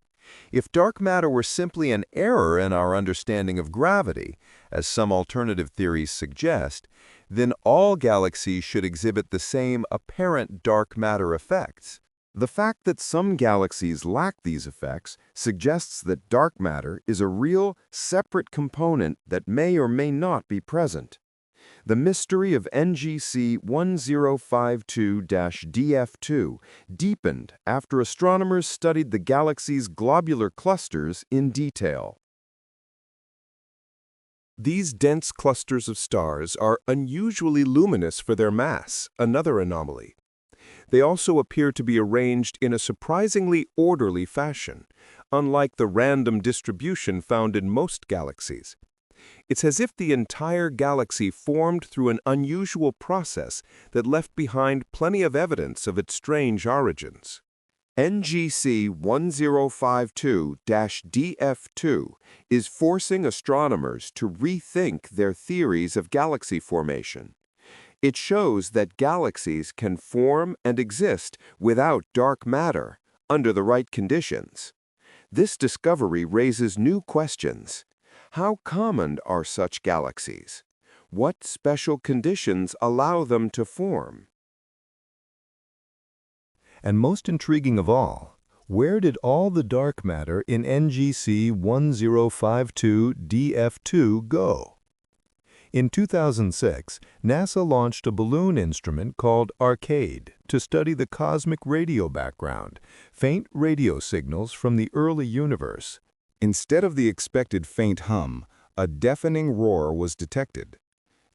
If dark matter were simply an error in our understanding of gravity, as some alternative theories suggest, then all galaxies should exhibit the same apparent dark matter effects. The fact that some galaxies lack these effects suggests that dark matter is a real, separate component that may or may not be present. The mystery of NGC 1052-DF2 deepened after astronomers studied the galaxy's globular clusters in detail. These dense clusters of stars are unusually luminous for their mass, another anomaly. They also appear to be arranged in a surprisingly orderly fashion, unlike the random distribution found in most galaxies. It's as if the entire galaxy formed through an unusual process that left behind plenty of evidence of its strange origins. NGC 1052-DF2 is forcing astronomers to rethink their theories of galaxy formation. It shows that galaxies can form and exist without dark matter, under the right conditions. This discovery raises new questions. How common are such galaxies? What special conditions allow them to form? And most intriguing of all, where did all the dark matter in NGC 1052-DF2 go? In 2006, NASA launched a balloon instrument called Arcade to study the cosmic radio background, faint radio signals from the early universe. Instead of the expected faint hum, a deafening roar was detected.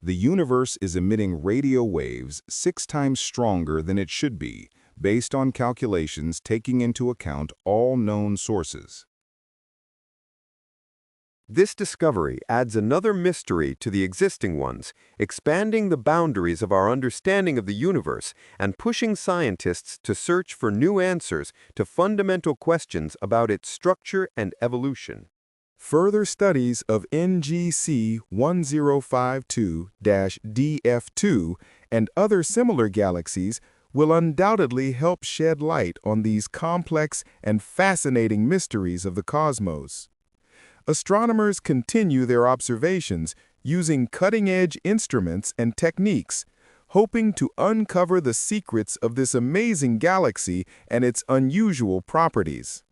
The universe is emitting radio waves 6 times stronger than it should be, based on calculations taking into account all known sources. This discovery adds another mystery to the existing ones, expanding the boundaries of our understanding of the universe and pushing scientists to search for new answers to fundamental questions about its structure and evolution. Further studies of NGC 1052-DF2 and other similar galaxies will undoubtedly help shed light on these complex and fascinating mysteries of the cosmos. Astronomers continue their observations using cutting-edge instruments and techniques, hoping to uncover the secrets of this amazing galaxy and its unusual properties.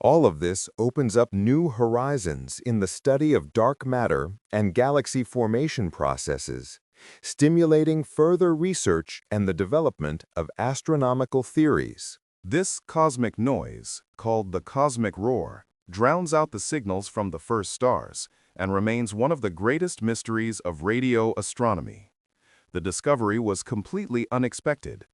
All of this opens up new horizons in the study of dark matter and galaxy formation processes, stimulating further research and the development of astronomical theories. This cosmic noise, called the cosmic roar, drowns out the signals from the first stars and remains one of the greatest mysteries of radio astronomy. The discovery was completely unexpected.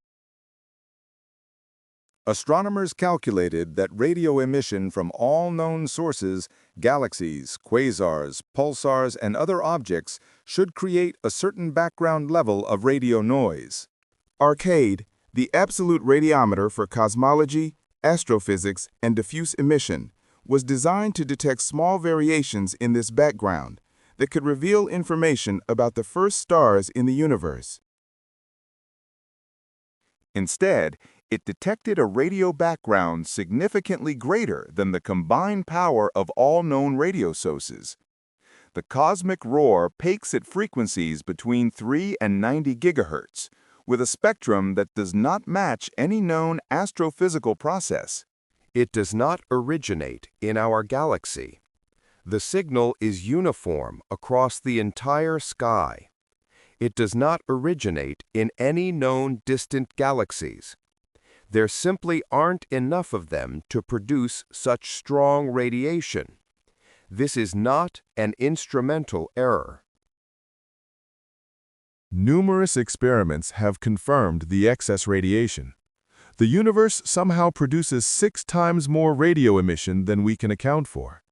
Astronomers calculated that radio emission from all known sources, galaxies, quasars, pulsars, and other objects should create a certain background level of radio noise. Arcade, the absolute radiometer for cosmology, astrophysics, and diffuse emission, was designed to detect small variations in this background that could reveal information about the first stars in the universe. Instead, it detected a radio background significantly greater than the combined power of all known radio sources. The cosmic roar peaks at frequencies between 3 and 90 gigahertz, with a spectrum that does not match any known astrophysical process. It does not originate in our galaxy. The signal is uniform across the entire sky. It does not originate in any known distant galaxies. There simply aren't enough of them to produce such strong radiation. This is not an instrumental error. Numerous experiments have confirmed the excess radiation. The universe somehow produces 6 times more radio emission than we can account for.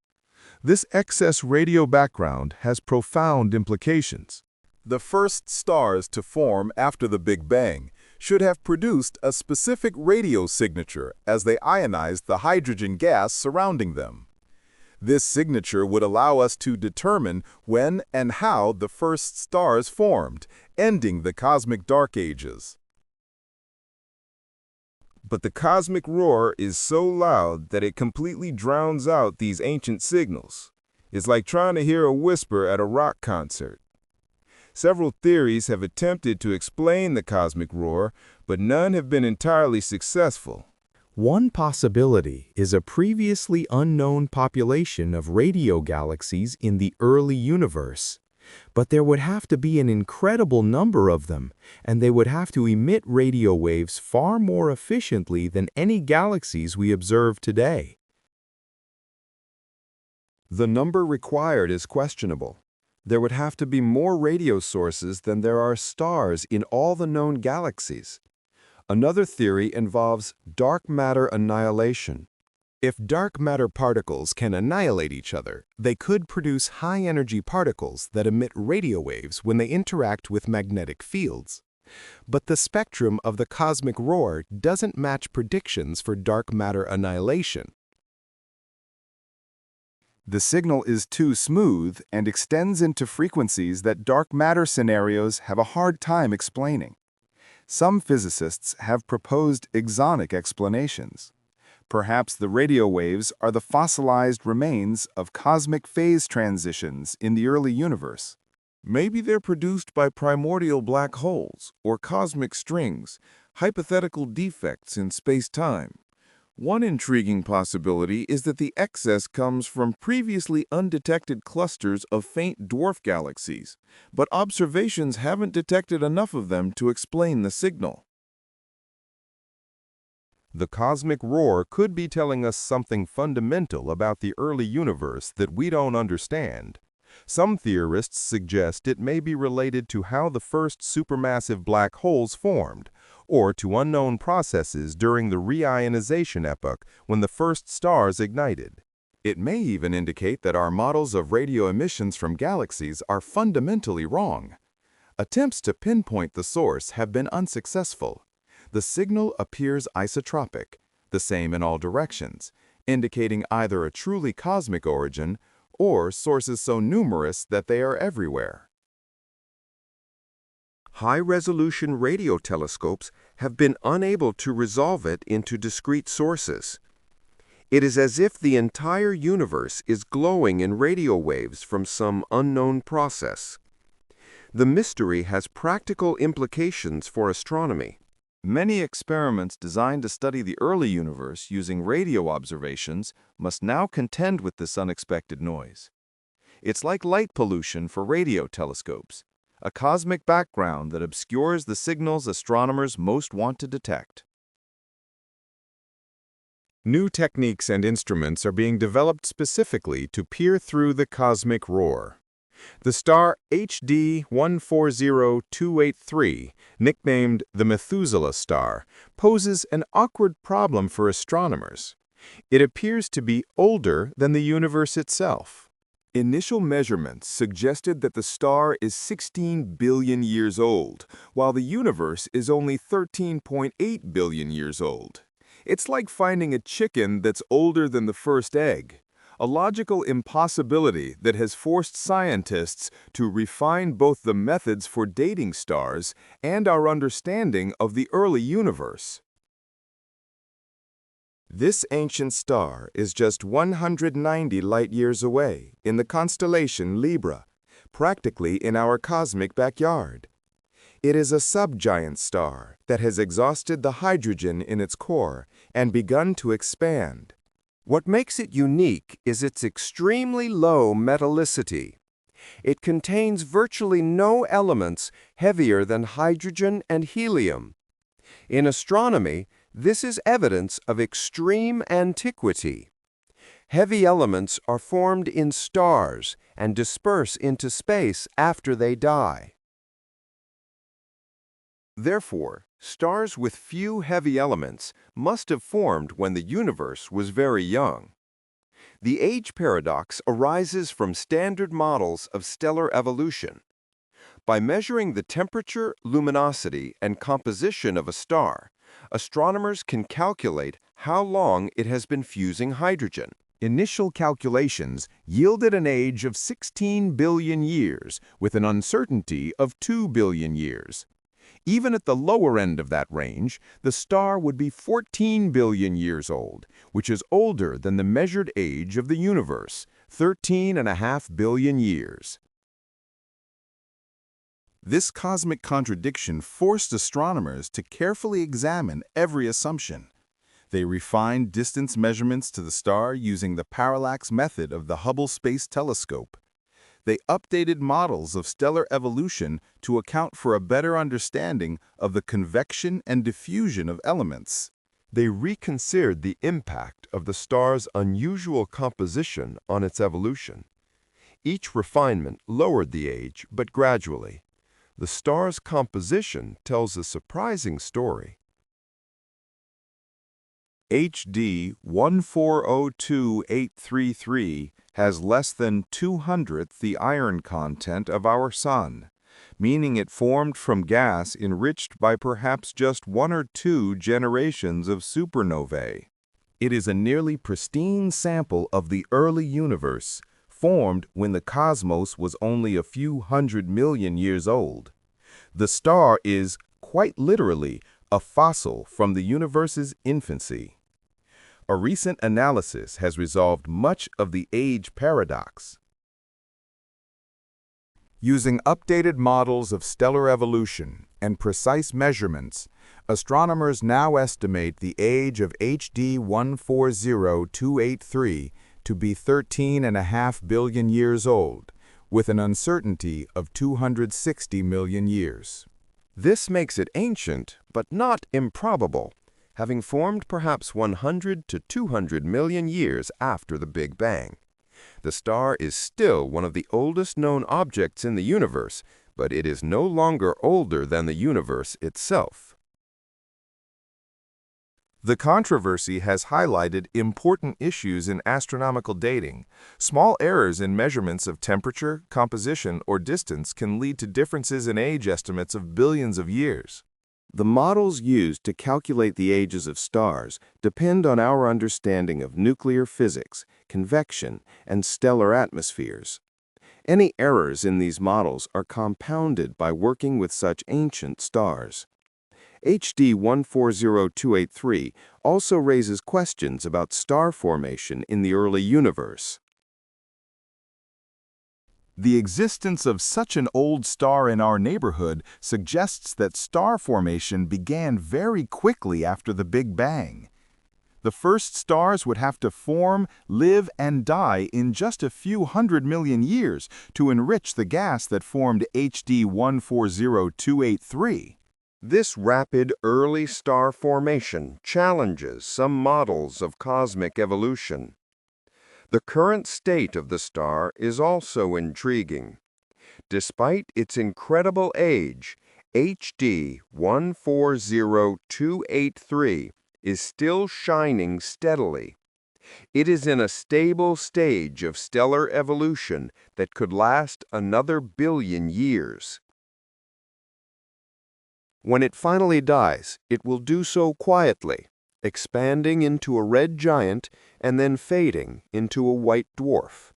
This excess radio background has profound implications. The first stars to form after the Big Bang should have produced a specific radio signature as they ionized the hydrogen gas surrounding them. This signature would allow us to determine when and how the first stars formed, ending the cosmic dark ages. But the cosmic roar is so loud that it completely drowns out these ancient signals. It's like trying to hear a whisper at a rock concert. Several theories have attempted to explain the cosmic roar, but none have been entirely successful. One possibility is a previously unknown population of radio galaxies in the early universe. But there would have to be an incredible number of them, and they would have to emit radio waves far more efficiently than any galaxies we observe today. The number required is questionable. There would have to be more radio sources than there are stars in all the known galaxies. Another theory involves dark matter annihilation. If dark matter particles can annihilate each other, they could produce high-energy particles that emit radio waves when they interact with magnetic fields. But the spectrum of the cosmic roar doesn't match predictions for dark matter annihilation. The signal is too smooth and extends into frequencies that dark matter scenarios have a hard time explaining. Some physicists have proposed exonic explanations. Perhaps the radio waves are the fossilized remains of cosmic phase transitions in the early universe. Maybe they're produced by primordial black holes or cosmic strings, hypothetical defects in space-time. One intriguing possibility is that the excess comes from previously undetected clusters of faint dwarf galaxies, but observations haven't detected enough of them to explain the signal. The cosmic roar could be telling us something fundamental about the early universe that we don't understand. Some theorists suggest it may be related to how the first supermassive black holes formed, or to unknown processes during the reionization epoch when the first stars ignited. It may even indicate that our models of radio emissions from galaxies are fundamentally wrong. Attempts to pinpoint the source have been unsuccessful. The signal appears isotropic, the same in all directions, indicating either a truly cosmic origin or sources so numerous that they are everywhere. High-resolution radio telescopes have been unable to resolve it into discrete sources. It is as if the entire universe is glowing in radio waves from some unknown process. The mystery has practical implications for astronomy. Many experiments designed to study the early universe using radio observations must now contend with this unexpected noise. It's like light pollution for radio telescopes, a cosmic background that obscures the signals astronomers most want to detect. New techniques and instruments are being developed specifically to peer through the cosmic roar. The star HD 140283, nicknamed the Methuselah star, poses an awkward problem for astronomers. It appears to be older than the universe itself. Initial measurements suggested that the star is 16 billion years old, while the universe is only 13.8 billion years old. It's like finding a chicken that's older than the first egg. A logical impossibility that has forced scientists to refine both the methods for dating stars and our understanding of the early universe. This ancient star is just 190 light-years away in the constellation Libra, practically in our cosmic backyard. It is a subgiant star that has exhausted the hydrogen in its core and begun to expand. What makes it unique is its extremely low metallicity. It contains virtually no elements heavier than hydrogen and helium. In astronomy, this is evidence of extreme antiquity. Heavy elements are formed in stars and disperse into space after they die. Therefore, stars with few heavy elements must have formed when the universe was very young. The age paradox arises from standard models of stellar evolution. By measuring the temperature, luminosity, and composition of a star, astronomers can calculate how long it has been fusing hydrogen. Initial calculations yielded an age of 16 billion years with an uncertainty of 2 billion years. Even at the lower end of that range, the star would be 14 billion years old, which is older than the measured age of the universe, 13.5 billion years. This cosmic contradiction forced astronomers to carefully examine every assumption. They refined distance measurements to the star using the parallax method of the Hubble Space Telescope. They updated models of stellar evolution to account for a better understanding of the convection and diffusion of elements. They reconsidered the impact of the star's unusual composition on its evolution. Each refinement lowered the age, but gradually. The star's composition tells a surprising story. HD 1402833 has less than 200th the iron content of our Sun, meaning it formed from gas enriched by perhaps just 1 or 2 generations of supernovae. It is a nearly pristine sample of the early universe, formed when the cosmos was only a few 100 million years old. The star is, quite literally, a fossil from the universe's infancy. A recent analysis has resolved much of the age paradox. Using updated models of stellar evolution and precise measurements, astronomers now estimate the age of HD 140283 to be 13.5 billion years old, with an uncertainty of 260 million years. This makes it ancient, but not improbable, having formed perhaps 100 to 200 million years after the Big Bang. The star is still one of the oldest known objects in the universe, but it is no longer older than the universe itself. The controversy has highlighted important issues in astronomical dating. Small errors in measurements of temperature, composition, or distance can lead to differences in age estimates of billions of years. The models used to calculate the ages of stars depend on our understanding of nuclear physics, convection, and stellar atmospheres. Any errors in these models are compounded by working with such ancient stars. HD 140283 also raises questions about star formation in the early universe. The existence of such an old star in our neighborhood suggests that star formation began very quickly after the Big Bang. The first stars would have to form, live, and die in just a few 100 million years to enrich the gas that formed HD 140283. This rapid early star formation challenges some models of cosmic evolution. The current state of the star is also intriguing. Despite its incredible age, HD 140283 is still shining steadily. It is in a stable stage of stellar evolution that could last another billion years. When it finally dies, it will do so quietly, expanding into a red giant and then fading into a white dwarf.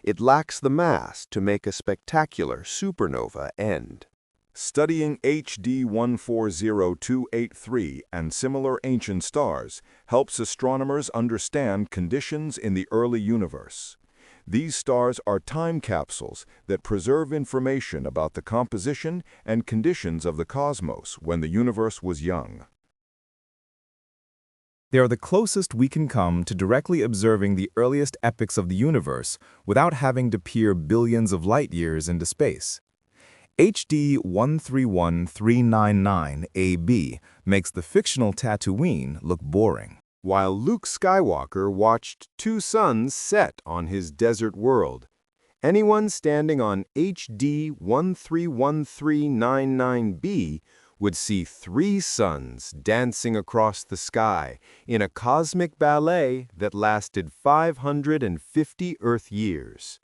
It lacks the mass to make a spectacular supernova end. Studying HD 140283 and similar ancient stars helps astronomers understand conditions in the early universe. These stars are time capsules that preserve information about the composition and conditions of the cosmos when the universe was young. They are the closest we can come to directly observing the earliest epochs of the universe without having to peer billions of light years into space. HD 131399 AB makes the fictional Tatooine look boring. While Luke Skywalker watched 2 suns set on his desert world, anyone standing on HD 131399b would see 3 suns dancing across the sky in a cosmic ballet that lasted 550 Earth years.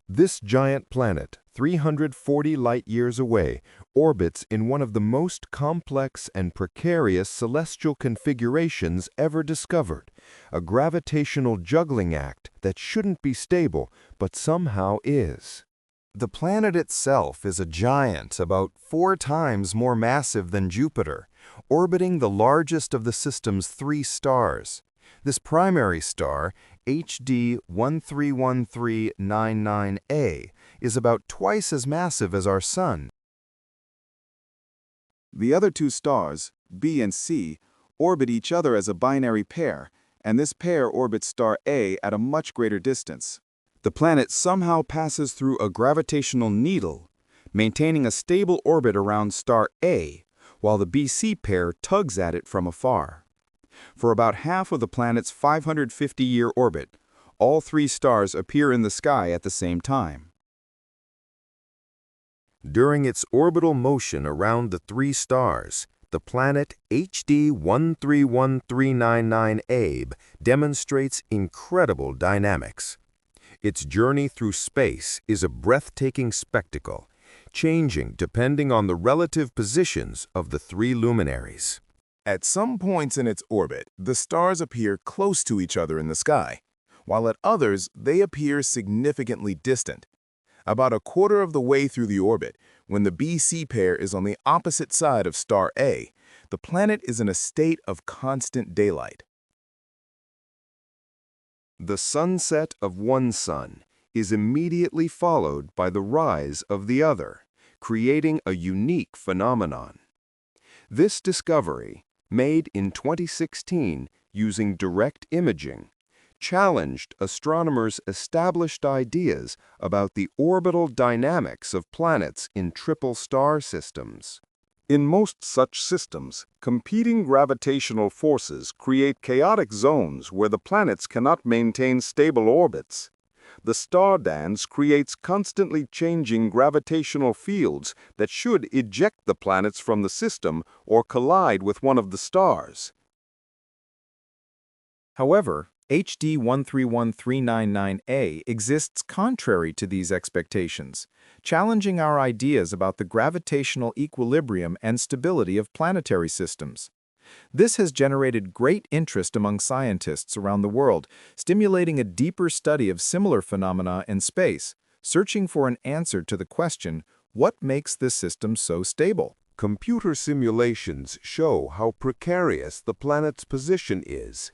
This giant planet, 340 light-years away, orbits in one of the most complex and precarious celestial configurations ever discovered, a gravitational juggling act that shouldn't be stable, but somehow is. The planet itself is a giant about 4 times more massive than Jupiter, orbiting the largest of the system's 3 stars. This primary star, HD 131399A, is about twice as massive as our Sun. The other 2 stars, B and C, orbit each other as a binary pair, and this pair orbits star A at a much greater distance. The planet somehow passes through a gravitational needle, maintaining a stable orbit around star A, while the BC pair tugs at it from afar. For about half of the planet's 550-year orbit, all 3 stars appear in the sky at the same time. During its orbital motion around the 3 stars, the planet HD 131399 demonstrates incredible dynamics. Its journey through space is a breathtaking spectacle, changing depending on the relative positions of the 3 luminaries. At some points in its orbit, the stars appear close to each other in the sky, while at others they appear significantly distant. About a quarter of the way through the orbit, when the BC pair is on the opposite side of star A, the planet is in a state of constant daylight. The sunset of one sun is immediately followed by the rise of the other, creating a unique phenomenon. This discovery, made in 2016 using direct imaging, challenged astronomers' established ideas about the orbital dynamics of planets in triple star systems. In most such systems, competing gravitational forces create chaotic zones where the planets cannot maintain stable orbits. The star dance creates constantly changing gravitational fields that should eject the planets from the system or collide with one of the stars. However, HD 131399A exists contrary to these expectations, challenging our ideas about the gravitational equilibrium and stability of planetary systems. This has generated great interest among scientists around the world, stimulating a deeper study of similar phenomena in space, searching for an answer to the question, what makes this system so stable? Computer simulations show how precarious the planet's position is.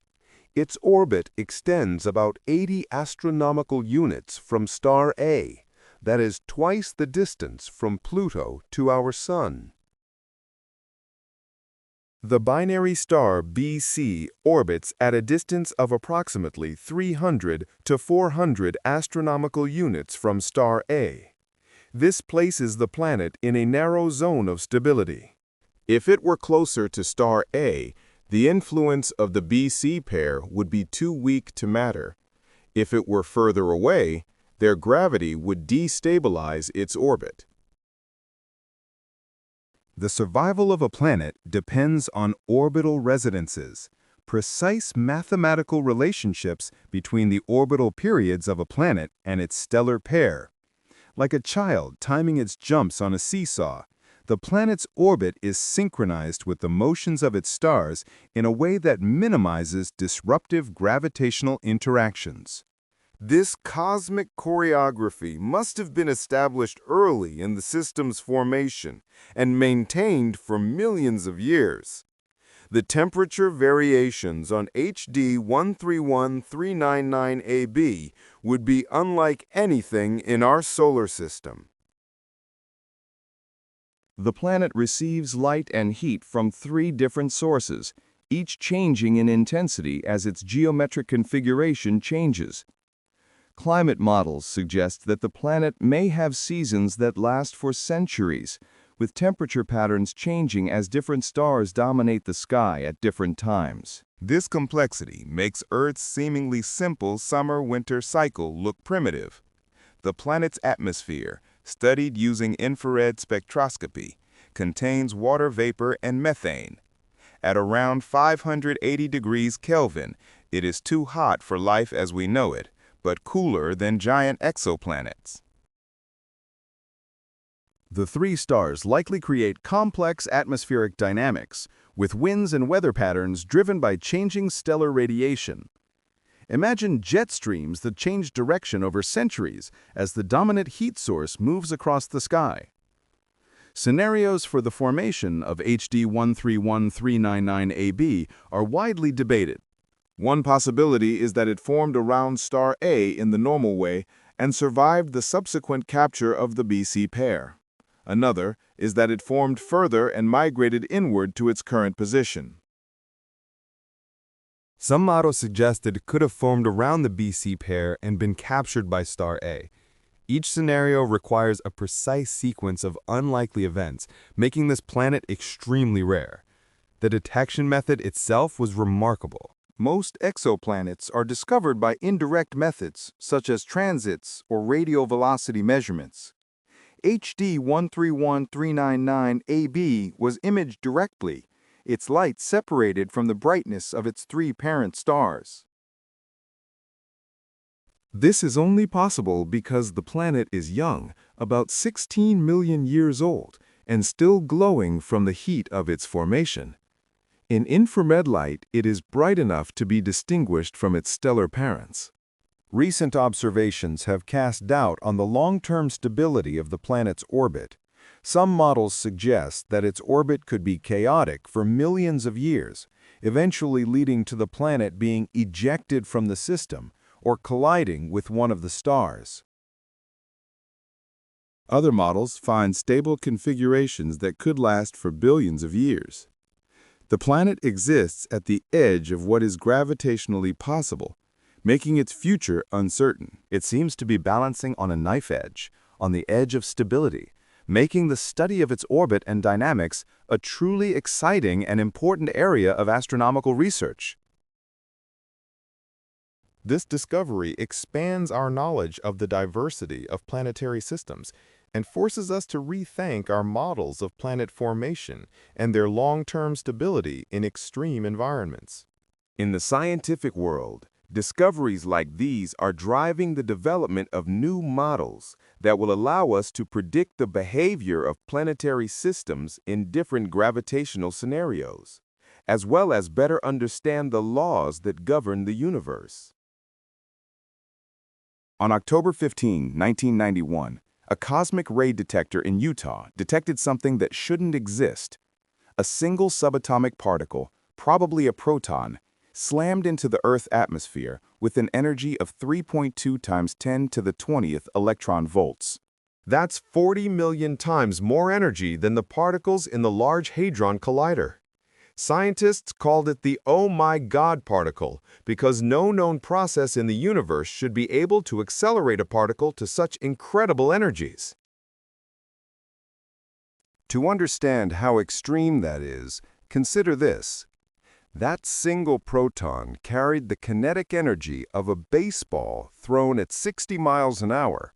Its orbit extends about 80 astronomical units from star A, that is twice the distance from Pluto to our Sun. The binary star BC orbits at a distance of approximately 300 to 400 astronomical units from star A. This places the planet in a narrow zone of stability. If it were closer to star A, the influence of the BC pair would be too weak to matter. If it were further away, their gravity would destabilize its orbit. The survival of a planet depends on orbital residences, precise mathematical relationships between the orbital periods of a planet and its stellar pair. Like a child timing its jumps on a seesaw, the planet's orbit is synchronized with the motions of its stars in a way that minimizes disruptive gravitational interactions. This cosmic choreography must have been established early in the system's formation and maintained for millions of years. The temperature variations on HD 131399AB would be unlike anything in our solar system. The planet receives light and heat from 3 different sources, each changing in intensity as its geometric configuration changes. Climate models suggest that the planet may have seasons that last for centuries, with temperature patterns changing as different stars dominate the sky at different times. This complexity makes Earth's seemingly simple summer-winter cycle look primitive. The planet's atmosphere, studied using infrared spectroscopy, contains water vapor and methane. At around 580 degrees Kelvin, it is too hot for life as we know it, but cooler than giant exoplanets. The three stars likely create complex atmospheric dynamics, with winds and weather patterns driven by changing stellar radiation. Imagine jet streams that change direction over centuries as the dominant heat source moves across the sky. Scenarios for the formation of HD 131399AB are widely debated. One possibility is that it formed around star A in the normal way and survived the subsequent capture of the BC pair. Another is that it formed further and migrated inward to its current position. Some models suggested it could have formed around the BC pair and been captured by star A. Each scenario requires a precise sequence of unlikely events, making this planet extremely rare. The detection method itself was remarkable. Most exoplanets are discovered by indirect methods, such as transits or radial velocity measurements. HD 131399AB was imaged directly, its light separated from the brightness of its three parent stars. This is only possible because the planet is young, about 16 million years old, and still glowing from the heat of its formation. In infrared light, it is bright enough to be distinguished from its stellar parents. Recent observations have cast doubt on the long-term stability of the planet's orbit. Some models suggest that its orbit could be chaotic for millions of years, eventually leading to the planet being ejected from the system or colliding with one of the stars. Other models find stable configurations that could last for billions of years. The planet exists at the edge of what is gravitationally possible, making its future uncertain. It seems to be balancing on a knife edge, on the edge of stability, making the study of its orbit and dynamics a truly exciting and important area of astronomical research. This discovery expands our knowledge of the diversity of planetary systems and forces us to rethink our models of planet formation and their long-term stability in extreme environments. In the scientific world, discoveries like these are driving the development of new models that will allow us to predict the behavior of planetary systems in different gravitational scenarios, as well as better understand the laws that govern the universe. On October 15, 1991, a cosmic ray detector in Utah detected something that shouldn't exist. A single subatomic particle, probably a proton, slammed into the Earth's atmosphere with an energy of 3.2 times 10 to the 20th electron volts. That's 40 million times more energy than the particles in the Large Hadron Collider. Scientists called it the "oh my God" particle because no known process in the universe should be able to accelerate a particle to such incredible energies. To understand how extreme that is, consider this. That single proton carried the kinetic energy of a baseball thrown at 60 miles an hour.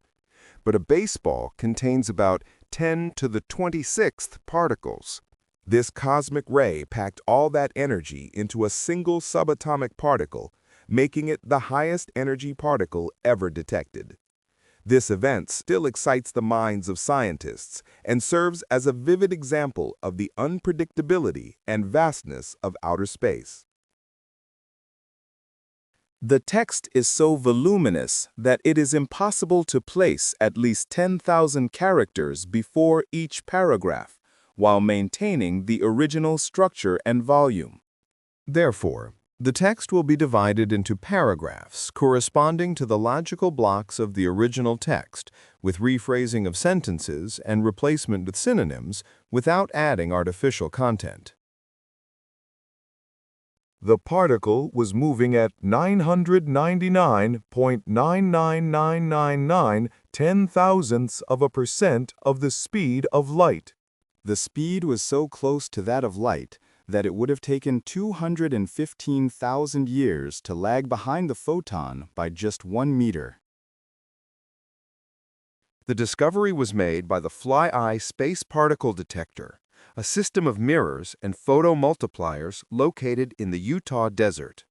But a baseball contains about 10 to the 26th particles. This cosmic ray packed all that energy into a single subatomic particle, making it the highest energy particle ever detected. This event still excites the minds of scientists and serves as a vivid example of the unpredictability and vastness of outer space. The text is so voluminous that it is impossible to place at least 10,000 characters before each paragraph, while maintaining the original structure and volume. Therefore, the text will be divided into paragraphs corresponding to the logical blocks of the original text, with rephrasing of sentences and replacement with synonyms without adding artificial content. The particle was moving at 999.99999 ten-thousandths of a percent of the speed of light. The speed was so close to that of light that it would have taken 215,000 years to lag behind the photon by just 1 meter. The discovery was made by the Fly-Eye Space Particle Detector, a system of mirrors and photomultipliers located in the Utah desert.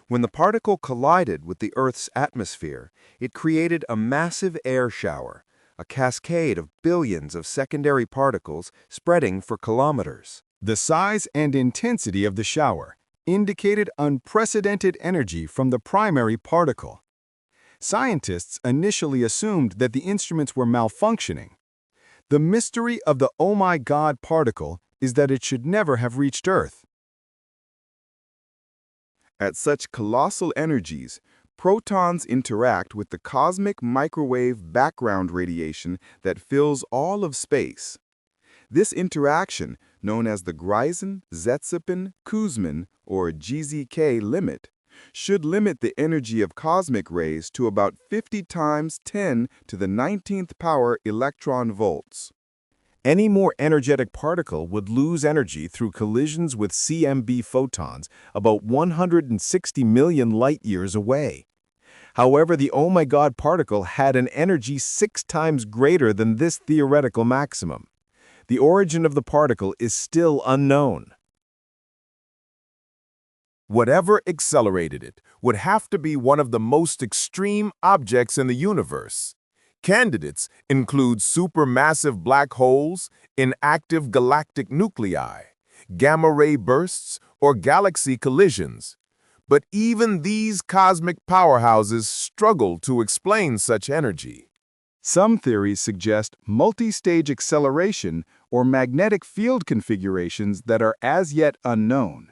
When the particle collided with the Earth's atmosphere, it created a massive air shower, a cascade of billions of secondary particles spreading for kilometers. The size and intensity of the shower indicated unprecedented energy from the primary particle. Scientists initially assumed that the instruments were malfunctioning. The mystery of the "oh my God" particle is that it should never have reached Earth. At such colossal energies, protons interact with the cosmic microwave background radiation that fills all of space. This interaction, known as the Greisen-Zetsippen-Kuzmin or GZK limit, should limit the energy of cosmic rays to about 50 times 10 to the 19th power electron volts. Any more energetic particle would lose energy through collisions with CMB photons about 160 million light-years away. However, the oh my God particle had an energy 6 times greater than this theoretical maximum. The origin of the particle is still unknown. Whatever accelerated it would have to be one of the most extreme objects in the universe. Candidates include supermassive black holes, inactive galactic nuclei, gamma-ray bursts, or galaxy collisions. But even these cosmic powerhouses struggle to explain such energy. Some theories suggest multi-stage acceleration or magnetic field configurations that are as yet unknown.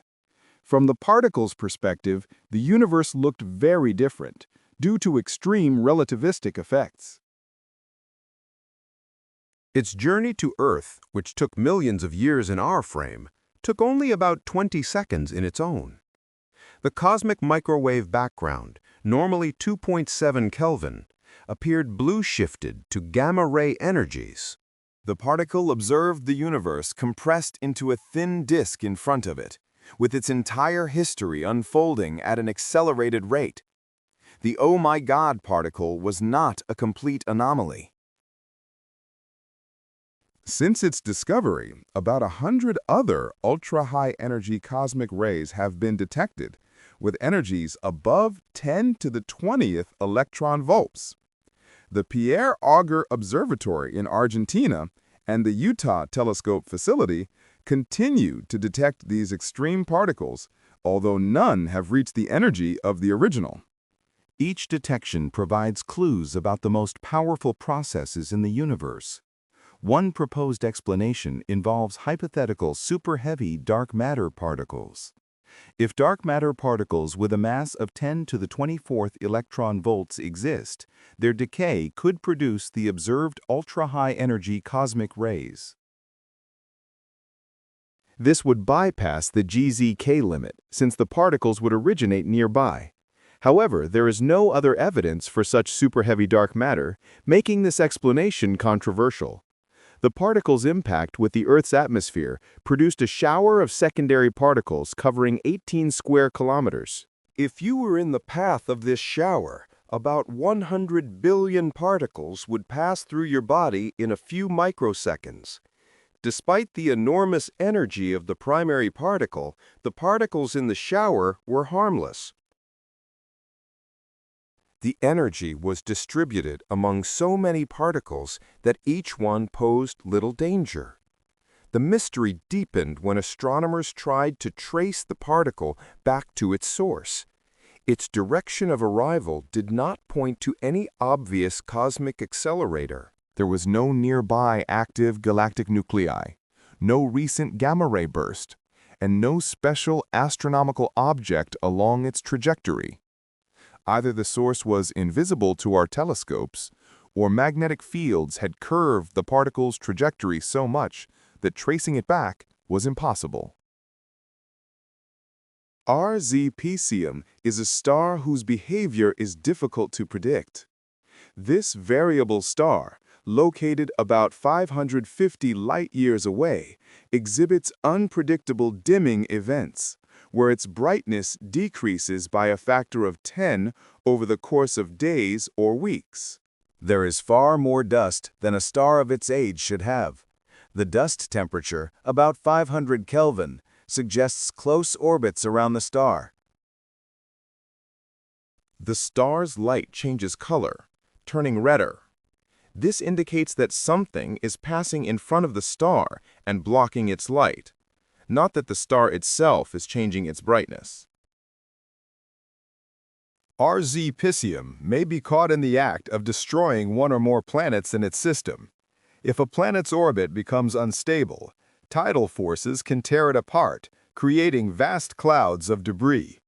From the particle's perspective, the universe looked very different, due to extreme relativistic effects. Its journey to Earth, which took millions of years in our frame, took only about 20 seconds in its own. The cosmic microwave background, normally 2.7 Kelvin, appeared blue-shifted to gamma-ray energies. The particle observed the universe compressed into a thin disk in front of it, with its entire history unfolding at an accelerated rate. The oh my God particle was not a complete anomaly. Since its discovery, about 100 other ultra-high energy cosmic rays have been detected, with energies above 10 to the 20th electron volts. The Pierre Auger Observatory in Argentina and the Utah Telescope Facility continue to detect these extreme particles, although none have reached the energy of the original. Each detection provides clues about the most powerful processes in the universe. One proposed explanation involves hypothetical super-heavy dark matter particles. If dark matter particles with a mass of 10 to the 24th electron volts exist, their decay could produce the observed ultra-high energy cosmic rays. This would bypass the GZK limit, since the particles would originate nearby. However, there is no other evidence for such super-heavy dark matter, making this explanation controversial. The particle's impact with the Earth's atmosphere produced a shower of secondary particles covering 18 square kilometers. If you were in the path of this shower, about 100 billion particles would pass through your body in a few microseconds. Despite the enormous energy of the primary particle, the particles in the shower were harmless. The energy was distributed among so many particles that each one posed little danger. The mystery deepened when astronomers tried to trace the particle back to its source. Its direction of arrival did not point to any obvious cosmic accelerator. There was no nearby active galactic nuclei, no recent gamma-ray burst, and no special astronomical object along its trajectory. Either the source was invisible to our telescopes, or magnetic fields had curved the particle's trajectory so much that tracing it back was impossible. RZ Piscium is a star whose behavior is difficult to predict. This variable star, located about 550 light-years away, exhibits unpredictable dimming events, where its brightness decreases by a factor of 10 over the course of days or weeks. There is far more dust than a star of its age should have. The dust temperature, about 500 Kelvin, suggests close orbits around the star. The star's light changes color, turning redder. This indicates that something is passing in front of the star and blocking its light, not that the star itself is changing its brightness. RZ Piscium may be caught in the act of destroying one or more planets in its system. If a planet's orbit becomes unstable, tidal forces can tear it apart, creating vast clouds of debris.